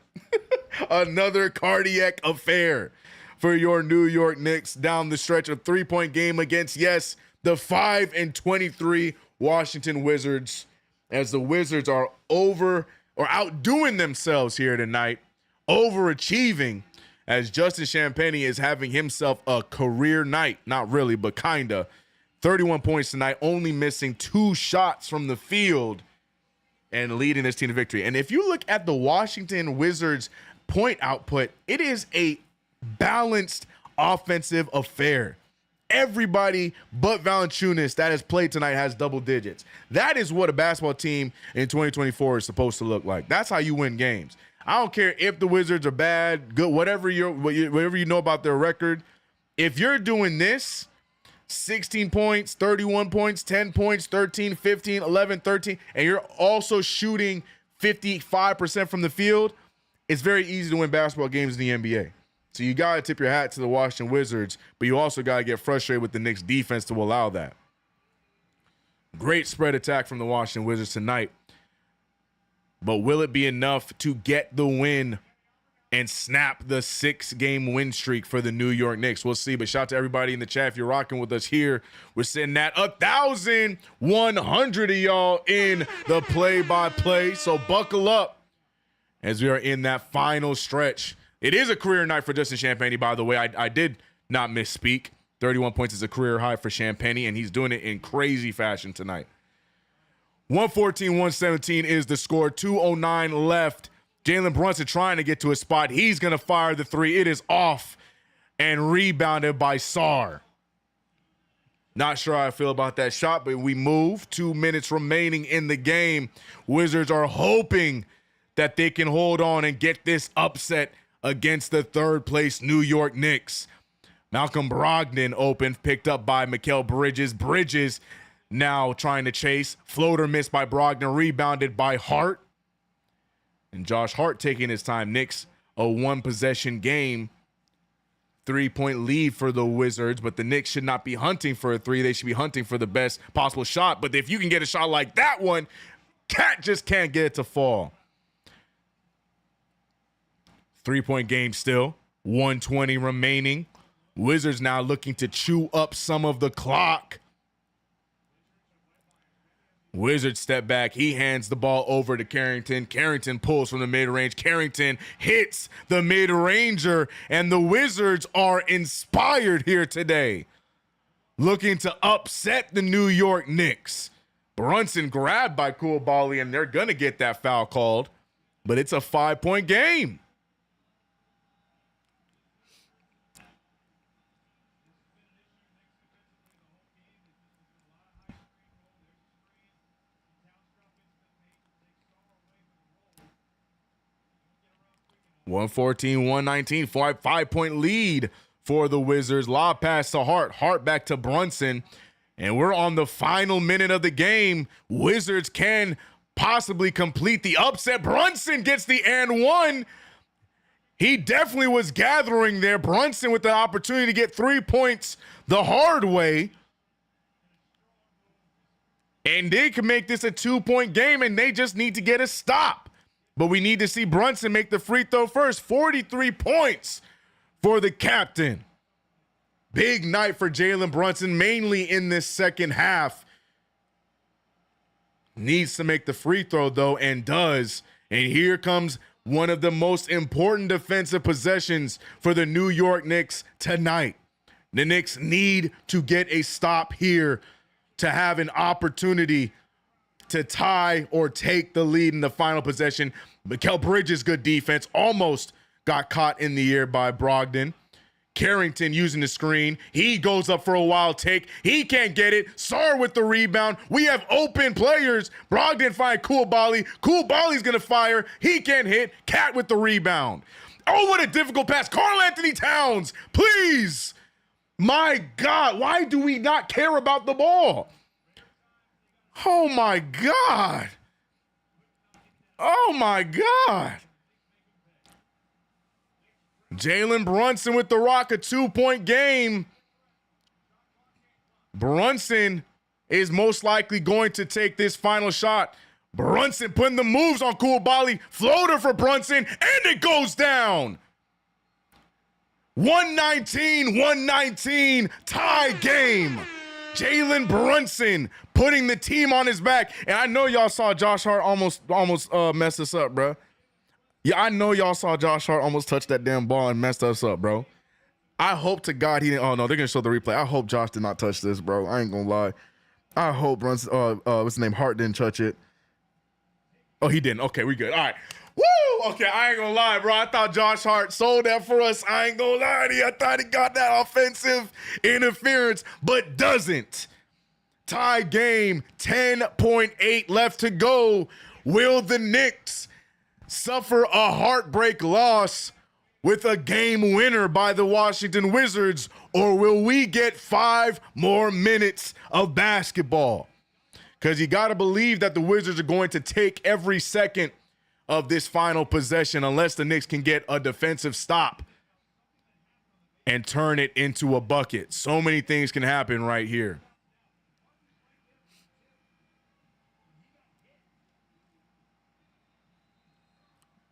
Another cardiac affair for your New York Knicks down the stretch of 3-point game against, yes, the 5-23 Washington Wizards, as the Wizards are outdoing themselves here tonight, overachieving, as Justin Champagne is having himself a career night. Not really, but kinda. 31 points tonight, only missing 2 shots from the field and leading this team to victory. And if you look at the Washington Wizards point output, it is a balanced offensive affair. Everybody but Valanciunas that has played tonight has double digits. That is what a basketball team in 2024 is supposed to look like. That's how you win games. I don't care if the Wizards are bad, good, whatever you know about their record. If you're doing this, 16 points, 31 points, 10 points, 13, 15, 11, 13, and you're also shooting 55% from the field, it's very easy to win basketball games in the NBA. So you got to tip your hat to the Washington Wizards, but you also got to get frustrated with the Knicks defense to allow that. Great spread attack from the Washington Wizards tonight. But will it be enough to get the win and snap the 6-game win streak for the New York Knicks? We'll see. But shout out to everybody in the chat. If you're rocking with us here, we're sitting at 1,100 of y'all in the play-by-play. So buckle up as we are in that final stretch. It is a career night for Justin Champagne, by the way. I did not misspeak. 31 points is a career high for Champagne, and he's doing it in crazy fashion tonight. 114-117 is the score. 2:09 left. Jalen Brunson trying to get to his spot. He's going to fire the three. It is off and rebounded by Sarr. Not sure how I feel about that shot, but we move. 2 minutes remaining in the game. Wizards are hoping that they can hold on and get this upset against the third-place New York Knicks. Malcolm Brogdon open, picked up by Mikal Bridges. Bridges now trying to chase. Floater missed by Brogdon, rebounded by Hart. And Josh Hart taking his time. Knicks, a one-possession game. 3-point lead for the Wizards, but the Knicks should not be hunting for a three. They should be hunting for the best possible shot. But if you can get a shot like that one, Cat just can't get it to fall. 3-point game still. 120 remaining. Wizards now looking to chew up some of the clock. Wizards step back. He hands the ball over to Carrington. Carrington pulls from the mid-range. Carrington hits the mid-ranger, and the Wizards are inspired here today, looking to upset the New York Knicks. Brunson grabbed by Koulibaly, and they're going to get that foul called, but it's a 5-point game. (114-119), 5-point lead for the Wizards. Lob pass to Hart. Hart back to Brunson. And we're on the final minute of the game. Wizards can possibly complete the upset. Brunson gets the and one. He definitely was gathering there. Brunson with the opportunity to get 3 points the hard way. And they can make this a 2-point game, and they just need to get a stop. But we need to see Brunson make the free throw first. 43 points for the captain. Big night for Jalen Brunson, mainly in this second half. Needs to make the free throw, though, and does. And here comes one of the most important defensive possessions for the New York Knicks tonight. The Knicks need to get a stop here to have an opportunity to tie or take the lead in the final possession. Mikal Bridges, good defense, almost got caught in the air by Brogdon. Carrington using the screen. He goes up for a wild take. He can't get it. Sarr with the rebound. We have open players. Brogdon find Koulibaly. Koulibaly's going to fire. He can't hit. Cat with the rebound. Oh, what a difficult pass. Karl-Anthony Towns, please. My God, why do we not care about the ball? Oh, my God. Oh, my God. Jalen Brunson with the rock, a 2-point game. Brunson is most likely going to take this final shot. Brunson putting the moves on Koulibaly. Floater for Brunson, and it goes down. 119, tie game. Jalen Brunson putting the team on his back. And I know y'all saw Josh Hart almost mess this up, bro. Yeah, I know y'all saw Josh Hart almost touch that damn ball and messed us up, bro. I hope to God he didn't. Oh, no, they're going to show the replay. I hope Josh did not touch this, bro. I ain't going to lie. I hope Brunson, what's his name, Hart didn't touch it. Oh, he didn't. Okay, we good. All right. Woo! Okay, I ain't going to lie, bro. I thought Josh Hart sold that for us. I ain't going to lie to you. I thought he got that offensive interference, but doesn't. Tie game, 10.8 left to go. Will the Knicks suffer a heartbreak loss with a game winner by the Washington Wizards, or will we get 5 more minutes of basketball? Because you got to believe that the Wizards are going to take every second of this final possession unless the Knicks can get a defensive stop and turn it into a bucket. So many things can happen right here.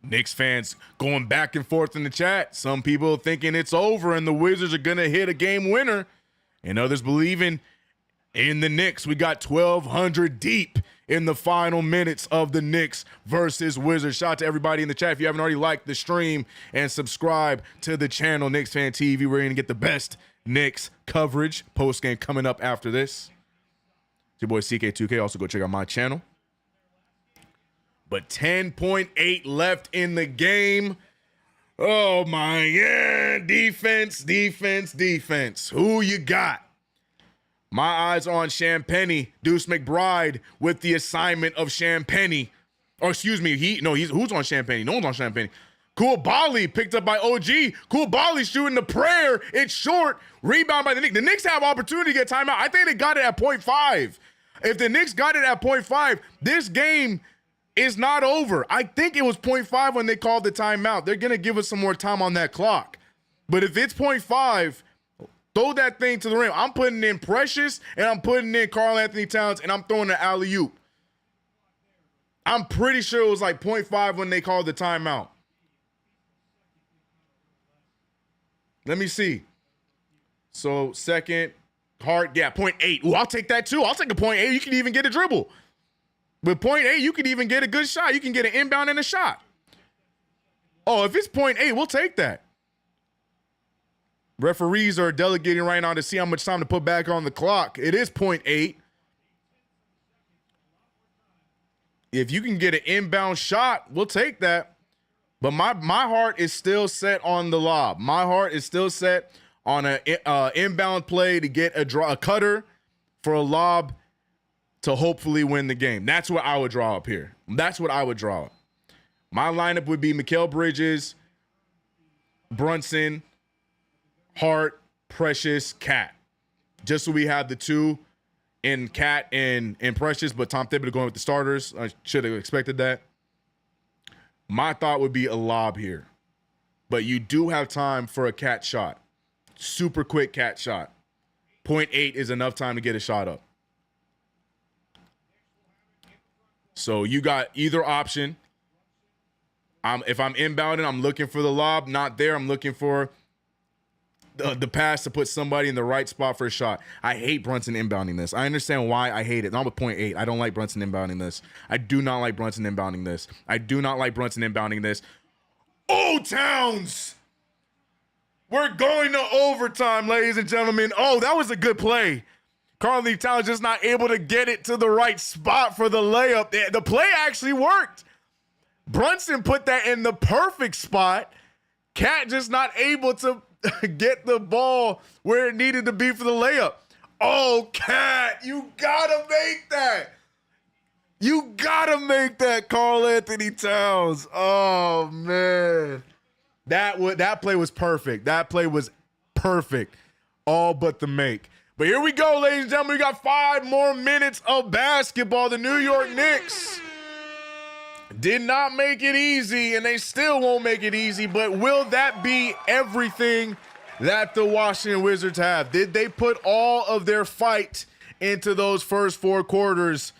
Knicks fans going back and forth in the chat. Some people thinking it's over and the Wizards are going to hit a game winner, and others believing in the Knicks. We got 1,200 deep in the final minutes of the Knicks versus Wizards. Shout out to everybody in the chat. If you haven't already liked the stream and subscribe to the channel, KnicksFanTV, we're going to get the best Knicks coverage post-game coming up after this. It's your boy CK2K. Also go check out my channel. But 10.8 left in the game. Oh, my God. Defense. Who you got? My eyes are on Champagnie. Deuce McBride with the assignment of Champagnie. Or excuse me, who's on Champagnie? No one's on Champagnie. Koulibaly picked up by OG. Koulibaly shooting the prayer. It's short. Rebound by the Knicks. The Knicks have opportunity to get timeout. I think they got it at 0.5. If the Knicks got it at 0.5, this game is not over. I think it was 0.5 when they called the timeout. They're going to give us some more time on that clock. But if it's 0.5, throw that thing to the rim. I'm putting in Precious, and I'm putting in Karl-Anthony Towns, and I'm throwing the alley-oop. I'm pretty sure it was like 0.5 when they called the timeout. Let me see. So, second, Hart, yeah, 0.8. Ooh, I'll take that too. I'll take a 0.8. You can even get a dribble. With 0.8, you could even get a good shot. You can get an inbound and a shot. Oh, if it's 0.8, we'll take that. Referees are delegating right now to see how much time to put back on the clock. It is 0.8. If you can get an inbound shot, we'll take that. But my heart is still set on the lob. My heart is still set on an inbound play to get a cutter for a lob to hopefully win the game. That's what I would draw up here. That's what I would draw up. My lineup would be Mikal Bridges, Brunson, Hart, Precious, Cat. Just so we have the two in Cat and Precious, but Tom Thibodeau going with the starters. I should have expected that. My thought would be a lob here. But you do have time for a Cat shot. Super quick Cat shot. 0.8 is enough time to get a shot up. So you got either option. If I'm inbounding, I'm looking for the lob. Not there. I'm looking for the pass to put somebody in the right spot for a shot. I hate Brunson inbounding this. I understand why I hate it. Not with 0.8. I don't like Brunson inbounding this. I do not like Brunson inbounding this. I do not like Brunson inbounding this. Oh, Towns! We're going to overtime, ladies and gentlemen. Oh, that was a good play. Karl-Anthony Towns just not able to get it to the right spot for the layup. The play actually worked. Brunson put that in the perfect spot. Cat just not able to get the ball where it needed to be for the layup. Oh, Cat, you gotta make that. You gotta make that, Karl-Anthony Towns. Oh, man. That play was perfect. That play was perfect. All but the make. But here we go, ladies and gentlemen. We got 5 more minutes of basketball. The New York Knicks did not make it easy, and they still won't make it easy. But will that be everything that the Washington Wizards have? Did they put all of their fight into those first 4 quarters?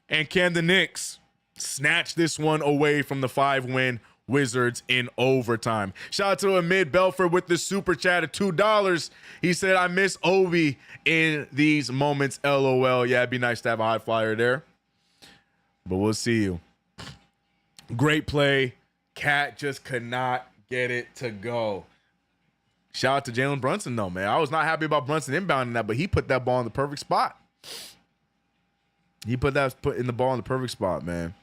And can the Knicks snatch this one away from the 5-win Wizards in overtime? Shout out to Amid Belford with the super chat of $2. He said, I miss Obi in these moments, LOL. Yeah, it'd be nice to have a high flyer there. But we'll see you. Great play. Cat just could not get it to go. Shout out to Jalen Brunson, though, man. I was not happy about Brunson inbounding that, but he put that ball in the perfect spot. He put in the ball in the perfect spot, man.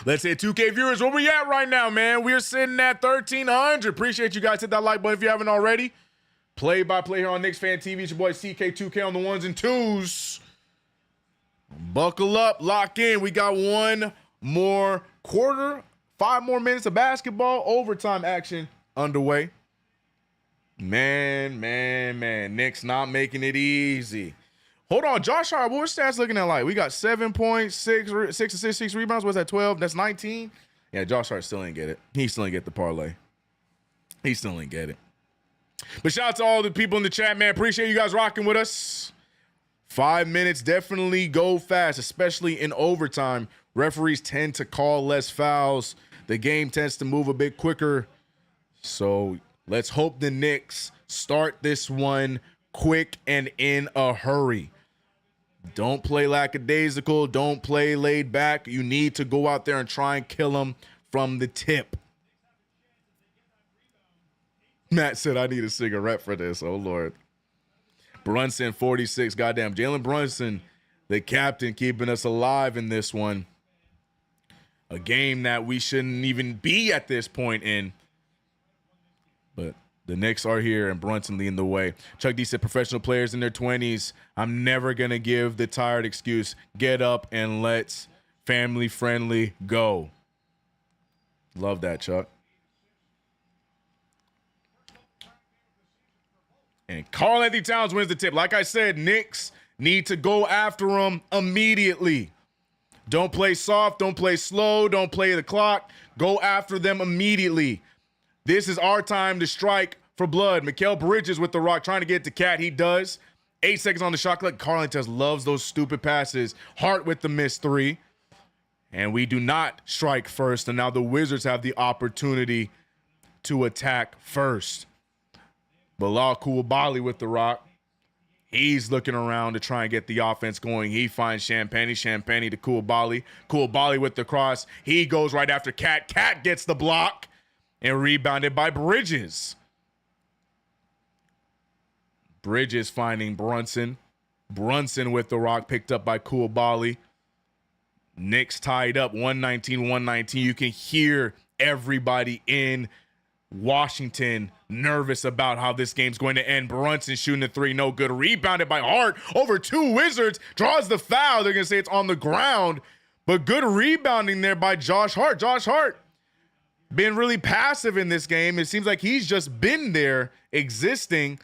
Let's hit 2K viewers. Where we at right now, man? We're sitting at 1,300. Appreciate you guys. Hit that like button if you haven't already. Play-by-play here on KnicksFanTV. It's your boy CK2K on the ones and twos. Buckle up. Lock in. We got 1 more quarter. 5 more minutes of basketball. Overtime action underway. Man. Knicks not making it easy. Hold on, Josh Hart, what was stats looking at like? We got 7 points, 6 assists, 6 rebounds. What's that, 12? That's 19? Yeah, Josh Hart still ain't get it. He still ain't get the parlay. He still ain't get it. But shout out to all the people in the chat, man. Appreciate you guys rocking with us. 5 minutes definitely go fast, especially in overtime. Referees tend to call less fouls. The game tends to move a bit quicker. So let's hope the Knicks start this one quick and in a hurry. Don't play lackadaisical. Don't play laid back. You need to go out there and try and kill them from the tip. Matt said, I need a cigarette for this. Oh, Lord. Brunson, 46. Goddamn. Jalen Brunson, the captain, keeping us alive in this one. A game that we shouldn't even be at this point in. But the Knicks are here, and Brunson leading the way. Chuck D said, professional players in their 20s, I'm never going to give the tired excuse. Get up and let's family-friendly go. Love that, Chuck. And Karl-Anthony Towns wins the tip. Like I said, Knicks need to go after him immediately. Don't play soft. Don't play slow. Don't play the clock. Go after them immediately. This is our time to strike for blood. Mikal Bridges with the rock, trying to get to Cat. He does. 8 seconds on the shot clock. Karl-Anthony Towns loves those stupid passes. Hart with the missed 3. And we do not strike first. And now the Wizards have the opportunity to attack first. Bilal Koulibaly with the rock. He's looking around to try and get the offense going. He finds Champagny to Koulibaly. Koulibaly with the cross. He goes right after Cat. Cat gets the block and rebounded by Bridges. Bridges finding Brunson. Brunson with the rock, picked up by Koulibaly. Knicks tied up 119-119. You can hear everybody in Washington nervous about how this game's going to end. Brunson shooting the 3, no good. Rebounded by Hart over 2 Wizards. Draws the foul. They're going to say it's on the ground. But good rebounding there by Josh Hart. Josh Hart been really passive in this game. It seems like he's just been there existing.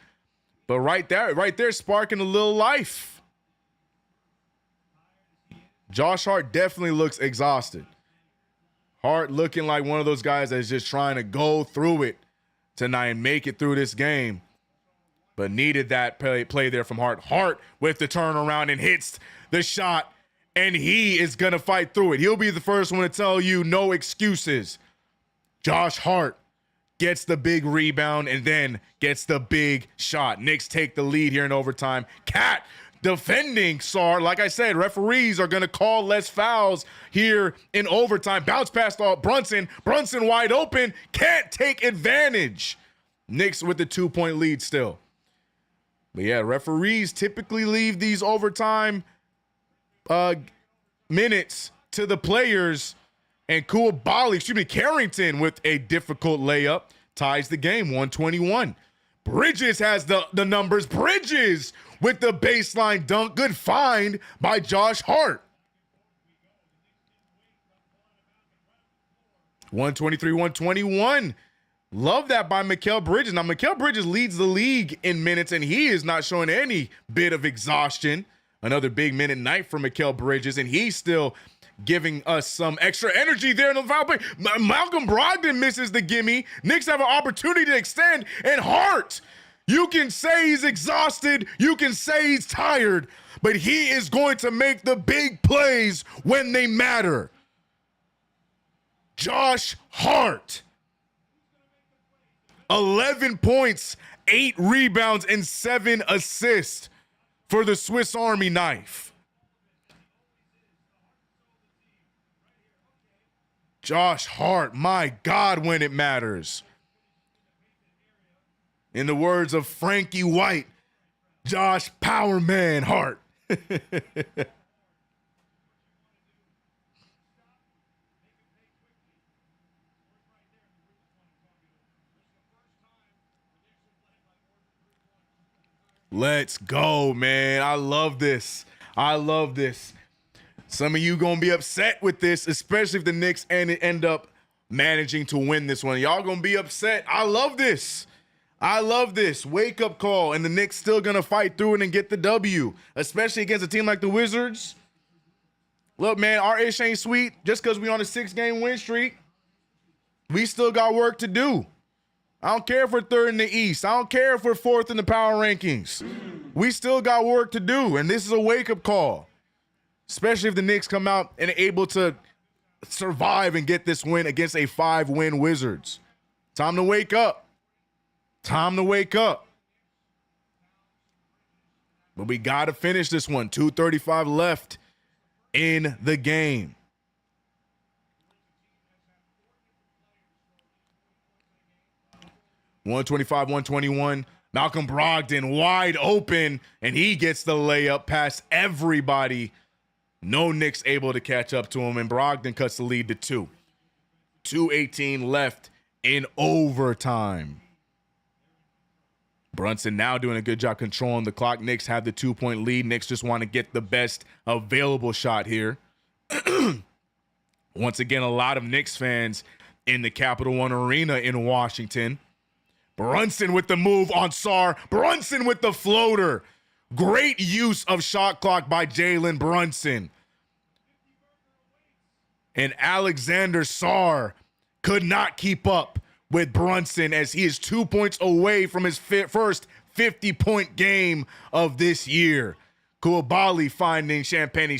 But right there, sparking a little life. Josh Hart definitely looks exhausted. Hart looking like one of those guys that's just trying to go through it tonight and make it through this game. But needed that play there from Hart. Hart with the turnaround and hits the shot, and he is going to fight through it. He'll be the first one to tell you no excuses. Josh Hart gets the big rebound and then gets the big shot. Knicks take the lead here in overtime. Cat defending Sar. Like I said, referees are going to call less fouls here in overtime. Bounce past Brunson. Brunson wide open. Can't take advantage. Knicks with the 2-point lead still. But yeah, referees typically leave these overtime minutes to the players. And Carrington with a difficult layup ties the game, 121. Bridges has the numbers. Bridges with the baseline dunk. Good find by Josh Hart. 123-121. Love that by Mikal Bridges. Now, Mikal Bridges leads the league in minutes, and he is not showing any bit of exhaustion. Another big minute night for Mikal Bridges, and he's still giving us some extra energy there in the foul play. Malcolm Brogdon misses the gimme. Knicks have an opportunity to extend, and Hart, you can say he's exhausted, you can say he's tired, but he is going to make the big plays when they matter. Josh Hart, 11 points, 8 rebounds, and 7 assists for the Swiss Army knife. Josh Hart, my God, when it matters. In the words of Frankie White, Josh Powerman Hart. Let's go, man. I love this. I love this. Some of you going to be upset with this, especially if the Knicks end up managing to win this one. Y'all going to be upset. I love this. I love this. Wake-up call, and the Knicks still going to fight through it and get the W, especially against a team like the Wizards. Look, man, our ish ain't sweet just because we on a 6-game win streak. We still got work to do. I don't care if we're 3rd in the East. I don't care if we're 4th in the power rankings. We still got work to do, and this is a wake-up call. Especially if the Knicks come out and are able to survive and get this win against a 5-win Wizards. Time to wake up. Time to wake up. But we got to finish this one. 2:35 left in the game. (125-121). Malcolm Brogdon wide open, and he gets the layup past everybody. No Knicks able to catch up to him, and Brogdon cuts the lead to 2. 2:18 left in overtime. Brunson now doing a good job controlling the clock. Knicks have the 2-point lead. Knicks just want to get the best available shot here. Once again, a lot of Knicks fans in the Capital One Arena in Washington. Brunson with the move on Sarr. Brunson with the floater. Great use of shot clock by Jalen Brunson. And Alexander Sarr could not keep up with Brunson as he is 2 points away from his first 50-point game of this year. Koulibaly finding Champagnie.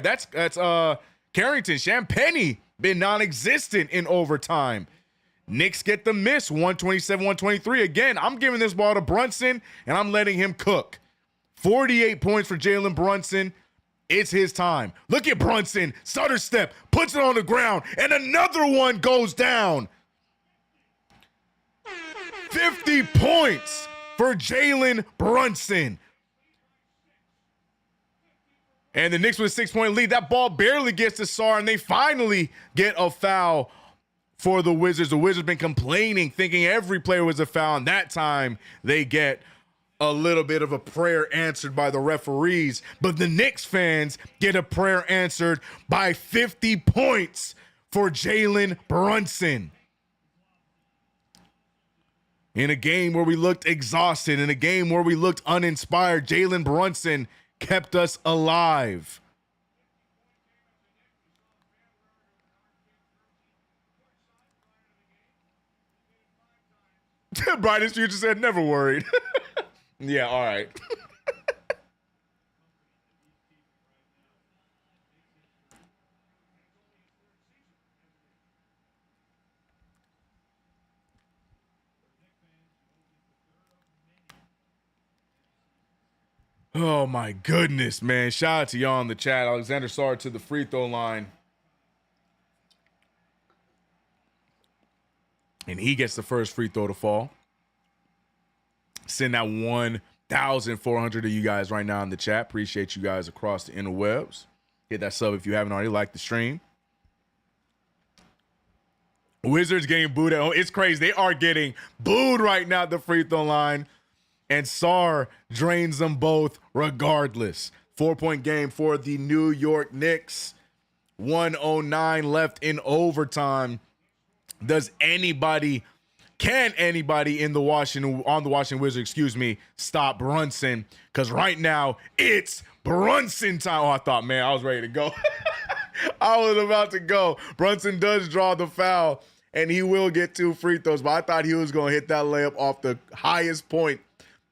That's Carrington. Champagnie been non-existent in overtime. Knicks get the miss, 127-123. Again, I'm giving this ball to Brunson, and I'm letting him cook. 48 points for Jalen Brunson. It's his time. Look at Brunson. Stutter step, puts it on the ground, and another one goes down. 50 points for Jalen Brunson. And the Knicks with a 6-point lead. That ball barely gets to Sarr, and they finally get a foul for the Wizards. The Wizards been complaining, thinking every player was a foul, and that time they get a little bit of a prayer answered by the referees. But the Knicks fans get a prayer answered by 50 points for Jalen Brunson. In a game where we looked exhausted, in a game where we looked uninspired, Jalen Brunson kept us alive. Brightest Future said, never worried. Yeah, all right. Oh, my goodness, man. Shout out to y'all in the chat. Alexander Sarr to the free throw line. And he gets the first free throw to fall. Send that one 1,400 of you guys right now in the chat. Appreciate you guys across the interwebs. Hit that sub if you haven't already. Like the stream. Wizards getting booed at home. It's crazy. They are getting booed right now at the free throw line. And Sarr drains them both regardless. 4-point game for the New York Knicks. 1:09 left in overtime. Can anybody on the Washington Wizards, stop Brunson? Because right now it's Brunson time. Oh, I thought, man, I was ready to go. I was about to go. Brunson does draw the foul, and he will get 2 free throws, but I thought he was going to hit that layup off the highest point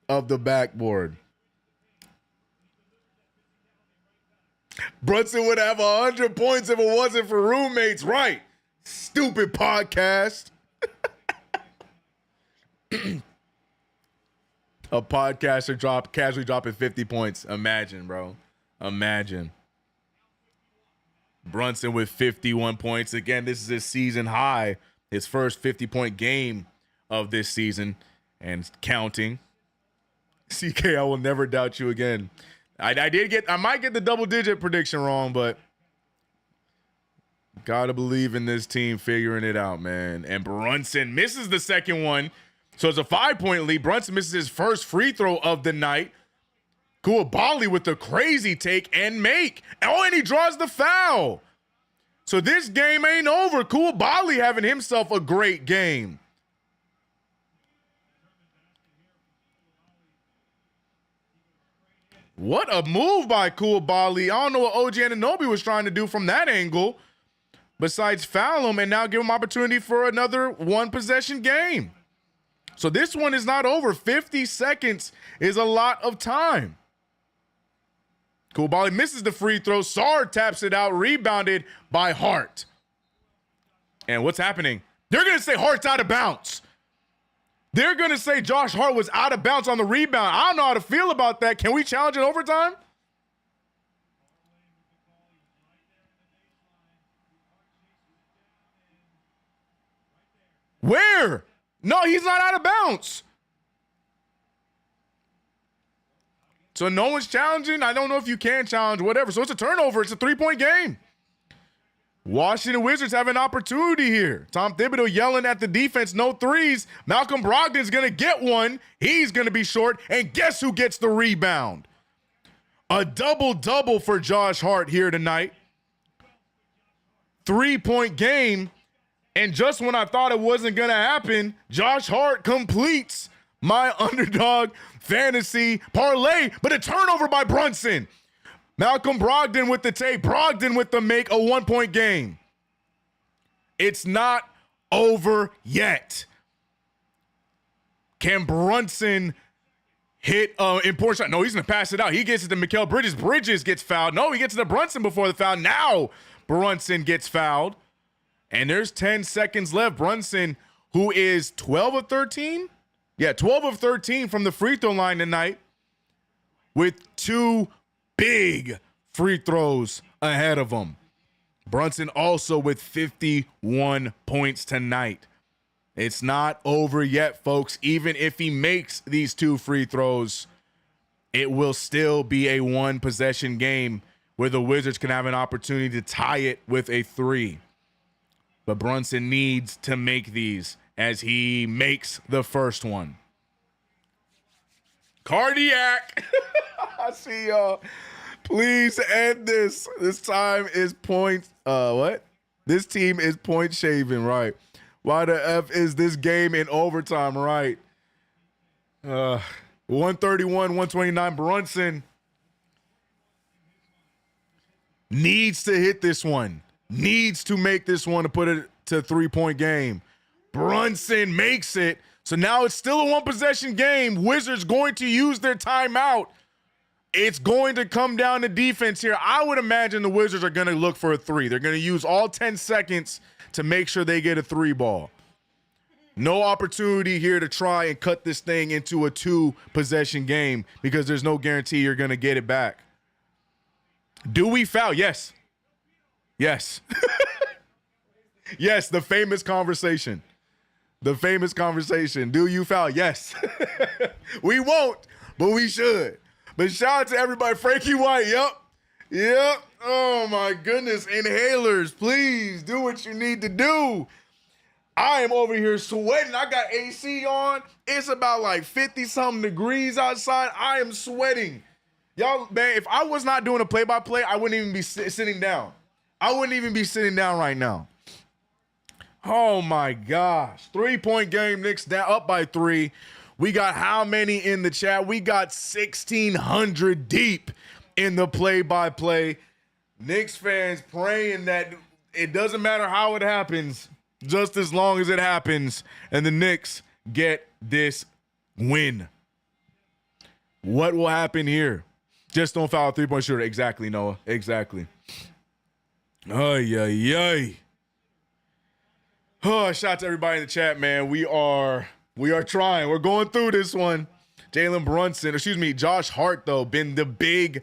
of the backboard. Brunson would have 100 points if it wasn't for roommates, right? Stupid podcast. A podcaster casually dropping 50 points. Imagine, bro. Imagine. Brunson with 51 points. Again, this is his season high. His first 50-point game of this season and counting. CK, I will never doubt you again. I might get the double-digit prediction wrong, but gotta believe in this team figuring it out, man. And Brunson misses the second one. So it's a 5-point lead. Brunson misses his first free throw of the night. Koulibaly with the crazy take and make. Oh, and he draws the foul. So this game ain't over. Koulibaly having himself a great game. What a move by Koulibaly. I don't know what OG Anunoby was trying to do from that angle, besides foul him and now give him opportunity for another one-possession game. So this one is not over. 50 seconds is a lot of time. Koulibaly misses the free throw. Sarr taps it out, rebounded by Hart. And what's happening? They're going to say Hart's out of bounds. They're going to say Josh Hart was out of bounds on the rebound. I don't know how to feel about that. Can we challenge it overtime? Where? No, he's not out of bounds. So no one's challenging. I don't know if you can challenge, whatever. So it's a turnover. It's a 3-point game. Washington Wizards have an opportunity here. Tom Thibodeau yelling at the defense, no threes. Malcolm Brogdon's going to get one. He's going to be short. And guess who gets the rebound? A double-double for Josh Hart here tonight. 3-point game. And just when I thought it wasn't going to happen, Josh Hart completes my underdog fantasy parlay, but a turnover by Brunson. Malcolm Brogdon with the take. Brogdon with the make, a 1-point game. It's not over yet. Can Brunson hit important shot? No, he's going to pass it out. He gets it to Mikal Bridges. Bridges gets fouled. No, he gets it to Brunson before the foul. Now Brunson gets fouled. And there's 10 seconds left. Brunson, who is 12 of 13? Yeah, 12 of 13 from the free throw line tonight with 2 big free throws ahead of him. Brunson also with 51 points tonight. It's not over yet, folks. Even if he makes these 2 free throws, it will still be a 1-possession game where the Wizards can have an opportunity to tie it with a 3. But Brunson needs to make these as he makes the first one. Cardiac. I see y'all. Please end this. This time is point. What? This team is point shaving, right? Why the F is this game in overtime, right? 131, 129. Brunson needs to hit this one. Needs to make this one to put it to a 3-point game. Brunson makes it. So now it's still a 1-possession game. Wizards going to use their timeout. It's going to come down to defense here. I would imagine the Wizards are going to look for a 3. They're going to use all 10 seconds to make sure they get a 3 ball. No opportunity here to try and cut this thing into a 2-possession game because there's no guarantee you're going to get it back. Do we foul? Yes. Yes. Yes, the famous conversation. The famous conversation. Do you foul? Yes. We won't. but we should. But shout out to everybody. Frankie White, yep. Oh, my goodness. Inhalers, please do what you need to do. I am over here sweating. I got AC on. It's about like 50-something degrees outside. I am sweating. Y'all, man, if I was not doing a play-by-play, I wouldn't even be sitting down. I wouldn't even be sitting down right now. Oh, my gosh. 3-point game. Knicks down, up by 3. We got how many in the chat? We got 1,600 deep in the play-by-play. Knicks fans praying that it doesn't matter how it happens, just as long as it happens, and the Knicks get this win. What will happen here? Just don't foul a 3-point shooter. Exactly, Noah. Exactly. Ay. Oh, shout out to everybody in the chat, man. We are trying. We're going through this one. Josh Hart, though, been the big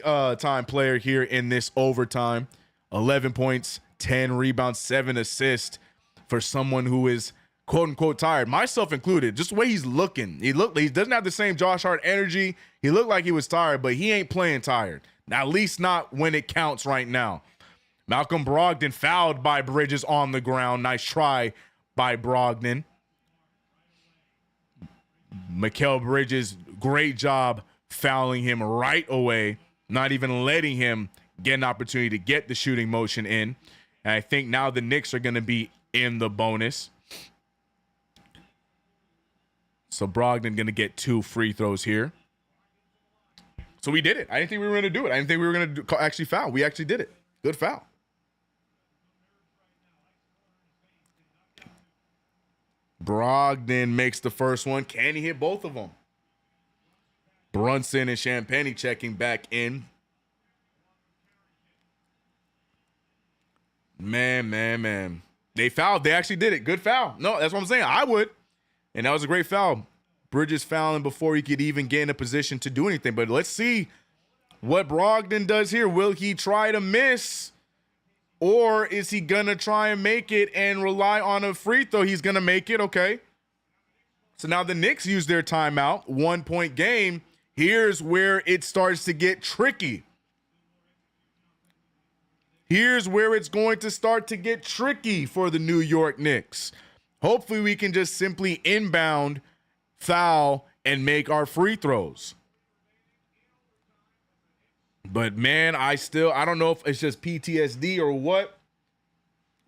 time player here in this overtime. 11 points, 10 rebounds, 7 assists for someone who is quote unquote tired, myself included. Just the way he's looking. He doesn't have the same Josh Hart energy. He looked like he was tired, but he ain't playing tired. Now, at least not when it counts right now. Malcolm Brogdon fouled by Bridges on the ground. Nice try by Brogdon. Mikal Bridges, great job fouling him right away, not even letting him get an opportunity to get the shooting motion in. And I think now the Knicks are going to be in the bonus. So Brogdon going to get 2 free throws here. So we did it. I didn't think we were going to do it. I didn't think we were going to actually foul. We actually did it. Good foul. Brogdon makes the first one. Can he hit both of them? Brunson and Champagne checking back in. Man. They fouled. They actually did it. Good foul. No, that's what I'm saying. I would. And that was a great foul. Bridges fouling before he could even get in a position to do anything. But let's see what Brogdon does here. Will he try to miss? Or is he going to try and make it and rely on a free throw? He's going to make it. Okay. So now the Knicks use their timeout. 1-point game. Here's where it starts to get tricky. Here's where it's going to start to get tricky for the New York Knicks. Hopefully we can just simply inbound, foul, and make our free throws. But man, I don't know if it's just PTSD or what,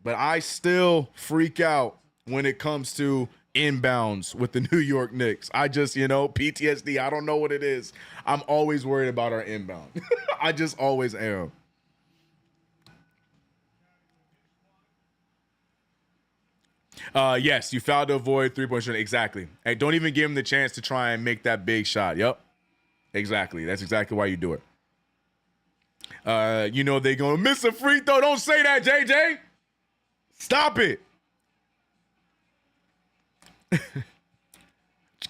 but I still freak out when it comes to inbounds with the New York Knicks. I just, PTSD, I don't know what it is. I'm always worried about our inbound. I just always am. Yes, you fouled to avoid 3-point shot. Exactly. Hey, don't even give him the chance to try and make that big shot. Yep. Exactly. That's exactly why you do it. They're going to miss a free throw. Don't say that, JJ. Stop it.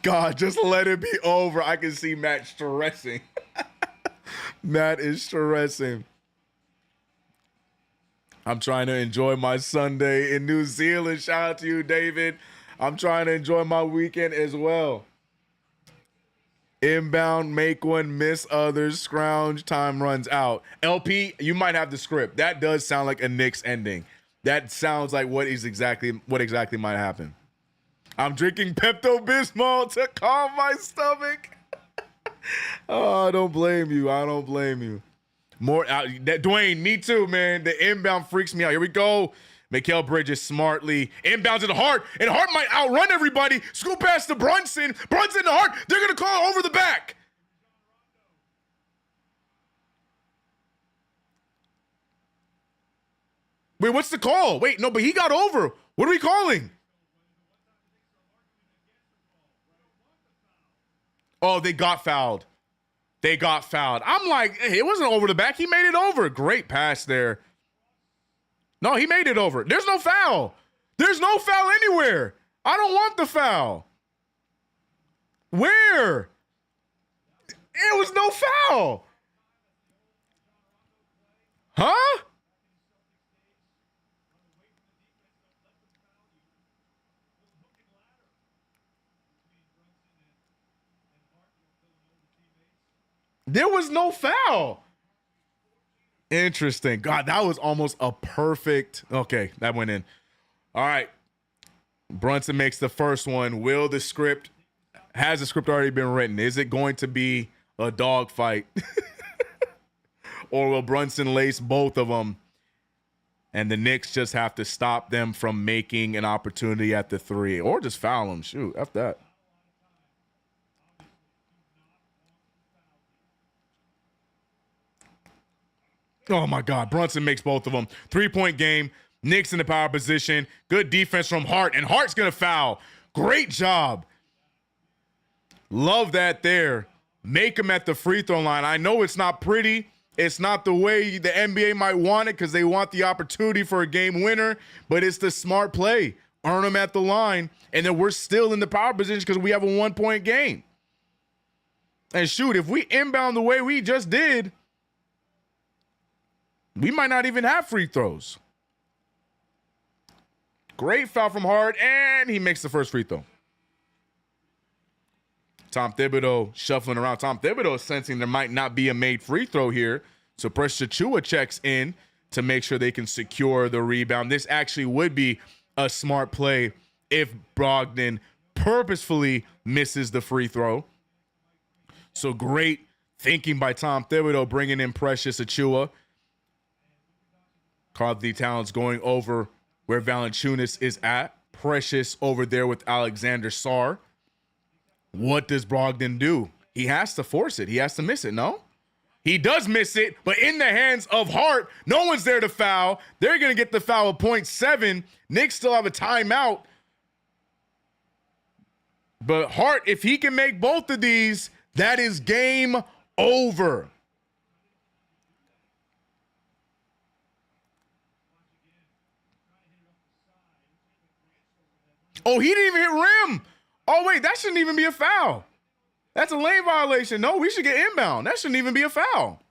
God, just let it be over. I can see Matt stressing. Matt is stressing. I'm trying to enjoy my Sunday in New Zealand. Shout out to you, David. I'm trying to enjoy my weekend as well. Inbound, make one, miss others, scrounge, time runs out. LP, you might have the script. That does sound like a Knicks ending. That sounds like what exactly might happen. I'm drinking Pepto-Bismol to calm my stomach. Oh, I don't blame you. More Dwayne, me too, man. The inbound freaks me out. Here we go. Mikal Bridges smartly inbounds to the Hart, and Hart might outrun everybody. Scoop past to Brunson. Brunson to Hart. They're going to call over the back. Wait, what's the call? Wait, no, but he got over. What are we calling? Oh, they got fouled. I'm like, hey, it wasn't over the back. He made it over. Great pass there. No, he made it over. There's no foul. There's no foul anywhere. I don't want the foul. Where? It was no foul. Huh? There was no foul. Interesting. God, that was almost a perfect. Okay, that went in. All right. Brunson makes the first one. Has the script already been written? Is it going to be a dogfight? Or will Brunson lace both of them? And the Knicks just have to stop them from making an opportunity at the three. Or just foul them. Shoot, F that. Oh, my God. Brunson makes both of them. 3-point game. Knicks in the power position. Good defense from Hart. And Hart's going to foul. Great job. Love that there. Make him at the free throw line. I know it's not pretty. It's not the way the NBA might want it because they want the opportunity for a game winner. But it's the smart play. Earn them at the line. And then we're still in the power position because we have a 1-point game. And shoot, if we inbound the way we just did, we might not even have free throws. Great foul from Hart, and he makes the first free throw. Tom Thibodeau shuffling around. Tom Thibodeau is sensing there might not be a made free throw here. So Precious Achiuwa checks in to make sure they can secure the rebound. This actually would be a smart play if Brogdon purposefully misses the free throw. So great thinking by Tom Thibodeau, bringing in Precious Achiuwa. Karl-Anthony Towns going over where Valanciunas is at. Precious over there with Alexander Sarr. What does Brogdon do? He has to force it. He has to miss it, no? He does miss it, but in the hands of Hart, no one's there to foul. They're going to get the foul at 0.7. Knicks still have a timeout. But Hart, if he can make both of these, that is game over. Oh, he didn't even hit rim. Oh, wait, that shouldn't even be a foul. That's a lane violation. No, we should get inbound. That shouldn't even be a foul.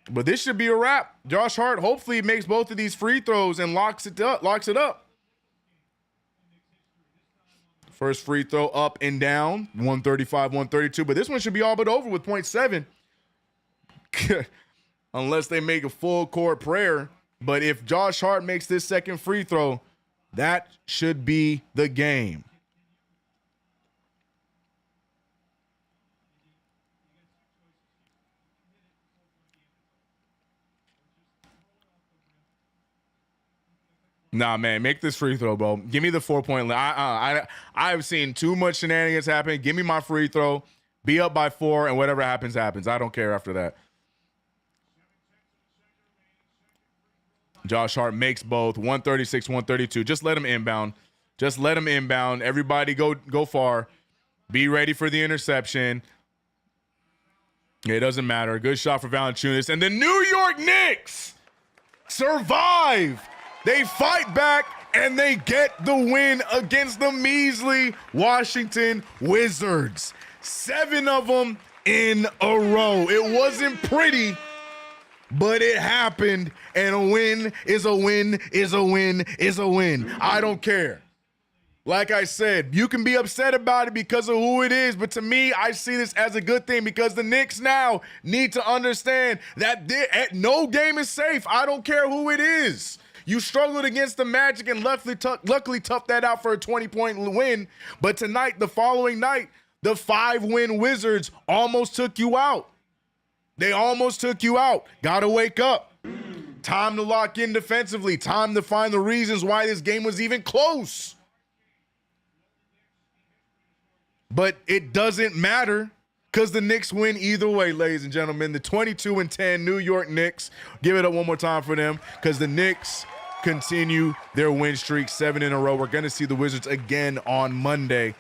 But this should be a wrap. Josh Hart hopefully makes both of these free throws and locks it up. First free throw up and down, 135, 132. But this one should be all but over with 0.7. Unless they make a full court prayer. But if Josh Hart makes this second free throw, that should be the game. Nah, man, make this free throw, bro. Give me the 4-point line. I've seen too much shenanigans happen. Give me my free throw. Be up by 4, and whatever happens, happens. I don't care after that. Josh Hart makes both. 136, 132. Just let him inbound. Just let him inbound. Everybody go far. Be ready for the interception. It doesn't matter. Good shot for Valanciunas. And the New York Knicks survive. They fight back, and they get the win against the measly Washington Wizards. 7 of them in a row. It wasn't pretty, but it happened, and a win is a win is a win is a win. I don't care. Like I said, you can be upset about it because of who it is, but to me, I see this as a good thing because the Knicks now need to understand that no game is safe. I don't care who it is. You struggled against the Magic and luckily toughed that out for a 20-point win, but tonight, the following night, the 5-win Wizards almost took you out. They almost took you out. Gotta wake up. Time to lock in defensively. Time to find the reasons why this game was even close. But it doesn't matter because the Knicks win either way, ladies and gentlemen. The 22-10 New York Knicks. Give it up one more time for them because the Knicks continue their win streak, 7 in a row. We're going to see the Wizards again on Monday.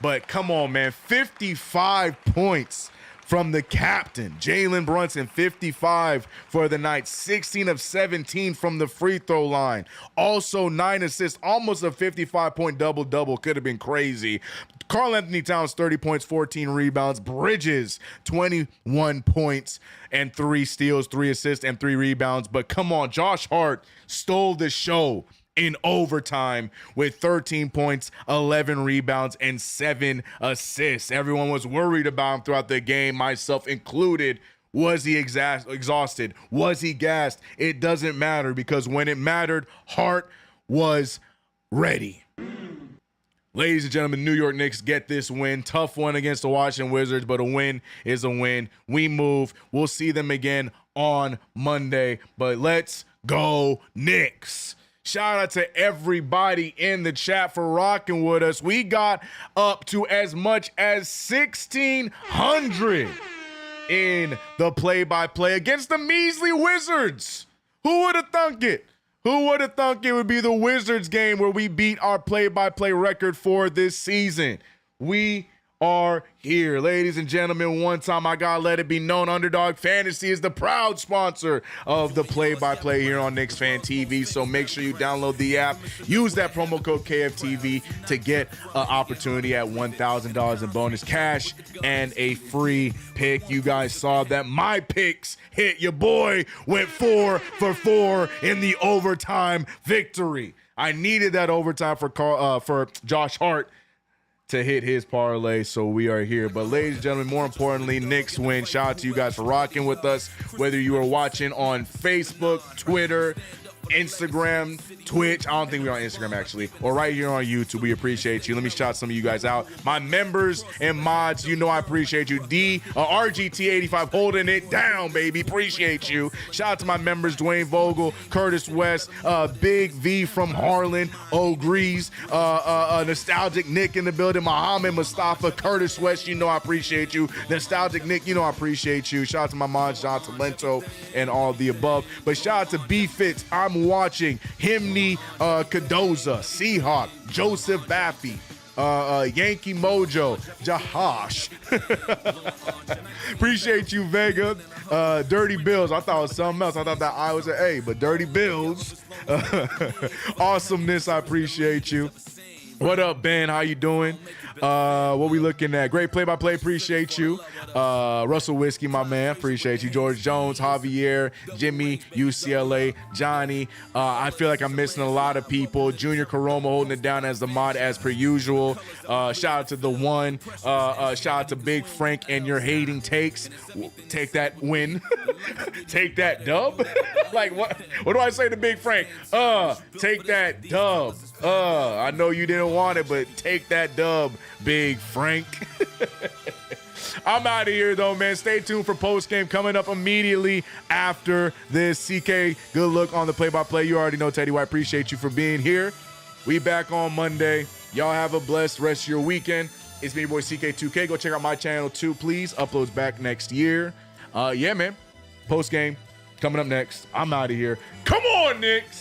But come on, man. 55 points from the captain, Jalen Brunson, 55 for the night, 16 of 17 from the free throw line. Also 9 assists, almost a 55-point double-double. Could have been crazy. Karl-Anthony Towns, 30 points, 14 rebounds. Bridges, 21 points and 3 steals, 3 assists, and 3 rebounds. But come on, Josh Hart stole the show in overtime with 13 points, 11 rebounds, and 7 assists. Everyone was worried about him throughout the game, myself included. Was he exhausted? Was he gassed? It doesn't matter, because when it mattered, Hart was ready. Ladies and gentlemen, New York Knicks get this win. Tough one against the Washington Wizards, but a win is a win. We move. We'll see them again on Monday, but let's go Knicks. Shout out to everybody in the chat for rocking with us. We got up to as much as 1,600 in the play-by-play against the measly Wizards. Who would have thunk it? Who would have thunk it would be the Wizards game where we beat our play-by-play record for this season? We are here. Ladies and gentlemen, one time I gotta let it be known, Underdog Fantasy is the proud sponsor of the play-by-play here on KnicksFanTV, so make sure you download the app, use that promo code KFTV to get an opportunity at $1,000 in bonus cash and a free pick. You guys saw that my picks hit. Your boy went 4 for 4 in the overtime victory. I needed that overtime for Josh Hart to hit his parlay, so we are here. But ladies and gentlemen, more importantly, Knicks win. Shout out to you guys for rocking with us, whether you are watching on Facebook, Twitter, Instagram, Twitch. I don't think we're on Instagram actually, or right here on YouTube. We appreciate you. Let me shout some of you guys out. My members and mods, you know I appreciate you. RGT85 holding it down, baby. Appreciate you. Shout out to my members, Dwayne Vogel, Curtis West, Big V from Harlan, O'Grees, Nostalgic Nick in the building, Muhammad Mustafa, Curtis West, you know I appreciate you. Nostalgic Nick, you know I appreciate you. Shout out to my mods, John Talento, and all of the above. But shout out to B Fitz, I'm watching, Himney Kadoza, Seahawk, Joseph Baffy, Yankee Mojo, Jahash. Appreciate you, Vega. Dirty Bills. I thought it was something else. I thought that I was an A, but Dirty Bills. Awesomeness. I appreciate you. What up, Ben? How you doing? What we looking at? Great play-by-play. Appreciate you. Russell Whiskey, my man. Appreciate you. George Jones, Javier, Jimmy, UCLA, Johnny. I feel like I'm missing a lot of people. Junior Caroma holding it down as the mod as per usual. Shout out to the one. Shout out to Big Frank and your hating takes. Take that win. Take that dub. Like what do I say to Big Frank? Take that dub. I know you didn't want it, but take that dub, Big Frank. I'm out of here, though, man. Stay tuned for post-game coming up immediately after this. CK, good look on the play-by-play. You already know, Teddy White. Appreciate you for being here. We back on Monday. Y'all have a blessed rest of your weekend. It's me, your boy, CK2K. Go check out my channel, too, please. Uploads back next year. Yeah, man. Post-game coming up next. I'm out of here. Come on, Knicks.